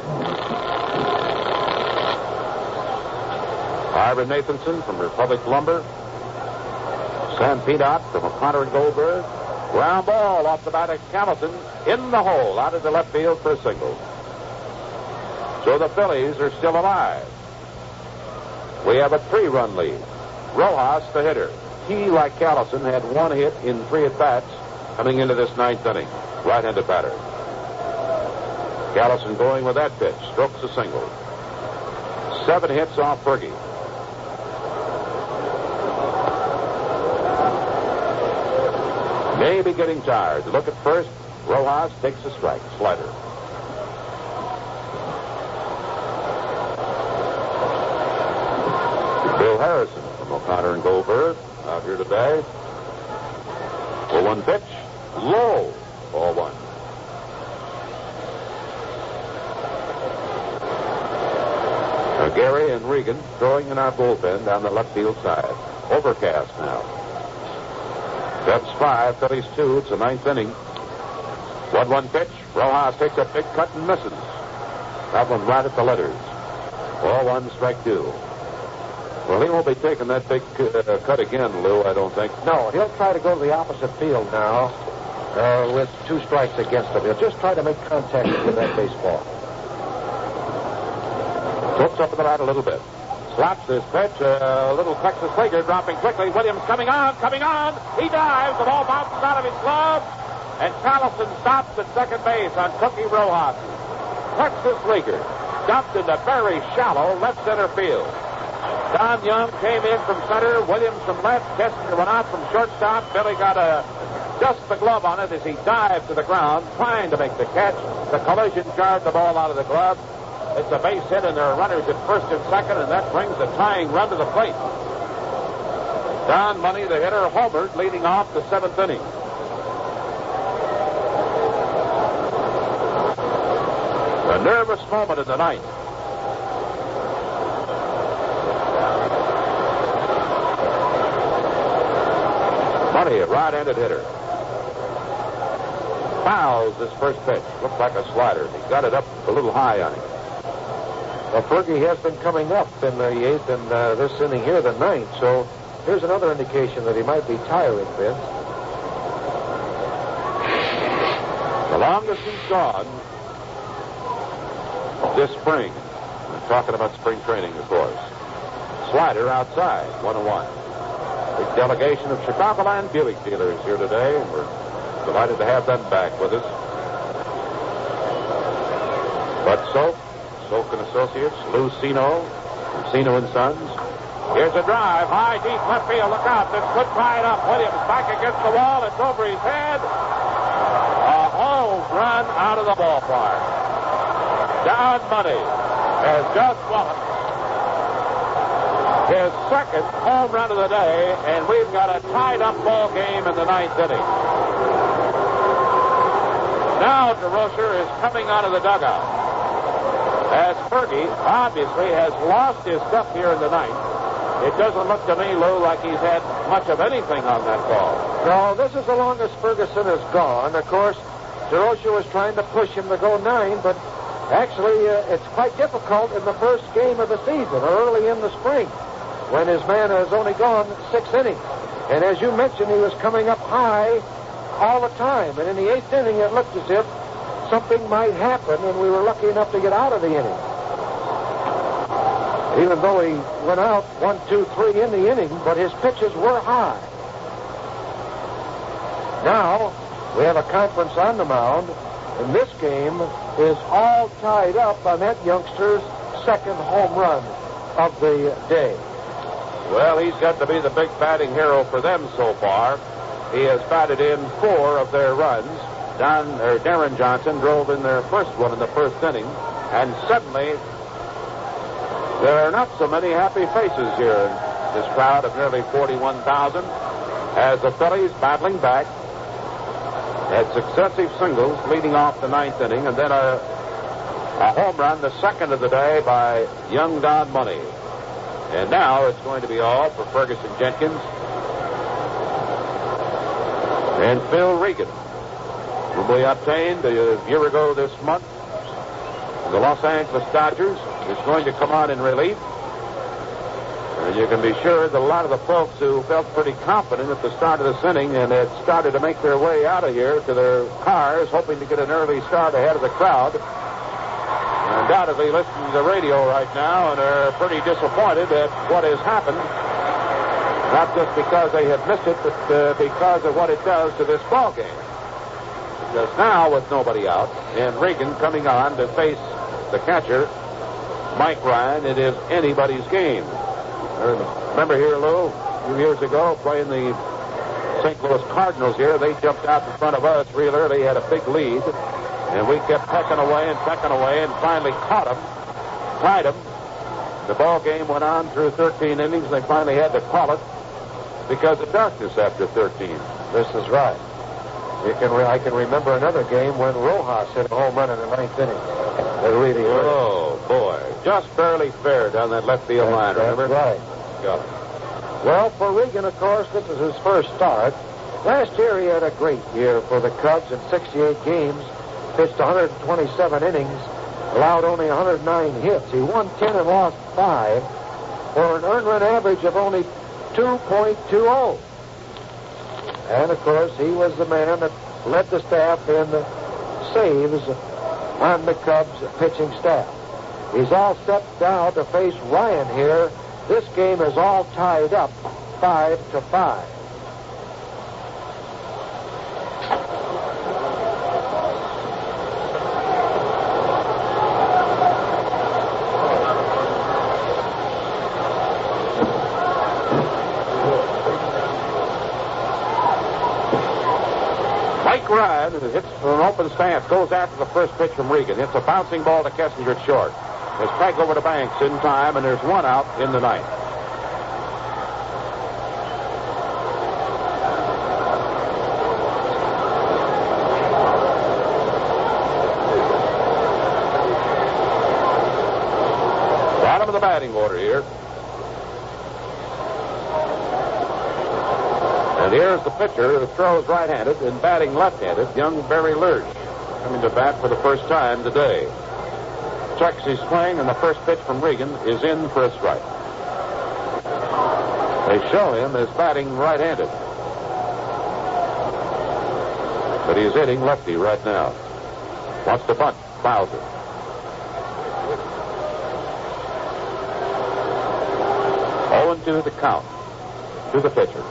Speaker 6: Ivan Nathanson from Republic Lumber. Sam Peanut from O'Connor and Goldberg. Ground ball off the bat of Collison in the hole out of the left field for a single. So the Phillies are still alive. We have a 3-run lead. Rojas, the hitter. He, like Collison, had 1 hit in 3 at-bats coming into this 9th inning. Right-handed batter. Collison going with that pitch. Strokes a single. 7 hits off Fergie. May be getting tired. Look at first. Rojas takes a strike. Slider. Bill Harrison from O'Connor and Goldberg out here today. For 1 pitch. Low. Ball 1. Now Gary and Regan throwing in our bullpen down the left field side. Overcast now. Cubs 5, Phillies 2. It's the 9th inning. 1-1 pitch. Rojas takes a big cut and misses. That one right at the letters. Ball 1, strike 2. Well, he won't be taking that big cut again, Lou, I don't think.
Speaker 7: No, he'll try to go to the opposite field now with 2 strikes against him. He'll just try to make contact with that baseball.
Speaker 6: Tilts up in the bat a little bit. Slaps this pitch. A little Texas Leaguer dropping quickly. Williams coming on. He dives. The ball bounces out of his glove. And Collison stops at second base on Cookie Rojas. Texas Leaguer dumped into very shallow left center field. Don Young came in from center. Williams from left. Kessler went out from shortstop. Billy got just the glove on it as he dived to the ground, trying to make the catch. The collision jarred the ball out of the glove. It's a base hit, and there are runners at first and second, and that brings the tying run to the plate. Don Money, the hitter, homered, leading off the 7th inning. A nervous moment in the ninth. Money, a right-handed hitter. Fouls this first pitch. Looks like a slider. He got it up a little high on him.
Speaker 7: Well, Fergie has been coming up in the 8th and this inning here, the 9th. So here's another indication that he might be tiring, Vince.
Speaker 6: The longest he's gone this spring. We're talking about spring training, of course. Slider outside, 1-1. Big delegation of Chicagoland Buick dealers here today, and we're delighted to have them back with us. Bud Soak and Associates, Lou Sino and Sons. Here's a drive, high, deep left field. Look out, this could tie it up. Williams back against the wall. It's over his head. A home run out of the ballpark. Don Money has just won his second home run of the day, and we've got a tied-up ball game in the 9th inning. Now DeRocher is coming out of the dugout, as Fergie obviously has lost his stuff here in the 9th. It doesn't look to me, Lou, like he's had much of anything on that ball.
Speaker 7: No, this is the longest Ferguson has gone. Of course, DeRocher was trying to push him to go 9, but actually it's quite difficult in the first game of the season, or early in the spring, when his man has only gone 6 innings. And as you mentioned, he was coming up high all the time. And in the 8th inning, it looked as if something might happen, and we were lucky enough to get out of the inning. Even though he went out 1, 2, 3 in the inning, but his pitches were high. Now, we have a conference on the mound, and this game is all tied up on that youngster's second home run of the day.
Speaker 6: Well, he's got to be the big batting hero for them so far. He has batted in 4 of their runs. Darren Johnson drove in their first one in the first inning, and suddenly there are not so many happy faces here in this crowd of nearly 41,000 as the Phillies battling back had successive singles leading off the 9th inning, and then a home run, the second of the day by young Don Money. And now it's going to be all for Ferguson Jenkins and Phil Regan, whom we obtained a year ago this month. The Los Angeles Dodgers is going to come on in relief. And you can be sure that a lot of the folks who felt pretty confident at the start of this inning and had started to make their way out of here to their cars, hoping to get an early start ahead of the crowd, undoubtedly listening to the radio right now and are pretty disappointed at what has happened. Not just because they have missed it, but because of what it does to this ball game. Because now, with nobody out, and Regan coming on to face the catcher, Mike Ryan, it is anybody's game. Remember here, Lou, a few years ago, playing the St. Louis Cardinals here, they jumped out in front of us real early, had a big lead, and we kept pecking away, and finally caught them, tied them. The ball game went on through 13 innings, and they finally had to call it because of darkness after 13.
Speaker 7: This is right. I can remember another game when Rojas hit a home run in the 9th inning. It really hurt.
Speaker 6: Oh, boy. Just barely fair down that left field line, remember?
Speaker 7: Right.
Speaker 6: Got it.
Speaker 7: Well, for Regan, of course, this is his first start. Last year, he had a great year for the Cubs in 68 games, pitched 127 innings, allowed only 109 hits. He won 10 and lost 5 for an earned run average of only 2.20. And, of course, he was the man that led the staff in saves on the Cubs pitching staff. He's all set now to face Ryan here. This game is all tied up 5-5.
Speaker 6: Mike Ryan hits from an open stance, goes after the first pitch from Regan. Hits a bouncing ball to Kessinger at short. A strike over to Banks in time, and there's one out in the ninth. Bottom of the batting order here. And here's the pitcher who throws right-handed and batting left-handed, young Barry Lurch, coming to bat for the first time today. Checks his swing, and the first pitch from Regan is in for a strike. They show him as batting right-handed, but he's hitting lefty right now. Wants to bunt, fouls it. Oh, and 2 the count to the pitcher.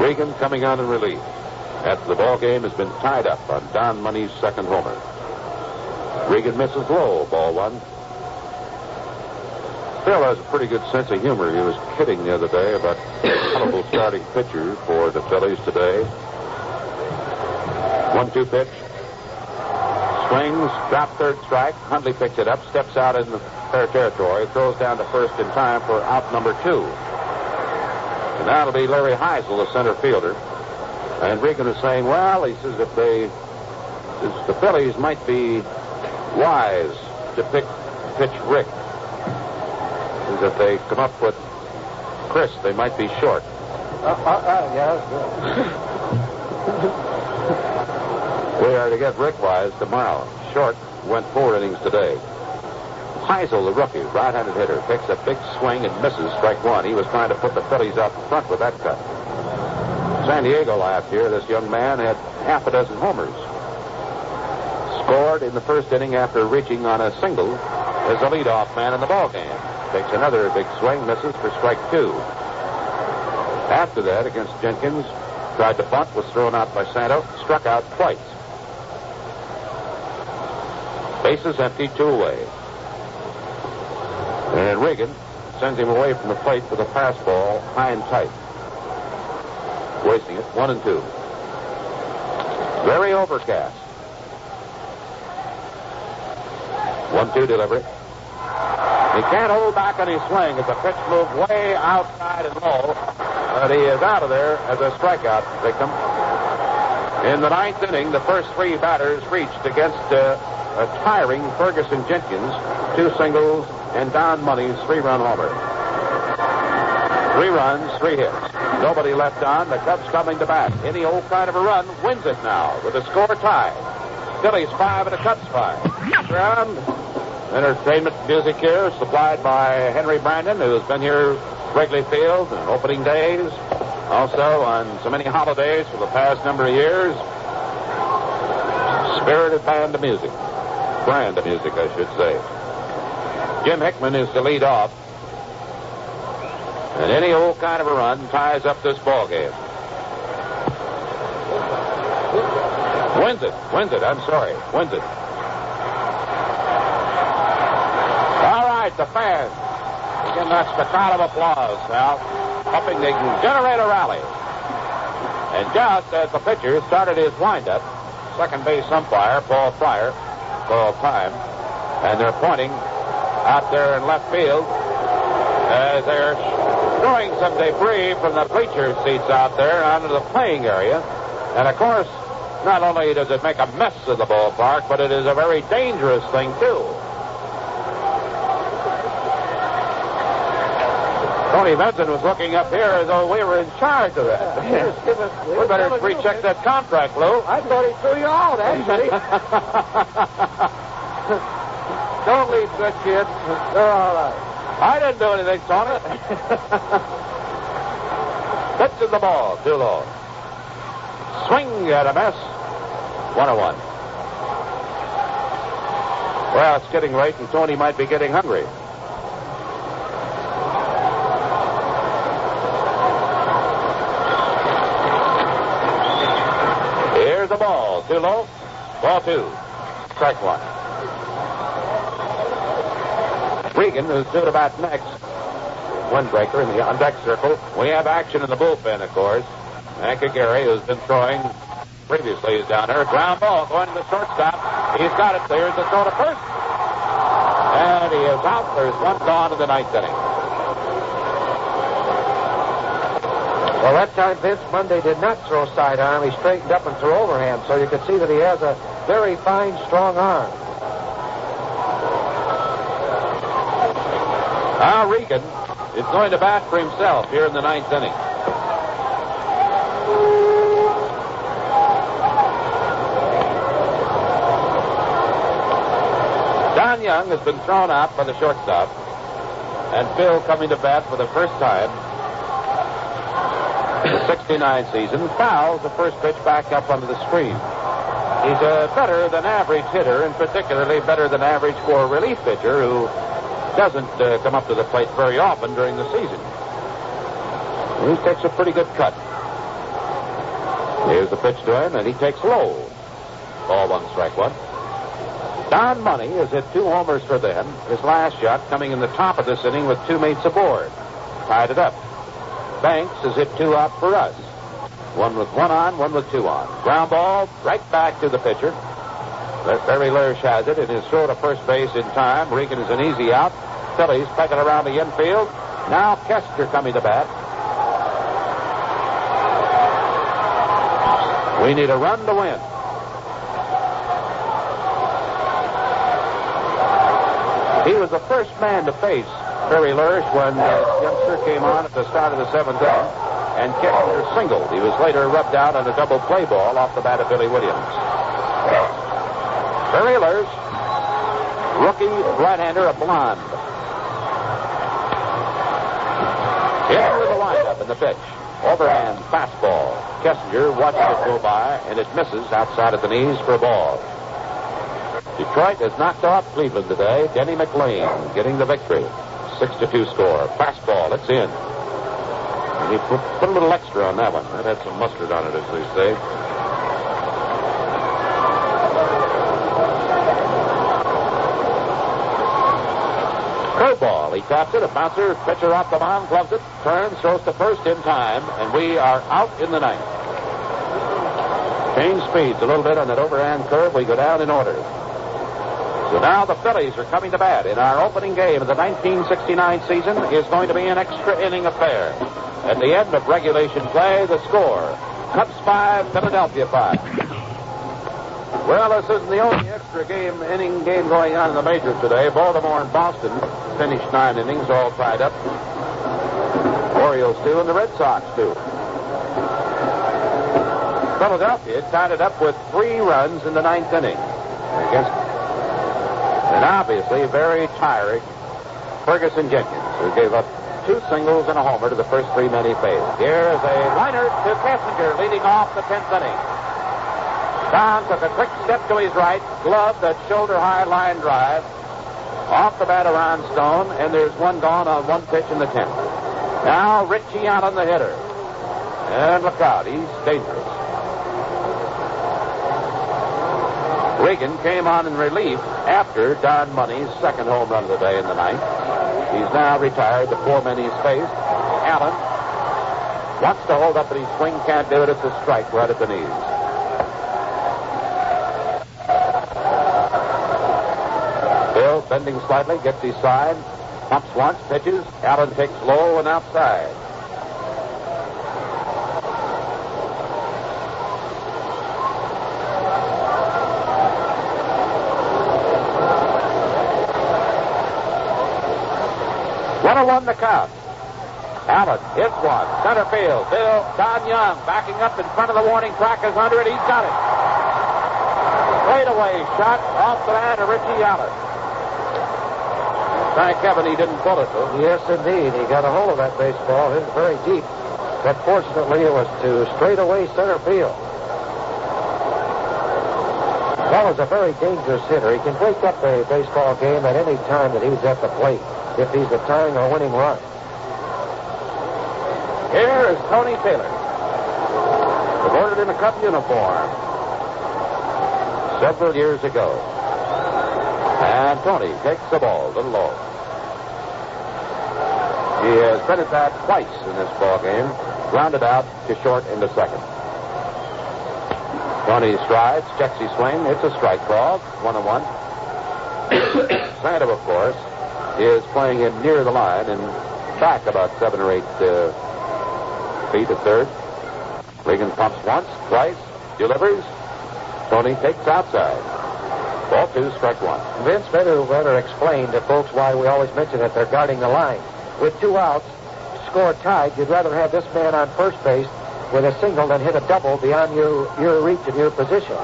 Speaker 6: Regan coming out in relief after the ball game has been tied up on Don Money's second homer. Regan misses low, ball 1. Phil has a pretty good sense of humor. He was kidding the other day about probable starting pitcher for the Phillies today. 1-2 pitch. Swings, drop third strike. Hundley picks it up, steps out in the fair territory, throws down to first in time for out number 2. And now it'll be Larry Heisel, the center fielder. And Regan is saying, well, he says if the Phillies might be wise to pitch Rick. Is if they come up with Chris, they might be short.
Speaker 7: Yeah.
Speaker 6: We are to get Rick wise tomorrow. Short went 4 innings today. Heisel, the rookie, right-handed hitter, takes a big swing and misses strike 1. He was trying to put the Phillies out in front with that cut. San Diego last year, this young man had half a dozen homers. Scored in the first inning after reaching on a single as the leadoff man in the ballgame. Takes another big swing, misses for strike 2. After that, against Jenkins, tried to bunt, was thrown out by Santo, struck out twice. Bases empty, 2 away. And Regan sends him away from the plate with a fastball high and tight. Wasting it, 1-2. Very overcast. 1-2 delivery. He can't hold back on his swing as the pitch moved way outside and low. But he is out of there as a strikeout victim. In the ninth inning, the first 3 batters reached against a tiring Ferguson Jenkins, 2 singles, and Don Money's 3-run homer. 3 runs, 3 hits. Nobody left on. The Cubs coming to bat. Any old kind of a run wins it now with the score tied. Phillies 5 and the Cubs 5. Round entertainment music here supplied by Henry Brandon, who has been here Wrigley Field on opening days. Also on so many holidays for the past number of years. Spirited band of music. Brand of music, I should say. Jim Hickman is the lead off. And any old kind of a run ties up this ball game. Wins it, wins it. All right, the fans. Again, that staccato applause now. Hoping they can generate a rally. And just as the pitcher started his windup, second base umpire, Paul Pryor, called time. And they're pointing out there in left field as they're throwing some debris from the bleacher seats out there onto the playing area. And, of course, not only does it make a mess of the ballpark, but it is a very dangerous thing, too. Tony Benson was looking up here as though we were in charge of that. We better recheck that contract, Lou.
Speaker 7: I thought he threw you out, actually. Don't leave good kids. They're all right.
Speaker 6: I didn't do anything, Tony. Pitches the ball, too low. Swing at a miss. 1-1. Well, it's getting late, and Tony might be getting hungry. Here's the ball. Too low. Ball 2. Strike 1. Regan is due to bat next. Windbreaker in the on-deck circle. We have action in the bullpen, of course. Hank Aguirre, who's been throwing previously is down there. Ground ball going to the shortstop. He's got it. Clears the throw to first. And he is out. There's one gone in the ninth inning.
Speaker 2: Well, that time Vince Monday did not throw sidearm. He straightened up and threw overhand, so you could see that he has a very fine, strong arm.
Speaker 6: Now Regan is going to bat for himself here in the ninth inning. Don Young has been thrown out by the shortstop, and Phil coming to bat for the first time. The 69 season fouls the first pitch back up onto the screen. He's a better than average hitter, and particularly better than average for a relief pitcher who doesn't come up to the plate very often during the season. He takes a pretty good cut. Here's the pitch to him, and he takes low. Ball one, strike one. Don Money has hit 2 homers for them. His last shot coming in the top of this inning with 2 mates aboard. Tied it up. Banks has hit 2 out for us. One with 1 on, one with 2 on. Ground ball right back to the pitcher. Barry Lersch has it in his throw to first base in time. Regan is an easy out. Phillies pecking around the infield. Now Kester coming to bat. We need a run to win. He was the first man to face Barry Lersch when the youngster came on at the start of the 7th inning, and Kester singled. He was later rubbed out on a double play ball off the bat of Billy Williams. Barry Lersch, rookie right-hander, a blonde. Into the windup in the pitch. Overhand fastball. Kessinger watches it go by, and it misses outside at the knees for a ball. Detroit has knocked off Cleveland today. Denny McLean getting the victory. 6-2 score. Fastball, it's in. And he put a little extra on that one. That had some mustard on it, as they say. Curveball. He taps it. A bouncer. Pitcher off the mound. Gloves it. Turns. Throws to first in time. And we are out in the ninth. Change speeds a little bit on that overhand curve. We go down in order. So now the Phillies are coming to bat. In our opening game of the 1969 season is going to be an extra inning affair. At the end of regulation play, the score: Cubs 5, Philadelphia 5. Well, this isn't the only extra inning game going on in the majors today. Baltimore and Boston finished 9 innings, all tied up. Orioles 2 and the Red Sox 2. Philadelphia tied it up with 3 runs in the 9th inning against an obviously very tired Ferguson Jenkins, who gave up 2 singles and a homer to the first 3 men he faced. Here is a liner to Kessinger leading off the 10th inning. Don took a quick step to his right, gloved that shoulder-high line drive off the bat of Ron Stone, and there's 1 gone on 1 pitch in the 10th. Now Richie Allen, the hitter. And look out, he's dangerous. Regan came on in relief after Don Money's 2nd home run of the day in the 9th. He's now retired. The 4 men he's faced. Allen wants to hold up, but his swing can't do it. It's a strike right at the knees. Bill bending slightly, gets his side, pumps once, pitches. Allen takes low and outside. Won the count. Allen hits one. Center field. Don Young backing up in front of the warning track is under it. He's got it. Straightaway shot off the hand of Richie Allen. Thank heaven he didn't pull it, though.
Speaker 2: Yes, indeed. He got a hold of that baseball. It was very deep. But fortunately, it was to straightaway center field. That was a very dangerous hitter. He can break up a baseball game at any time that he's at the plate, if he's a tying or winning run.
Speaker 6: Here is Tony Taylor, awarded in a Cub uniform several years ago. And Tony takes the ball a little low. He has been at that twice in this ball game. Grounded out to short into second. Tony strides, checks his swing. It's a strike ball. 1-1. Santo, of course, is playing him near the line and back about 7 or 8 feet at third. Regan pumps once, twice, delivers. Tony takes outside. Ball 2, strike 1.
Speaker 2: Vince better explain to folks why we always mention that they're guarding the line. With 2 outs, score tied, you'd rather have this man on first base with a single than hit a double beyond your reach and your position.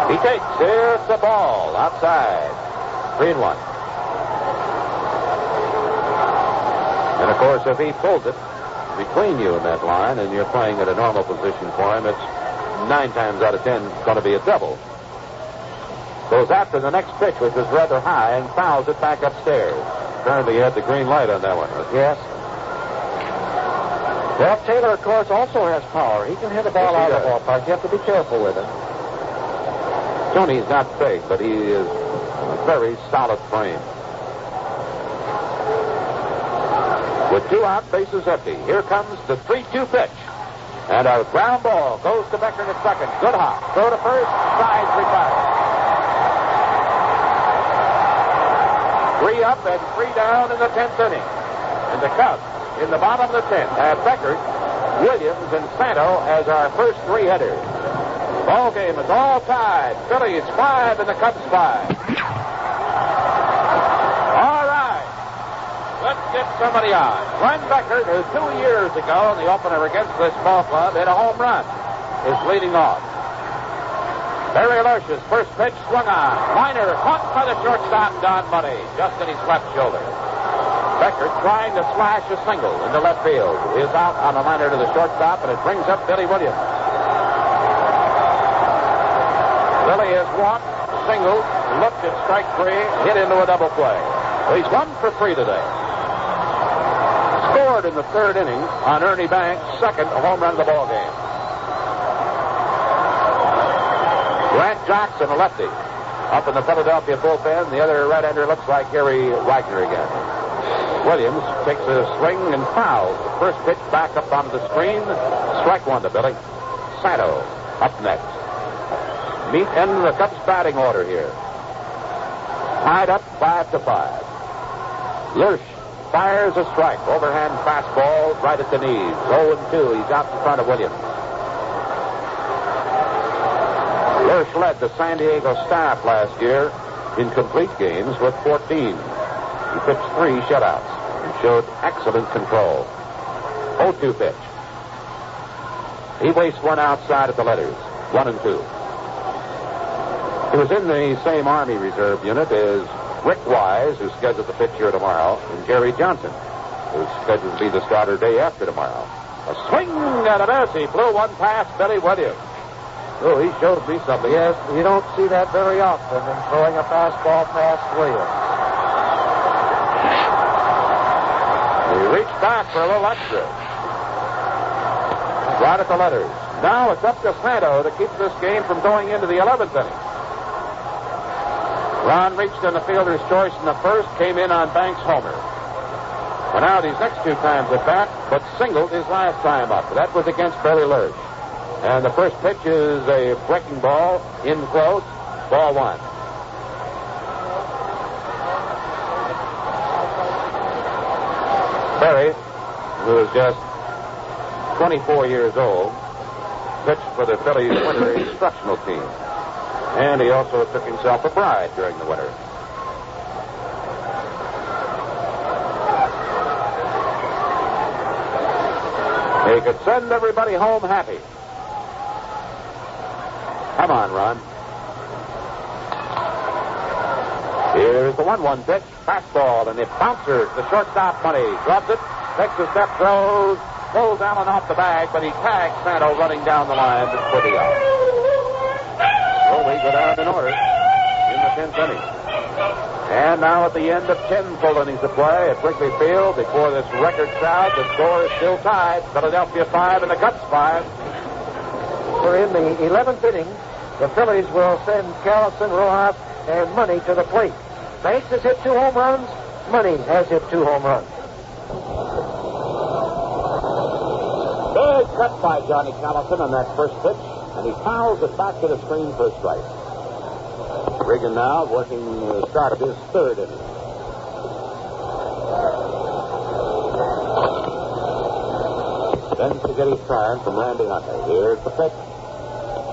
Speaker 6: He takes. It's a ball outside. 3-1. And of course, if he pulls it between you and that line and you're playing at a normal position for him, it's 9 times out of 10 going to be a double. Goes after the next pitch, which was rather high, and fouls it back upstairs. Apparently, he had the green light on that one.
Speaker 2: Yes. Well, Taylor, of course, also has power. He can hit a ball out of the ballpark. You have to be careful with him.
Speaker 6: Tony's not big, but he is a very solid frame. With 2 out, bases empty. Here comes the 3-2 pitch. And a ground ball goes to Becker at second. Good hop. Throw to first. Sides retired. 3 up and 3 down in the 10th inning. And the Cubs, in the bottom of the 10th, have Becker, Williams, and Santo as our first 3 hitters. Ball game is all tied. Phillies 5 and the Cubs 5. All right. Let's get somebody on. Glenn Becker, who 2 years ago in the opener against this ball club hit a home run, is leading off. Barry Lurch's first pitch swung on. Liner caught by the shortstop, Don Money, just in his left shoulder. Becker trying to slash a single into left field. Is out on a liner to the shortstop, and it brings up Billy Williams. Billy has walked, singled, looked at strike 3, hit into a double play. He's 1 for 3 today. Scored in the 3rd inning on Ernie Banks' second home run of the ball game. Grant Jackson, a lefty, up in the Philadelphia bullpen. The other right-hander looks like Gary Wagner again. Williams takes a swing and fouls. The first pitch back up onto the screen. Strike 1 to Billy. Santo up next. Meet end of the Cubs batting order here. Tied up 5-5. Lurch fires a strike. Overhand fastball right at the knees. 0-2. He's out in front of Williams. Lurch led the San Diego staff last year in complete games with 14. He pitched 3 shutouts and showed excellent control. 0-2 pitch. He wastes 1 outside at the letters. 1-2. He was in the same Army Reserve unit as Rick Wise, who's scheduled to pitch here tomorrow, and Jerry Johnson, who's scheduled to be the starter day after tomorrow. A swing and a miss. He blew 1 past Billy Williams. Oh, he showed me something.
Speaker 2: Yes, you don't see that very often in throwing a fastball past Williams.
Speaker 6: He reached back for a little extra. Right at the letters. Now it's up to Santo to keep this game from going into the 11th inning. Ron reached in the fielder's choice in the first, came in on Banks' homer. Well, now these next 2 times at bat, but singled his last time up. That was against Barry Lurch. And the first pitch is a breaking ball, in close, ball 1. Barry, who is just 24 years old, pitched for the Phillies winter instructional team. And he also took himself a bride during the winter. He could send everybody home happy. Come on, Ron. Here's the 1-1 pitch. Fastball, and it bounces. The shortstop Money grabs it, takes a step, throws, pulls Allen off the bag, but he tags Santo running down the line for the out. So we go down in order in the 10th inning. And now at the end of 10 full innings of play at Wrigley Field, before this record crowd, the score is still tied. Philadelphia 5 and the Cubs 5.
Speaker 2: We're in the 11th inning. The Phillies will send Callison, Rojas, and Money to the plate. Banks has hit 2 home runs. Money has hit 2 home runs.
Speaker 6: Big cut by Johnny Callison on that first pitch. and he fouls it back to the screen for a strike. Regan now working the start of his third inning. Then Spaghetti's trying from Randy Huntley. Here's the pitch.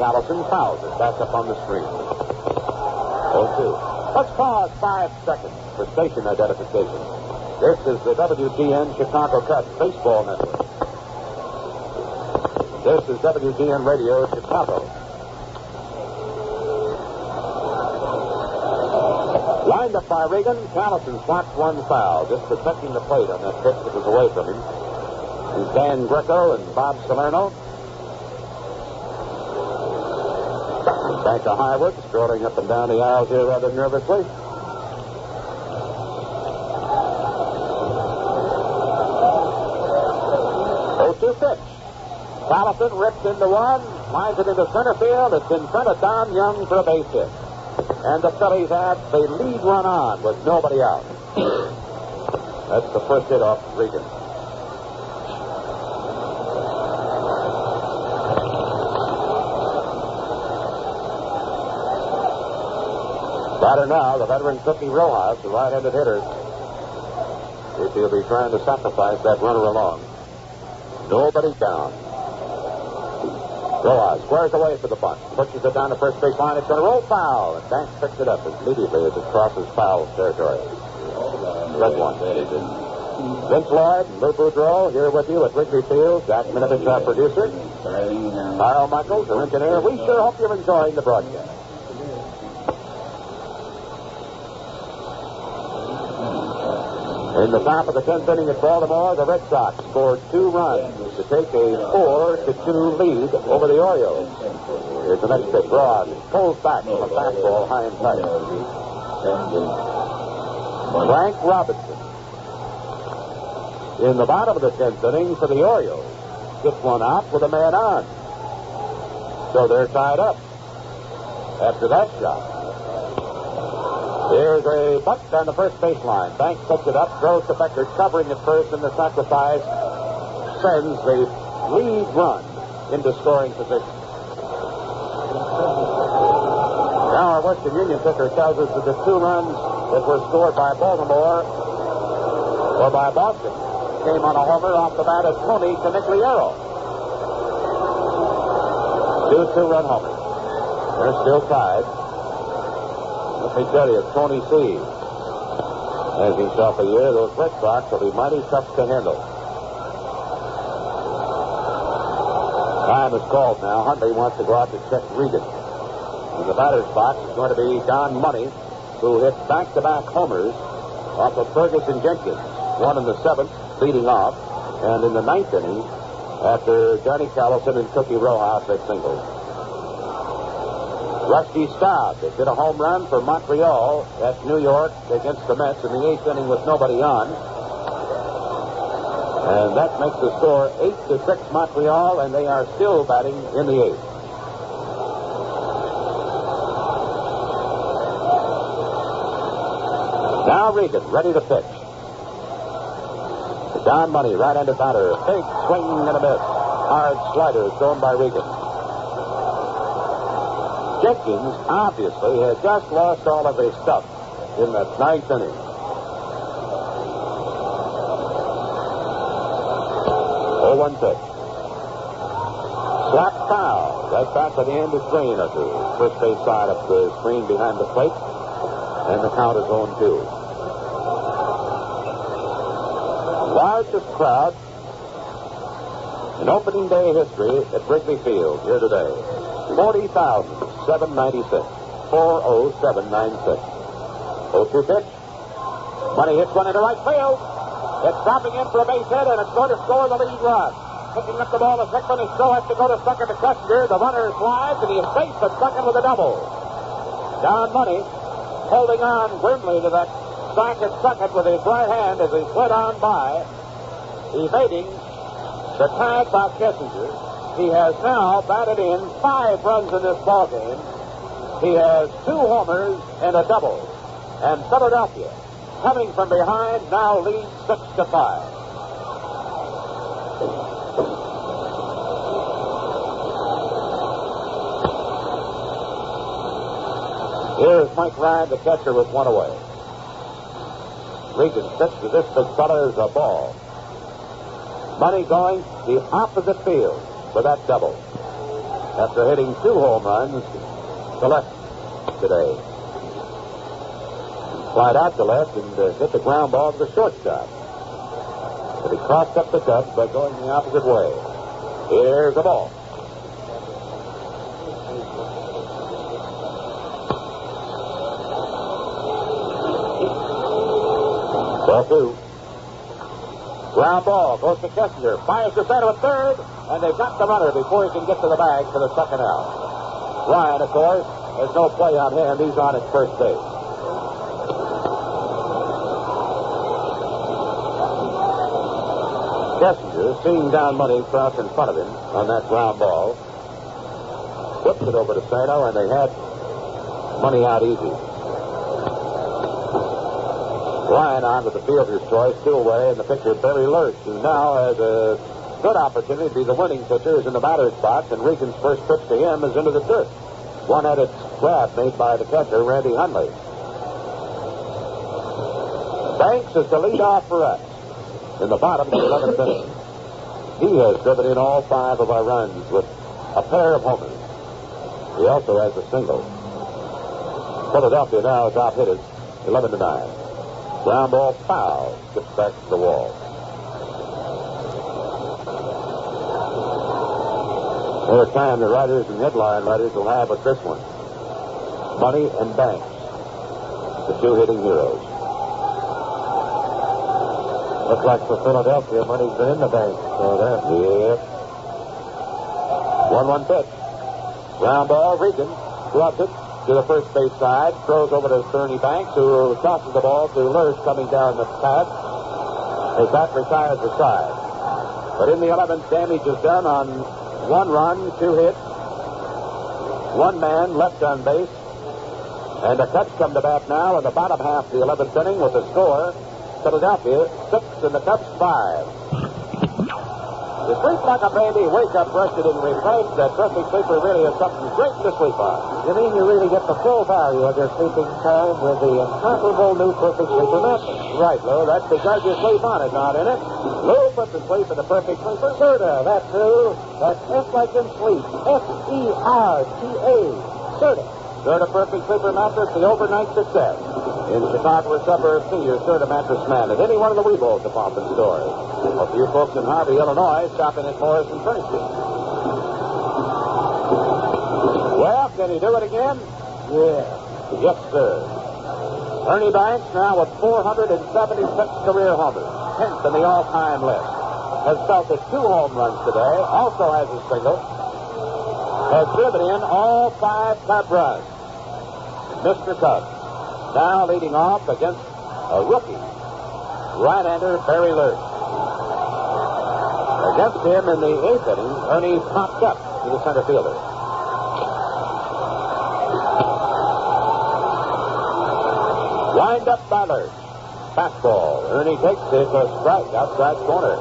Speaker 6: Callison fouls it back up on the screen. 0-2. Let's pause 5 seconds for station identification. This is the WGN Chicago Cubs Baseball Network. This is WGN Radio Chicago. Lined up by Regan, Callison slaps one foul, just protecting the plate on that pitch that was away from him. And Dan Greco and Bob Salerno. Back to Highwood, strolling up and down the aisles here rather nervously. 0-2 pitch. Callison rips into one, lines it into center field. It's in front of Don Young for a base hit. And the Phillies have the lead run on with nobody out. That's the first hit off Regan. Batter now, the veteran Cookie Rojas, the right-handed hitter. If he'll be trying to sacrifice that runner along. Nobody down. Rojas squares away for the bunt. Pushes it down the first base line. It's going to roll foul. And Banks picks it up immediately as it crosses foul territory. Red one. Vince Lloyd and Lou Boudreau here with you at Wrigley Field. Jack Minovich, our producer. Carl Michaels, our engineer. We sure hope you're enjoying the broadcast. In the top of the 10th inning at Baltimore, the Red Sox scored 2 runs to take a 4-2 lead over the Orioles. Here's the next pitch. Broad pulls back from a fastball high and tight. Frank Robinson in the bottom of the 10th inning for the Orioles gets one out with a man on. So they're tied up after that shot. Here's a bunt down the first baseline. Banks picks it up, throws to Becker, covering at first, and the sacrifice sends the lead run into scoring position. Now our Western Union ticker tells us that the 2 runs that were scored by Baltimore or by Boston came on a homer off the bat of Tony Conigliaro. 2 2-run homers. They're still tied. Let me tell you, Tony C. has himself a year. Those Red Sox will be mighty tough to handle. Time is called now. Huntley wants to go out to check Regan. In the batter's box is going to be Don Money, who hit back-to-back homers off of Ferguson Jenkins. One in the 7th, leading off, and in the 9th inning, after Johnny Callison and Cookie Rojas had singled. Rusty Staub has hit a home run for Montreal at New York against the Mets in the 8th inning with nobody on. And that makes the score 8-6 Montreal, and they are still batting in the 8th. Now Regan, ready to pitch. Don Money, right-handed batter. Big swing and a miss. Hard slider thrown by Regan. Jenkins obviously had just lost all of his stuff in that 9th inning. 0-1 pitch. Slap foul. Right back to the end of the screen at the first base side of the screen behind the plate. And the count is 0-2. Largest crowd in opening day history at Wrigley Field here today. 40,796. 40796. 0-2 pitch. Money hits one into right field. It's dropping in for a base hit, and it's going to score the lead run. Picking up the ball to Hickman. He still has to go to second to Custer. The runner slides, and he is safe at second with a double. Don Money holding on grimly to that sack at second with his right hand as he slid on by, evading the tag by Kessinger. He has now batted in 5 runs in this ballgame. He has 2 homers and a double. And Philadelphia, coming from behind, now leads 6-5.
Speaker 7: Here's Mike Ryan, the catcher, with one away. Regan pitch to this big fella is a ball. Money going the opposite field for that double. After hitting 2 home runs to left today. Slide out to left and hit the ground ball to the shortstop. But he crossed up the Cubs by going the opposite way. Here's the ball. Ball 2. Ground ball goes to Kessinger. Fires to center at third, and they've got the runner before he can get to the bag for the second out. Ryan, of course, there's no play on him. He's on at first base. Kessinger, seeing down Money crouch in front of him on that ground ball, whips it over to Sato, and they had Money out easy. Ryan on with the fielder's choice, 2 away, and the pitcher, Barry Lurch, who now has a good opportunity to be the winning pitcher, is in the batter's box, and Regan's first pitch to him is into the dirt. One-headed grab made by the catcher, Randy Hundley. Banks is the leadoff for us in the bottom of the 11th inning. He has driven in all 5 of our runs with a pair of homers. He also has a single. Philadelphia now is out hit it 11-9. Ground ball foul. Gets back to the wall. There's time the writers and headline writers will have with this one. Money and Banks, the 2 hitting heroes. Looks like for Philadelphia, Money's been in the bank. So there. Yep. 1-1 pitch. Ground ball. Regan gloves it to the first base side, throws over to Bernie Banks, who tosses the ball to Lurch coming down the path. As that retires the side. But in the 11th, damage is done on 1 run, 2 hits, 1 man left on base, and the Cubs come to bat now in the bottom half of the 11th inning with the score: Philadelphia 6 and the Cubs 5. You sleep like a baby, wake up rested and refreshed. That perfect sleeper really is something great to sleep on.
Speaker 2: You mean you really get the full value of your sleeping time with the incomparable new Perfect Sleeper mattress?
Speaker 7: Right, Lou. That's because you sleep on it, not in it. Lou puts to sleep in the Perfect Sleeper.
Speaker 2: Serta, that's who. That's S like in sleep. S-E-R-T-A. Serta.
Speaker 7: Serta Perfect Sleeper mattress, the overnight success. In Chicago or suburbs, see your Serta mattress man at any one of the Weeble department stores. Or for you folks in Harvey, Illinois, shopping at Morrison Furnishing. Well, can he do it again?
Speaker 2: Yeah.
Speaker 7: Yes, sir. Ernie Banks now with 476 career homers, 10th in the all-time list. Has belted 2 home runs today, also has a single. Has driven in all 5 Cub runs. Mr. Cub now leading off against a rookie, right-hander Barry Lurch. Against him in the 8th inning, Ernie popped up to the center fielder. Wind up by Lurch. Fastball. Ernie takes it for a strike outside corner.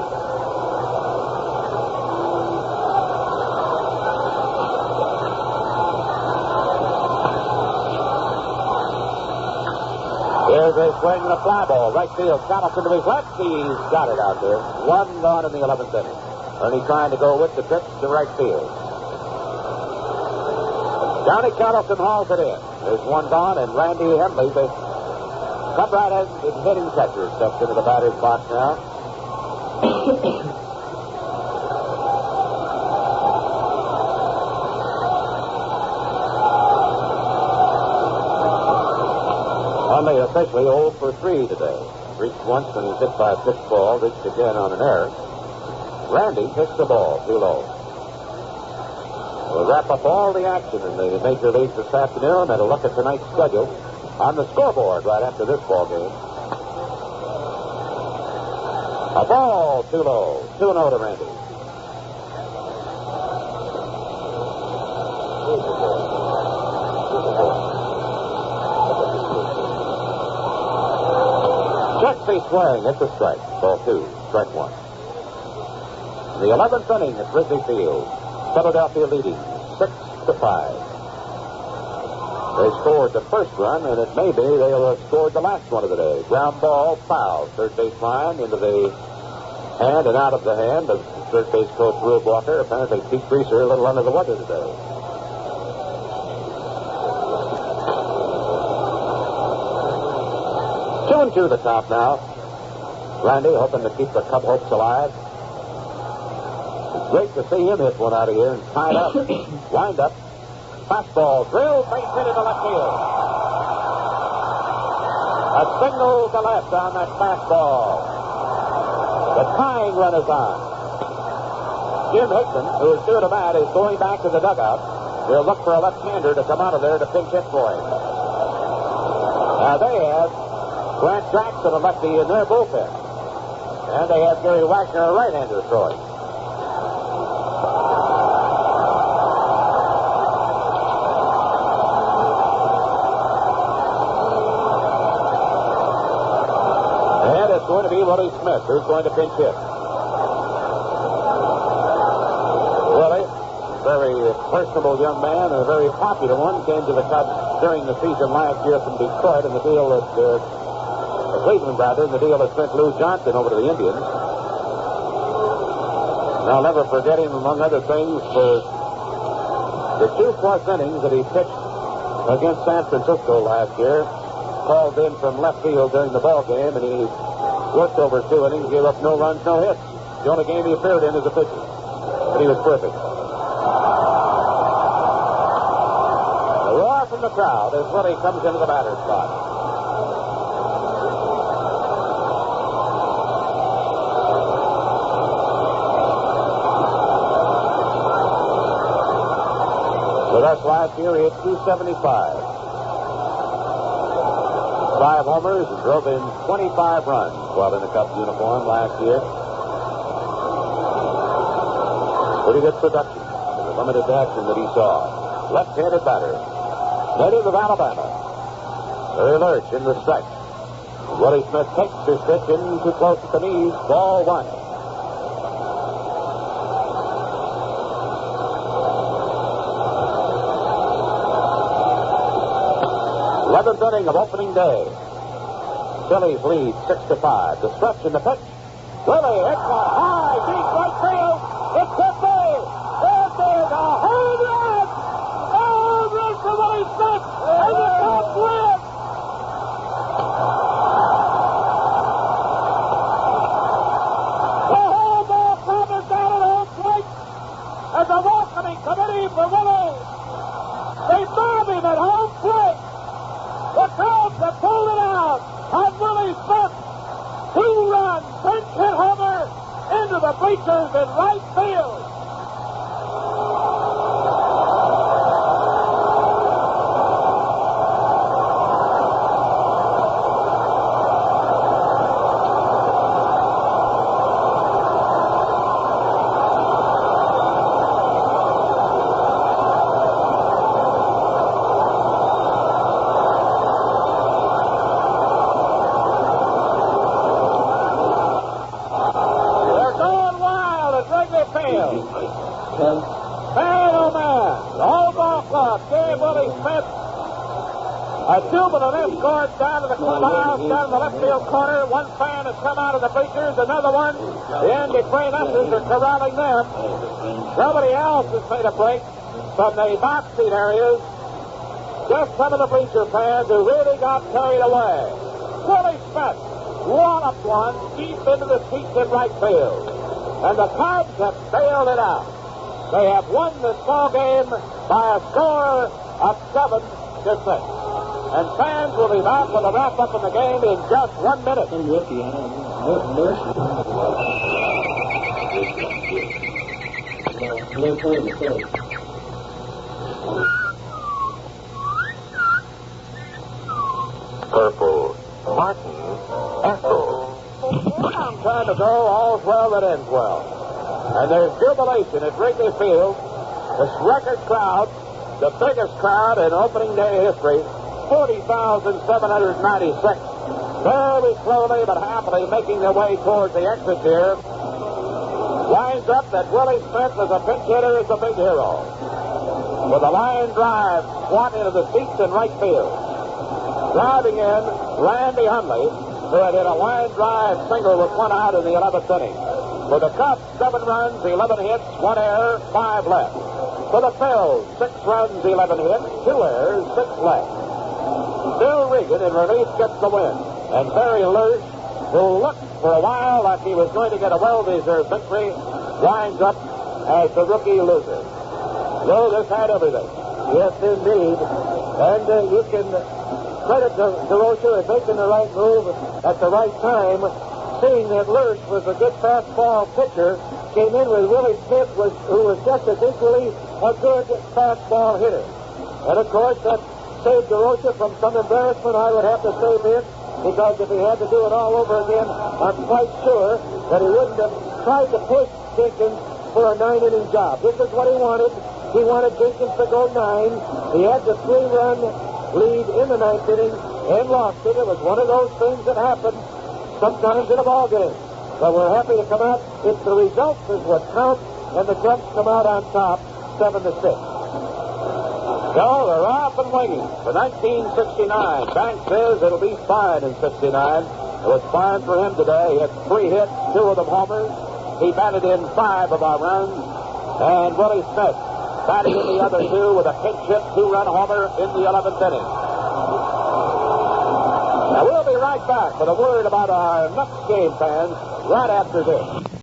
Speaker 7: Here's a swing and a fly ball. Right field. Donaldson to his left. He's got it out there. 1 gone in the 11th inning. Ernie trying to go with the pitch to right field. Johnny Donaldson hauls it in. There's 1 gone, and Randy Hemley, the Cub right hitting catcher, steps into the batter's box now. Hunley officially 0 for 3 today. Reached once when he was hit by a pitch ball, reached again on an error. Randy hits the ball too low. We'll wrap up all the action in the Major League this afternoon and a look at tonight's schedule on the scoreboard right after this ball game. A ball too low. 2-0 to Randy. Checks the swing. It's a strike. Ball 2. Strike 1. In the 11th inning at Wrigley Field, Philadelphia leading 6-5.
Speaker 2: They scored the first run, and it may be they'll have scored the last one of the day. Ground ball, foul. Third base line into the hand and out of the hand of third base coach Rube Walker. Apparently, Pete Greaser a little under the weather today. 2-2 the top now. Randy hoping to keep the Cub hopes alive. It's great to see him hit one out of here and tied up. Wind up. Fastball, drill, base hit into left field. A signal to left on that fastball. The tying run is on. Jim Hickman, who is due to bat, is going back to the dugout. He'll look for a left-hander to come out of there to pinch hit for him. Now they have Grant Jackson, a lefty, in their bullpen. And they have Gary Wagner, a right-hander, throwing. Going to be Willie Smith, who's going to pinch hit. Willie, very personable young man and a very popular one, came to the Cubs during the season last year from Detroit, and the deal that Cleveland, rather, and the deal that sent Lou Johnson over to the Indians. And I'll never forget him, among other things, for the 2+ innings that he pitched against San Francisco last year. Called in from left field during the ball game, and he worked over 2 innings, gave up no runs, no hits. The only game he appeared in as a pitcher. But he was perfect. A roar from the crowd as Willie comes into the batter's spot. With us last year, he hit .275. 5 homers and drove in 25 runs while in the Cubs uniform last year. Pretty good production in the limited action that he saw. Left-handed batter, native of Alabama. Very alert in the strike. Willie Smith takes his pitch in too close at the knees. Ball 1. 11th inning of opening day. Phillies lead 6-5. The stretch in the pitch. Willie hits a high, deep right field. It's hit ball. And there's a home run. A home run for Willie Smith. And the Cubs win. The whole ball club is down at home plate. As a welcoming committee for Willie. They mob him at home plate. The Cubs have pulled it out on Willie Smith. 2-run pinch hit homer into the bleachers in right field. Man, oh man, the whole ball club gave Willie Smith a jubilant escort down to the clubhouse, down in the left field corner. One fan has come out of the bleachers, another one. The Andy Crane ushers are corralling them. Nobody else has made a break from the box seat areas. Just some of the bleacher fans who really got carried away. Willie Smith walloped one deep into the seats in right field. And the Cubs have bailed it out. They have won this ball game by a score of 7-6. And fans will be back for the wrap-up of the game in just 1 minute.
Speaker 8: Purple. Martin. Ethel.
Speaker 2: Long time ago, all's well that ends well. And there's jubilation at Wrigley Field. This record crowd, the biggest crowd in opening day history, 40,796. Very slowly but happily making their way towards the exit here. Winds up that Willie Smith as a pinch hitter is a big hero.
Speaker 6: with a line drive swat into the seats in right field. Driving in, Randy Hundley, who had hit a line drive single with 1 out in the 11th inning. For the Cubs, 7 runs, 11 hits, 1 error, 5 left. For the Phillies, 6 runs, 11 hits, 2 errors, 6 left. Bill Regan in relief gets the win. And Barry Lurch, who looked for a while like he was going to get a well-deserved victory, winds up as the rookie loser. So this had everything.
Speaker 7: Yes, indeed. And you can credit DeRocher at making the right move at the right time, seeing that Lurch was a good fastball pitcher, came in with Willie Smith, who was just as equally a good fastball hitter. And, of course, that saved DeRocher from some embarrassment, I would have to say, Vince, because if he had to do it all over again, I'm quite sure that he wouldn't have tried to push Jenkins for a 9-inning job. This is what he wanted. He wanted Jenkins to go 9. He had the 3-run lead in the 9th inning and lost it. It was one of those things that happen sometimes in a ball game. But we're happy to come out. It's the results is what counts, and the Cubs come out on top, 7-6.
Speaker 6: So they're off and winging for 1969. Banks says it'll be fine in 69. It was fine for him today. He had 3 hits, 2 of them homers. He batted in 5 of our runs. And Willie Smith batted in the other 2 with a pinch hit 2-run homer in the 11th inning. Now we'll be right back with a word about our next game, fans, right after this.